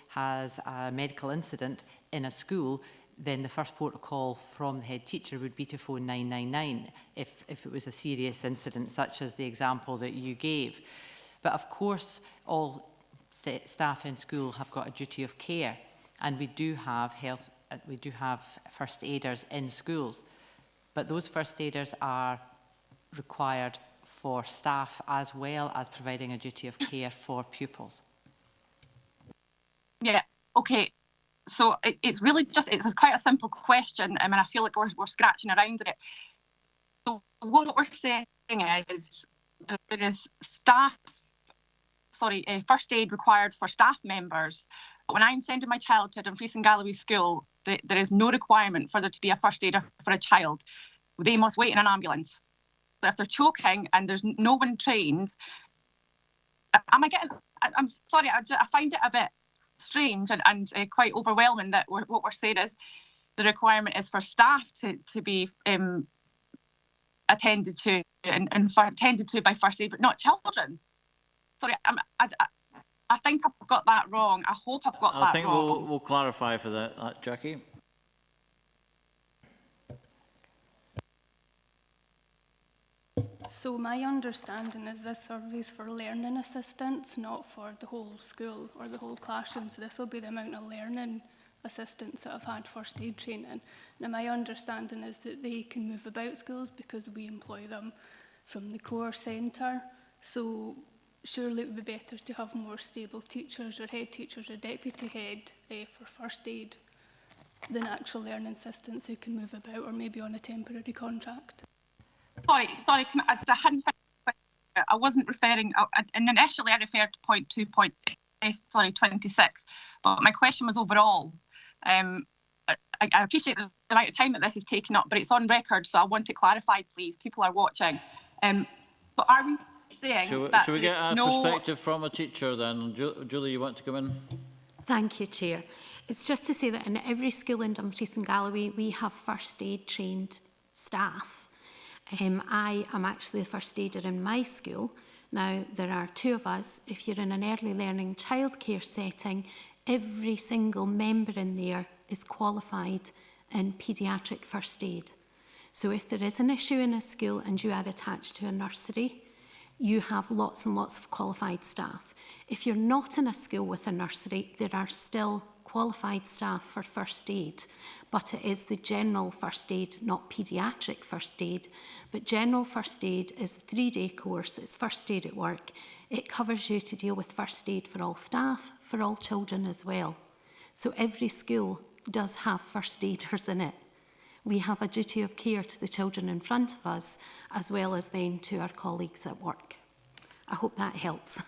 has a medical incident in a school, then the first port of call from the head teacher would be to phone 999 if it was a serious incident, such as the example that you gave. But of course, all staff in school have got a duty of care, and we do have first aiders in schools. But those first aiders are required for staff as well as providing a duty of care for pupils. Yeah, okay. So it's really just, it's quite a simple question. I mean, I feel like we're scratching around it. So what we're saying is that there is first aid required for staff members. But when I'm sending my child to a Dumfries and Galloway school, there is no requirement for there to be a first aider for a child. They must wait in an ambulance. So if they're choking and there's no one trained, I'm sorry, I find it a bit strange and quite overwhelming that what we're saying is the requirement is for staff to be attended to and attended to by first aid, but not children. Sorry, I think I've got that wrong. I hope I've got that wrong. I think we'll clarify for that, Jackie. So my understanding is this survey is for learning assistants, not for the whole school or the whole classroom. So this will be the amount of learning assistants that have had first aid training. Now my understanding is that they can move about schools because we employ them from the core centre. So surely it would be better to have more stable teachers or head teachers or deputy head for first aid than actual learning assistants who can move about or maybe on a temporary contract. Sorry, I hadn't. I wasn't referring, and initially I referred to point 26, but my question was overall. I appreciate the amount of time that this is taking up, but it's on record, so I want it clarified, please. People are watching. But are we saying that... Should we get a perspective from a teacher then? Julie, you want to come in? Thank you, Chair. It's just to say that in every school in Dumfries and Galloway, we have first aid trained staff. I am actually the first aider in my school. Now, there are 2 of us. If you're in an early learning childcare setting, every single member in there is qualified in paediatric first aid. So if there is an issue in a school and you are attached to a nursery, you have lots and lots of qualified staff. If you're not in a school with a nursery, there are still qualified staff for first aid, but it is the general first aid, not paediatric first aid. But general first aid is a 3-day course. It's first aid at work. It covers you to deal with first aid for all staff, for all children as well. So every school does have first aiders in it. We have a duty of care to the children in front of us, as well as then to our colleagues at work. I hope that helps.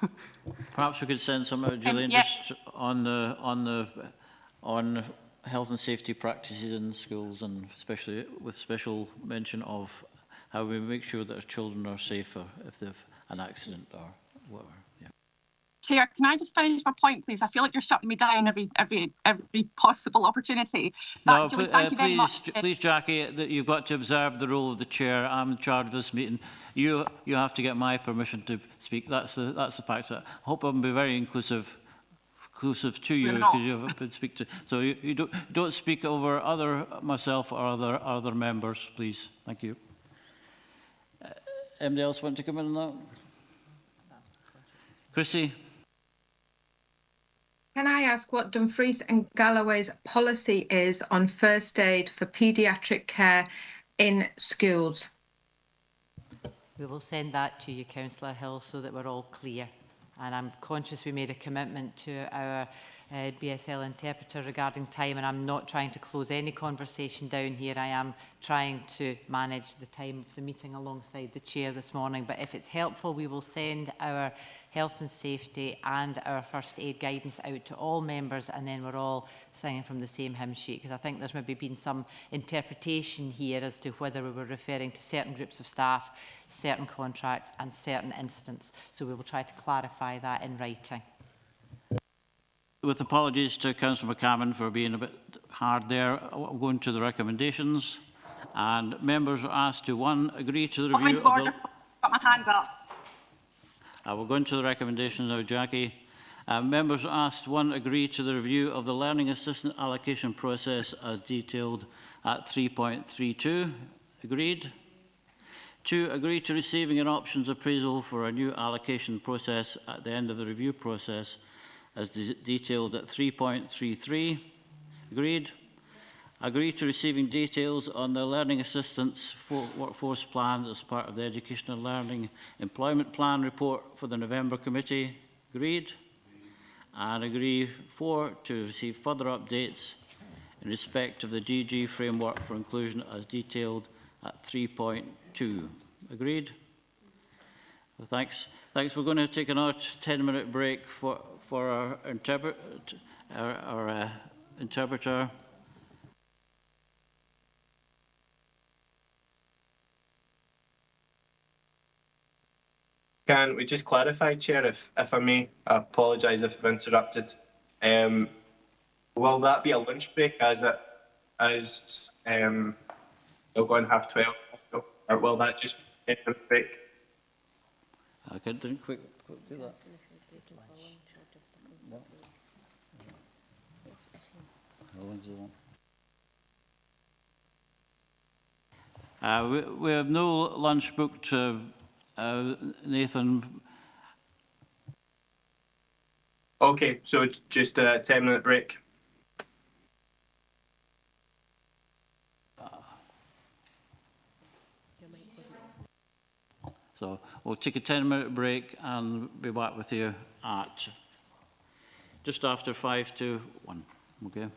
Perhaps we could send some out, Gillian, just on health and safety practices in schools, and especially with special mention of how we make sure that our children are safer if they've an accident or whatever. Yeah. Chair, can I just finish my point, please? I feel like you're shutting me down every possible opportunity. No, Julie, thank you very much. Please, Jackie, that you've got to observe the role of the chair. I'm in charge of this meeting. You have to get my permission to speak. That's the fact. I hope I'll be very inclusive to you because you have been speak to. So you don't speak over myself or other members, please. Thank you. Anybody else want to come in on that? Chrissy. Can I ask what Dumfries and Galloway's policy is on first aid for paediatric care in schools? We will send that to you, Councillor Hill, so that we're all clear. And I'm conscious we made a commitment to our BSL interpreter regarding time, and I'm not trying to close any conversation down here. I am trying to manage the time of the meeting alongside the chair this morning. But if it's helpful, we will send our health and safety and our first aid guidance out to all members, and then we're all singing from the same hymn sheet, because I think there's maybe been some interpretation here as to whether we were referring to certain groups of staff, certain contracts and certain incidents. So we will try to clarify that in writing. With apologies to Councillor McCammon for being a bit hard there, I'm going to the recommendations, and members are asked to, 1, agree to the review of the... Got my hand up. I will go into the recommendations now, Jackie. Members are asked, 1, agree to the review of the learning assistant allocation process as detailed at 3.32. Agreed. 2, agree to receiving an options appraisal for a new allocation process at the end of the review process as detailed at 3.33. Agreed. Agree to receiving details on the learning assistance workforce plan as part of the Educational Learning Employment Plan report for the November committee. Agreed. And agree 4, to receive further updates in respect of the DG framework for inclusion as detailed at 3.2. Agreed. Well, thanks. We're going to take another 10-minute break for our interpreter. Can we just clarify, Chair, if I may? I apologise if I've interrupted. Will that be a lunch break as we'll go on 12:30, or will that just be a break? I didn't quick do that. We have no lunch booked, Nathan. Okay, so just a 10-minute break. So we'll take a 10-minute break and be back with you at just after 5 to 1. Okay.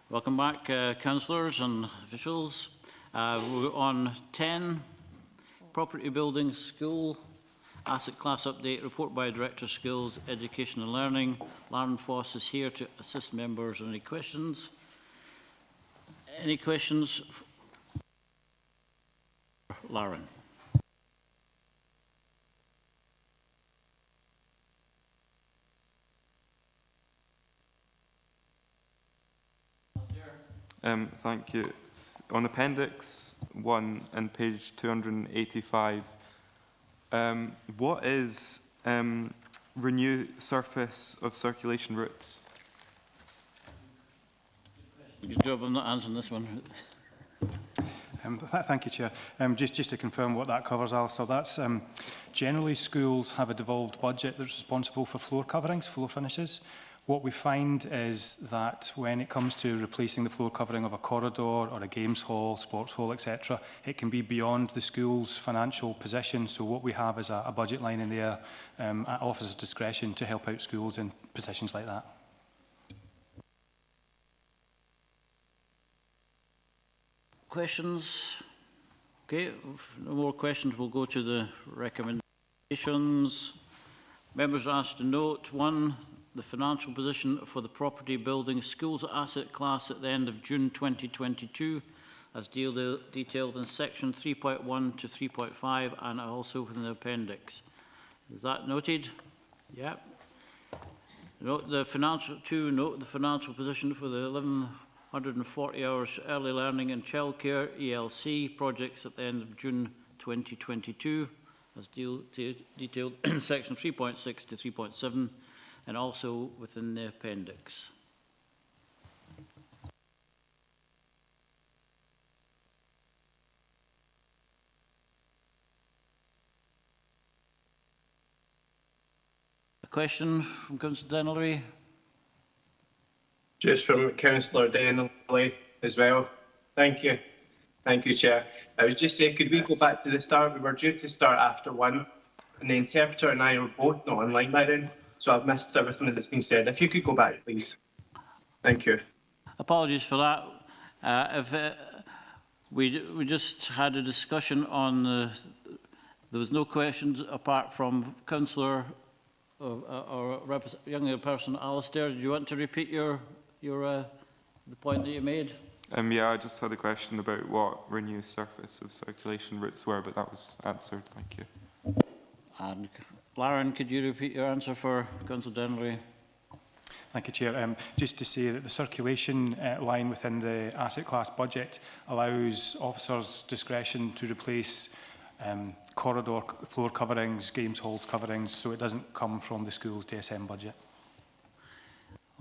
Welcome back, councillors and officials. We're on 10, Property Building School Asset Class Update, report by Director of Skills, Education and Learning. Lauren Foss is here to assist members on any questions. Any questions? Lauren. Thank you. On Appendix 1 and page 285, what is renew surface of circulation routes? Good job, I'm not answering this one. Thank you, Chair. Just to confirm what that covers, Alistair, that's generally schools have a devolved budget that's responsible for floor coverings, floor finishes. What we find is that when it comes to replacing the floor covering of a corridor or a games hall, sports hall, etc., it can be beyond the school's financial position. So what we have is a budget line in there at officers' discretion to help out schools in positions like that. Questions? Okay, if no more questions, we'll go to the recommendations. Members are asked to note 1, the financial position for the property building schools asset class at the end of June 2022 as detailed in section 3.1 to 3.5 and also within the appendix. Is that noted? Yeah. Note the financial position for the 1,140 hours early learning and childcare ELC projects at the end of June 2022 as detailed in section 3.6 to 3.7 and also within the appendix. A question from Councillor Dennery? Just from Councillor Dennery as well. Thank you. Thank you, Chair. I was just saying, could we go back to the start? We were due to start after 1, and the interpreter and I were both not online by then, so I've missed everything that's been said. If you could go back, please. Thank you. Apologies for that. We just had a discussion on there was no questions apart from Councillor or younger person Alistair. Do you want to repeat the point that you made? Yeah, I just had a question about what renew surface of circulation routes were, but that was answered. Thank you. And Lauren, could you repeat your answer for Councillor Dennery? Thank you, Chair. Just to say that the circulation line within the asset class budget allows officers discretion to replace corridor floor coverings, games halls coverings, so it doesn't come from the school's DSM budget.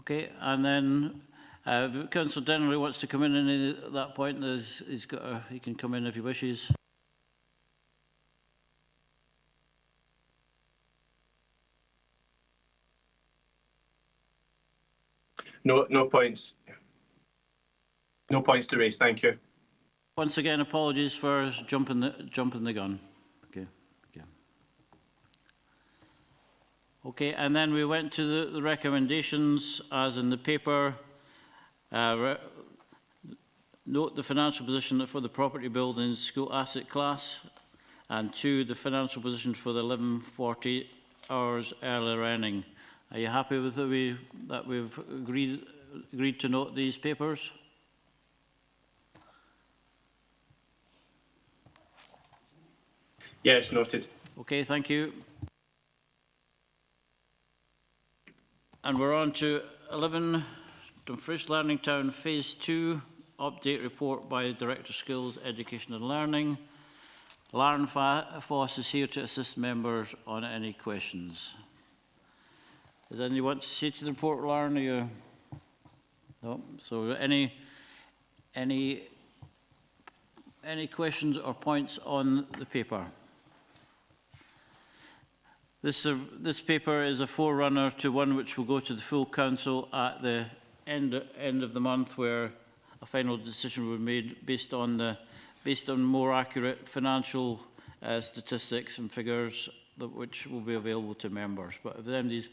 Okay, and then if Councillor Dennery wants to come in at that point, he can come in if he wishes. No points. No points to raise. Thank you. Once again, apologies for jumping the gun. Okay, and then we went to the recommendations as in the paper. Note the financial position for the property buildings school asset class, and 2, the financial position for the 1140 hours early learning. Are you happy with that we've agreed to note these papers? Yes, noted. Okay, thank you. And we're on to 11, Dumfries Learning Town Phase 2, update report by Director of Skills, Education and Learning. Lauren Foss is here to assist members on any questions. Does anyone want to say to the report, Lauren? Are you... No? So any questions or points on the paper? This paper is a forerunner to one which will go to the full council at the end of the month, where a final decision will be made based on more accurate financial statistics and figures which will be available to members. But if there's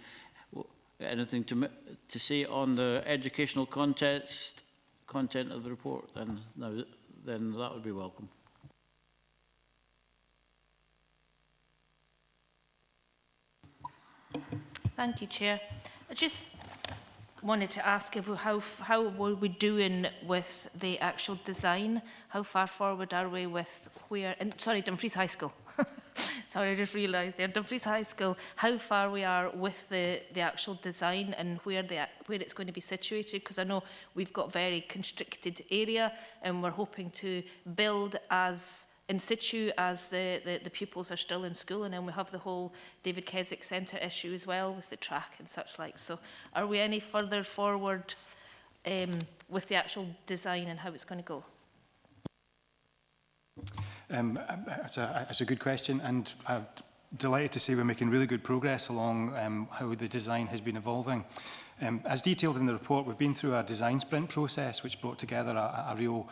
anything to say on the educational context content of the report, then that would be welcome. Thank you, Chair. I just wanted to ask if how were we doing with the actual design? How far forward are we with where? And sorry, Dumfries High School. Sorry, I just realised there. Dumfries High School. How far we are with the actual design and where it's going to be situated? Because I know we've got very constricted area, and we're hoping to build as in situ as the pupils are still in school, and then we have the whole David Keswick Centre issue as well with the track and such like. So are we any further forward with the actual design and how it's going to go? It's a good question, and I'm delighted to say we're making really good progress along how the design has been evolving. As detailed in the report, we've been through a design sprint process which brought together a real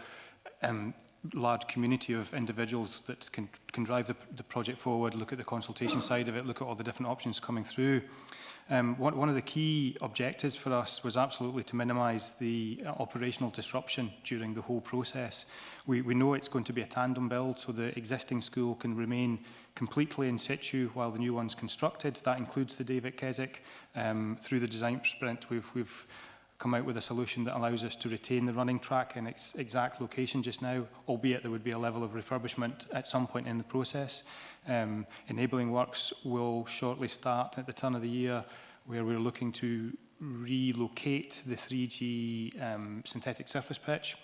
large community of individuals that can drive the project forward, look at the consultation side of it, look at all the different options coming through. One of the key objectives for us was absolutely to minimise the operational disruption during the whole process. We know it's going to be a tandem build, so the existing school can remain completely in situ while the new one's constructed. That includes the David Keswick. Through the design sprint, we've come out with a solution that allows us to retain the running track in its exact location just now, albeit there would be a level of refurbishment at some point in the process. Enabling works will shortly start at the turn of the year, where we're looking to relocate the 3G synthetic surface pitch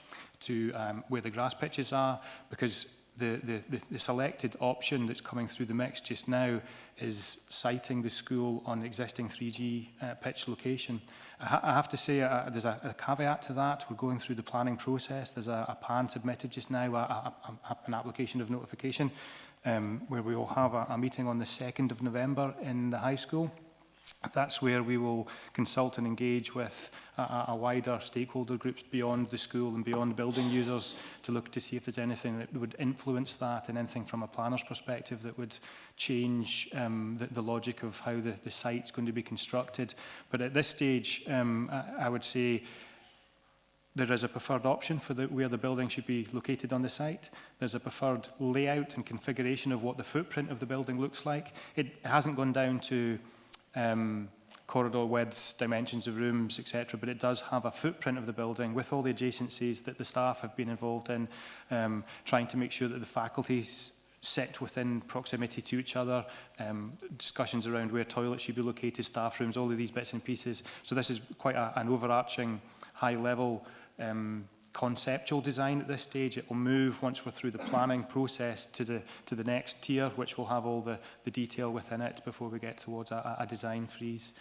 to where the grass pitches are, because the selected option that's coming through the mix just now is siting the school on the existing 3G pitch location. I have to say there's a caveat to that. We're going through the planning process. There's a PAN submitted just now, an application of notification, where we will have a meeting on the 2nd of November in the high school. That's where we will consult and engage with a wider stakeholder groups beyond the school and beyond building users to look to see if there's anything that would influence that, and anything from a planner's perspective that would change the logic of how the site's going to be constructed. But at this stage, I would say there is a preferred option for where the building should be located on the site. There's a preferred layout and configuration of what the footprint of the building looks like. It hasn't gone down to corridor widths, dimensions of rooms, etc., but it does have a footprint of the building with all the adjacencies that the staff have been involved in, trying to make sure that the faculties sit within proximity to each other, discussions around where toilets should be located, staff rooms, all of these bits and pieces. So this is quite an overarching, high-level conceptual design at this stage. It will move, once we're through the planning process, to the next tier, which will have all the detail within it before we get towards a design freeze.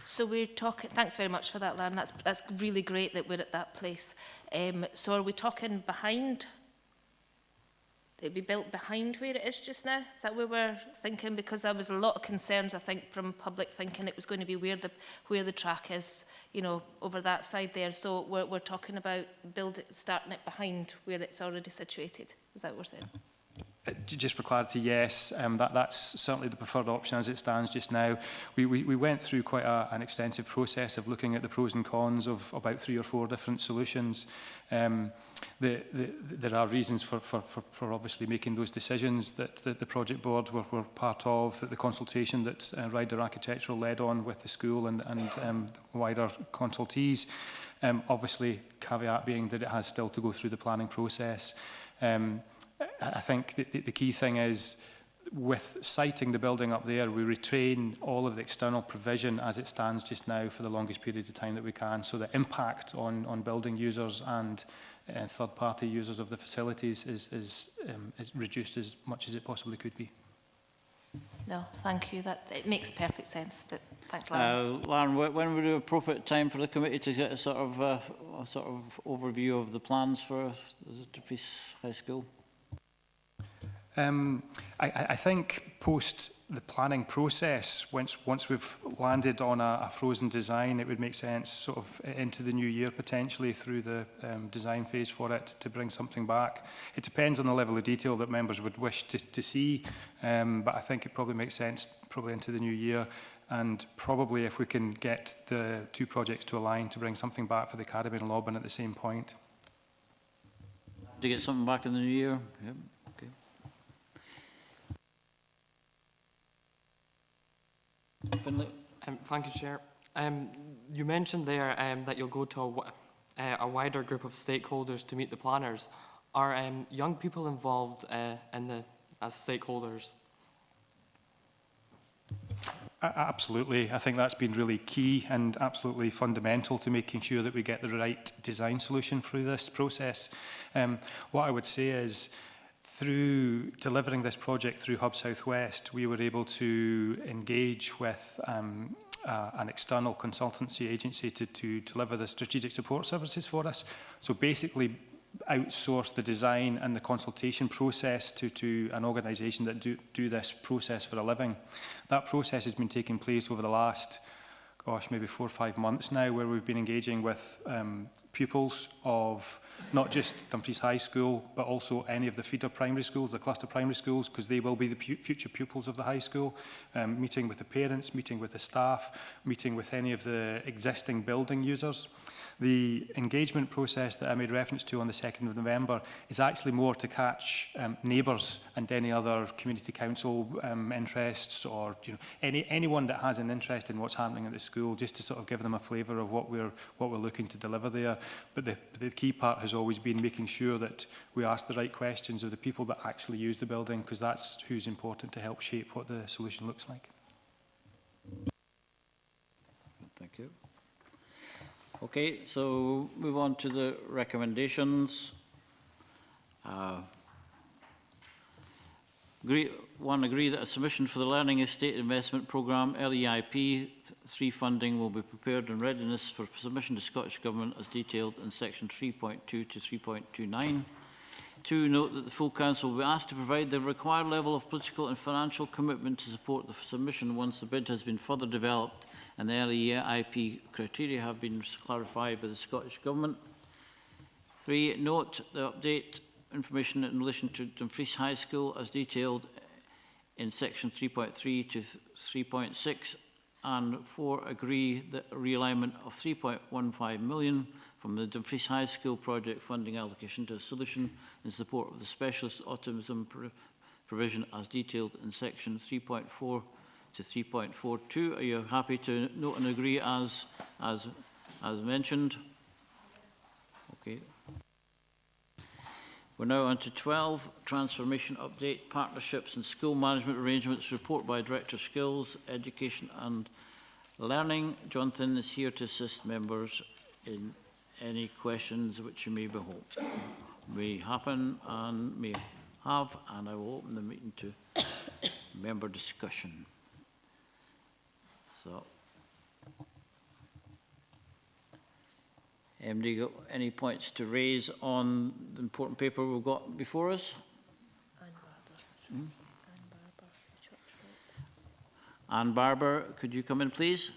So we're talking, thanks very much for that, Lan. That's really great that we're at that place. So are we talking behind? It'd be built behind where it is just now? Is that where we're thinking? Because there was a lot of concerns, I think, from public thinking it was going to be where the track is, you know, over that side there. So we're talking about starting it behind where it's already situated. Is that what we're saying? Just for clarity, yes, that's certainly the preferred option as it stands just now. We went through quite an extensive process of looking at the pros and cons of about 3 or 4 different solutions. There are reasons for obviously making those decisions that the project board were part of, that the consultation that Ryder Architectural led on with the school and wider consultees. Obviously, caveat being that it has still to go through the planning process. I think the key thing is, with siting the building up there, we retain all of the external provision as it stands just now for the longest period of time that we can. So the impact on building users and third-party users of the facilities is reduced as much as it possibly could be. No, thank you. It makes perfect sense. But thanks, Lauren. Lauren, when would be an appropriate time for the committee to get a sort of overview of the plans for the Dumfries High School? I think post the planning process, once we've landed on a frozen design, it would make sense sort of into the new year potentially through the design phase for it to bring something back. It depends on the level of detail that members would wish to see, but I think it probably makes sense probably into the new year. and probably if we can get the two projects to align to bring something back for the Academy and Lobbin at the same point. To get something back in the new year? Yep. Okay. Finlay? Thank you, Chair. You mentioned there that you'll go to a wider group of stakeholders to meet the planners. Are young people involved as stakeholders? Absolutely. I think that's been really key and absolutely fundamental to making sure that we get the right design solution through this process. What I would say is, through delivering this project through Hub Southwest, we were able to engage with an external consultancy agency to deliver the strategic support services for us. So basically outsource the design and the consultation process to an organisation that do this process for a living. That process has been taking place over the last, maybe 4 or 5 months now, where we've been engaging with pupils of not just Dumfries High School, but also any of the feeder primary schools, the cluster primary schools, because they will be the future pupils of the high school, meeting with the parents, meeting with the staff, meeting with any of the existing building users. The engagement process that I made reference to on the 2nd of November is actually more to catch neighbours and any other community council interests, or anyone that has an interest in what's happening at the school, just to sort of give them a flavour of what we're looking to deliver there. But the key part has always been making sure that we ask the right questions of the people that actually use the building, because that's who's important to help shape what the solution looks like. Thank you. Okay, so move on to the recommendations. Agree that a submission for the Learning Estate Investment Programme, LEIP 3 funding will be prepared in readiness for submission to Scottish Government as detailed in section 3.2 to 3.29. 2, note that the full Council will be asked to provide the required level of political and financial commitment to support the submission once the bid has been further developed and the LEIP criteria have been clarified by the Scottish Government. 3, note the update information in relation to Dumfries High School as detailed in section 3.3 to 3.6, and 4, agree that a realignment of 3.15 million from the Dumfries High School project funding allocation to a solution in support of the specialist autism provision as detailed in section 3.4 to 3.42. Are you happy to note and agree as mentioned? Okay. We're now on to 12, transformation update, partnerships and school management arrangements, report by Director of Skills, Education and Learning. Jonathan is here to assist members in any questions which you may happen and may have, and I will open the meeting to member discussion. So, anybody got any points to raise on the important paper we've got before us? Anne Barber, could you come in, please?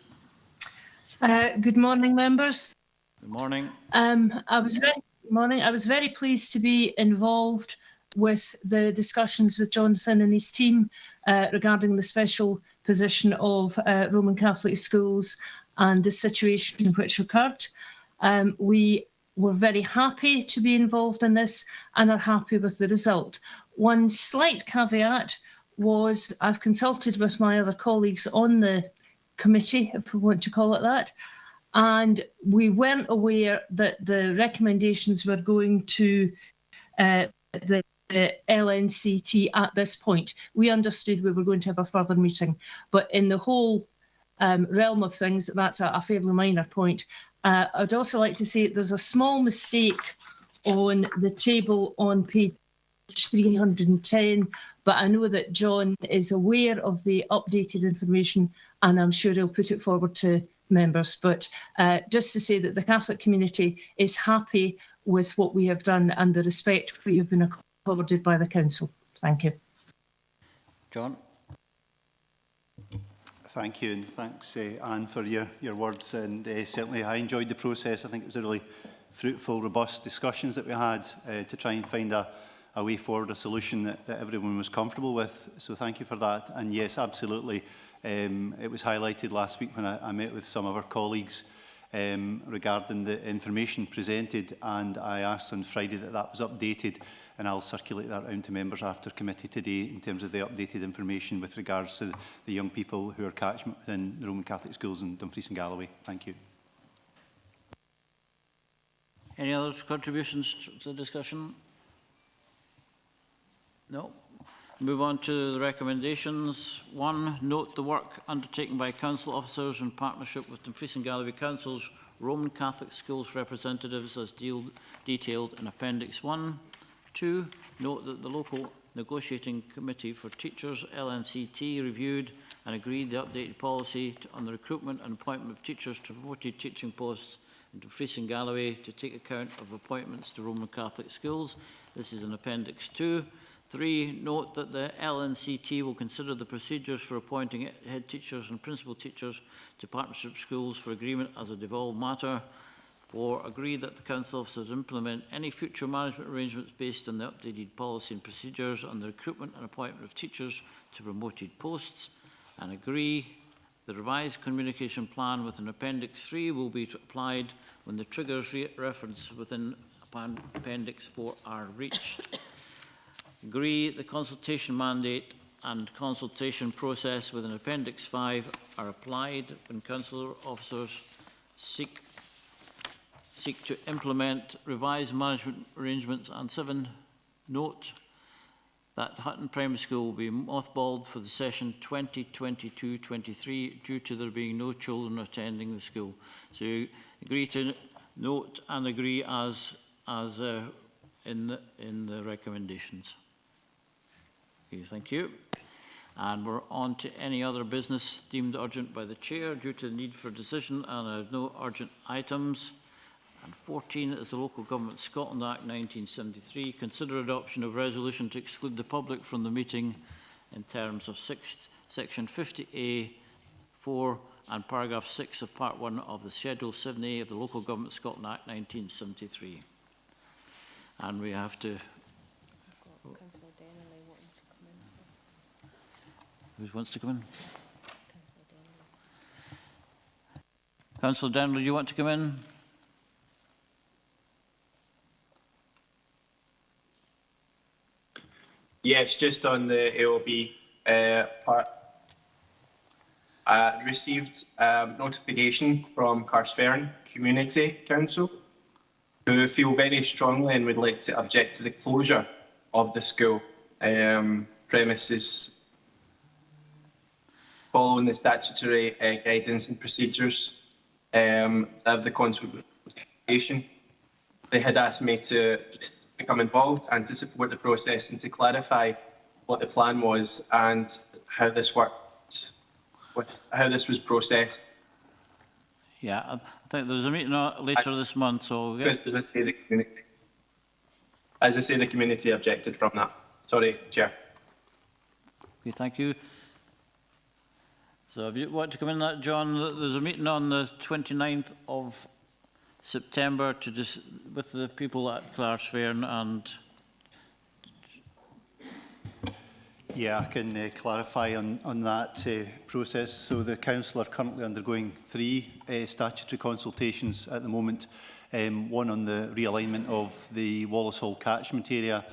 Good morning, members. Good morning. I was very pleased to be involved with the discussions with Jonathan and his team regarding the special position of Roman Catholic schools and the situation which occurred. We were very happy to be involved in this and are happy with the result. One slight caveat was I've consulted with my other colleagues on the committee, if we want to call it that, and we weren't aware that the recommendations were going to the LNCT at this point. We understood we were going to have a further meeting, but in the whole realm of things, that's a fairly minor point. I'd also like to say there's a small mistake on the table on page 310, but I know that John is aware of the updated information and I'm sure he'll put it forward to members. But just to say that the Catholic community is happy with what we have done and the respect we have been accorded by the Council. Thank you. John. Thank you, and thanks, Anne, for your words. And certainly I enjoyed the process. I think it was a really fruitful, robust discussions that we had to try and find a way forward, a solution that everyone was comfortable with. So thank you for that. And yes, absolutely, It was highlighted last week when I met with some of our colleagues regarding the information presented, and I asked on Friday that that was updated, and I'll circulate that round to members after committee today in terms of the updated information with regards to the young people who are catchment within the Roman Catholic schools in Dumfries and Galloway. Thank you. Any other contributions to the discussion? No. Move on to the recommendations. 1. Note the work undertaken by council officers in partnership with Dumfries and Galloway Council's Roman Catholic schools representatives as detailed in Appendix 1. 2. Note that the local negotiating committee for teachers, LNCT, reviewed and agreed the updated policy on the recruitment and appointment of teachers to promoted teaching posts in Dumfries and Galloway to take account of appointments to Roman Catholic schools. This is in Appendix 2. 3. Note that the LNCT will consider the procedures for appointing head teachers and principal teachers to partnership schools for agreement as a devolved matter. 4. Agree that the council officers implement any future management arrangements based on the updated policy and procedures on the recruitment and appointment of teachers to promoted posts. And agree the revised communication plan within Appendix 3 will be applied when the triggers referenced within Appendix 4 are reached. Agree the consultation mandate and consultation process within Appendix 5 are applied when council officers seek to implement revised management arrangements. And 7. Note that Hutton Primary School will be mothballed for the session 2022-23 due to there being no children attending the school. So you agree to note and agree as in the recommendations. Okay, thank you. And we're on to any other business deemed urgent by the Chair due to the need for decision, and I have no urgent items. And 14 is the Local Government Scotland Act 1973. Consider adoption of resolution to exclude the public from the meeting in terms of Section 50A(4) and paragraph 6 of Part 1 of the Schedule 7A of the Local Government Scotland Act 1973. And we have to... Who wants to come in? Councillor Denley, do you want to come in? Yes, just on the AOB part. I received notification from Carstfern Community Council, who feel very strongly and would like to object to the closure of the school premises following the statutory guidance and procedures of the consultation. They had asked me to just become involved and to support the process and to clarify what the plan was and how this worked, with how this was processed. Yeah, I think there's a meeting later this month, so... Because, as I say, the community objected from that. Sorry, Chair. Okay, thank you. So if you want to come in that, John, there's a meeting on the 29th of September with the people at Carstfern and... Yeah, I can clarify on that process. So the Council are currently undergoing 3 statutory consultations at the moment. One on the realignment of the Wallace Hall catchment area,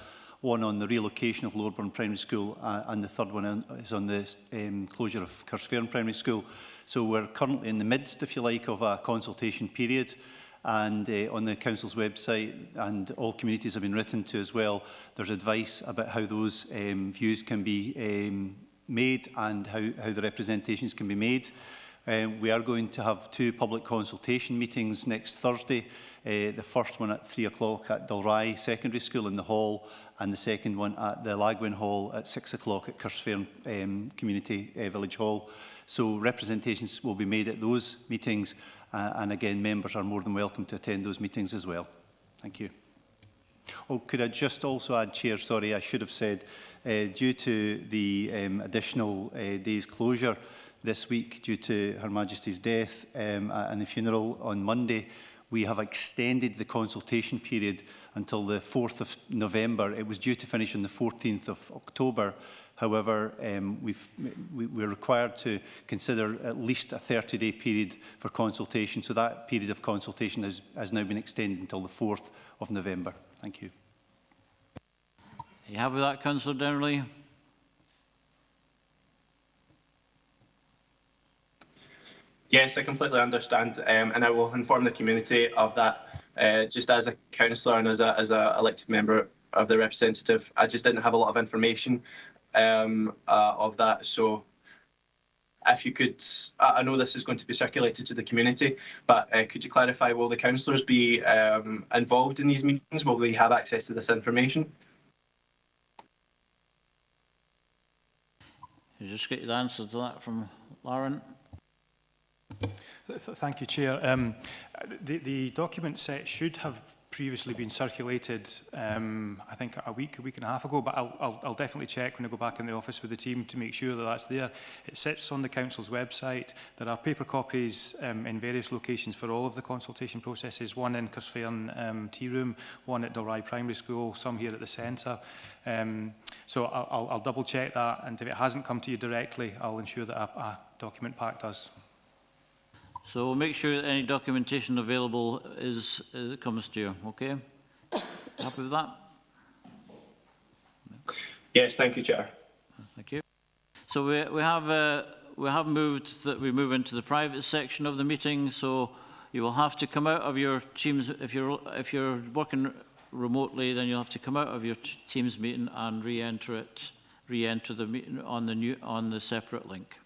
one on the relocation of Lowerburn Primary School, and the third one is on the closure of Carstfern Primary School. So we're currently in the midst, if you like, of a consultation period. And on the Council's website, and all communities have been written to as well, there's advice about how those views can be made and how the representations can be made. We are going to have 2 public consultation meetings next Thursday. The first one at 3 o'clock at Dalry Secondary School in the hall, and the second one at the Lagwin Hall at 6 o'clock at Carstfern Community Village Hall. So representations will be made at those meetings, and again, members are more than welcome to attend those meetings as well. Thank you. Oh, could I just also add, Chair, sorry, I should have said, due to the additional day's closure this week due to Her Majesty's death and the funeral on Monday, we have extended the consultation period until the 4th of November. It was due to finish on the 14th of October. However, we're required to consider at least a 30-day period for consultation. So that period of consultation has now been extended until the 4th of November. Thank you. Are you happy with that, Councillor Dennerley? Yes, I completely understand, and I will inform the community of that. Just as a councillor and as a elected member of the representative, I just didn't have a lot of information of that. So, if you could, I know this is going to be circulated to the community, but could you clarify? Will the councillors be involved in these meetings? Will they have access to this information? You just get the answer to that from Lauren. Thank you, Chair. The document set should have previously been circulated, I think a week and a half ago, but I'll definitely check when I go back in the office with the team to make sure that that's there. It sits on the Council's website. There are paper copies in various locations for all of the consultation processes, one in Cusfairn Tea Room, one at Dalry Primary School, some here at the centre. So I'll double check that, and if it hasn't come to you directly, I'll ensure that a document pack does. So we'll make sure that any documentation available comes to you, okay? Happy with that? Yes, thank you, Chair. Thank you. So we have moved that we move into the private section of the meeting. So you will have to come out of your Teams if you're working remotely. Then you'll have to come out of your Teams meeting and re-enter the meeting on the separate link.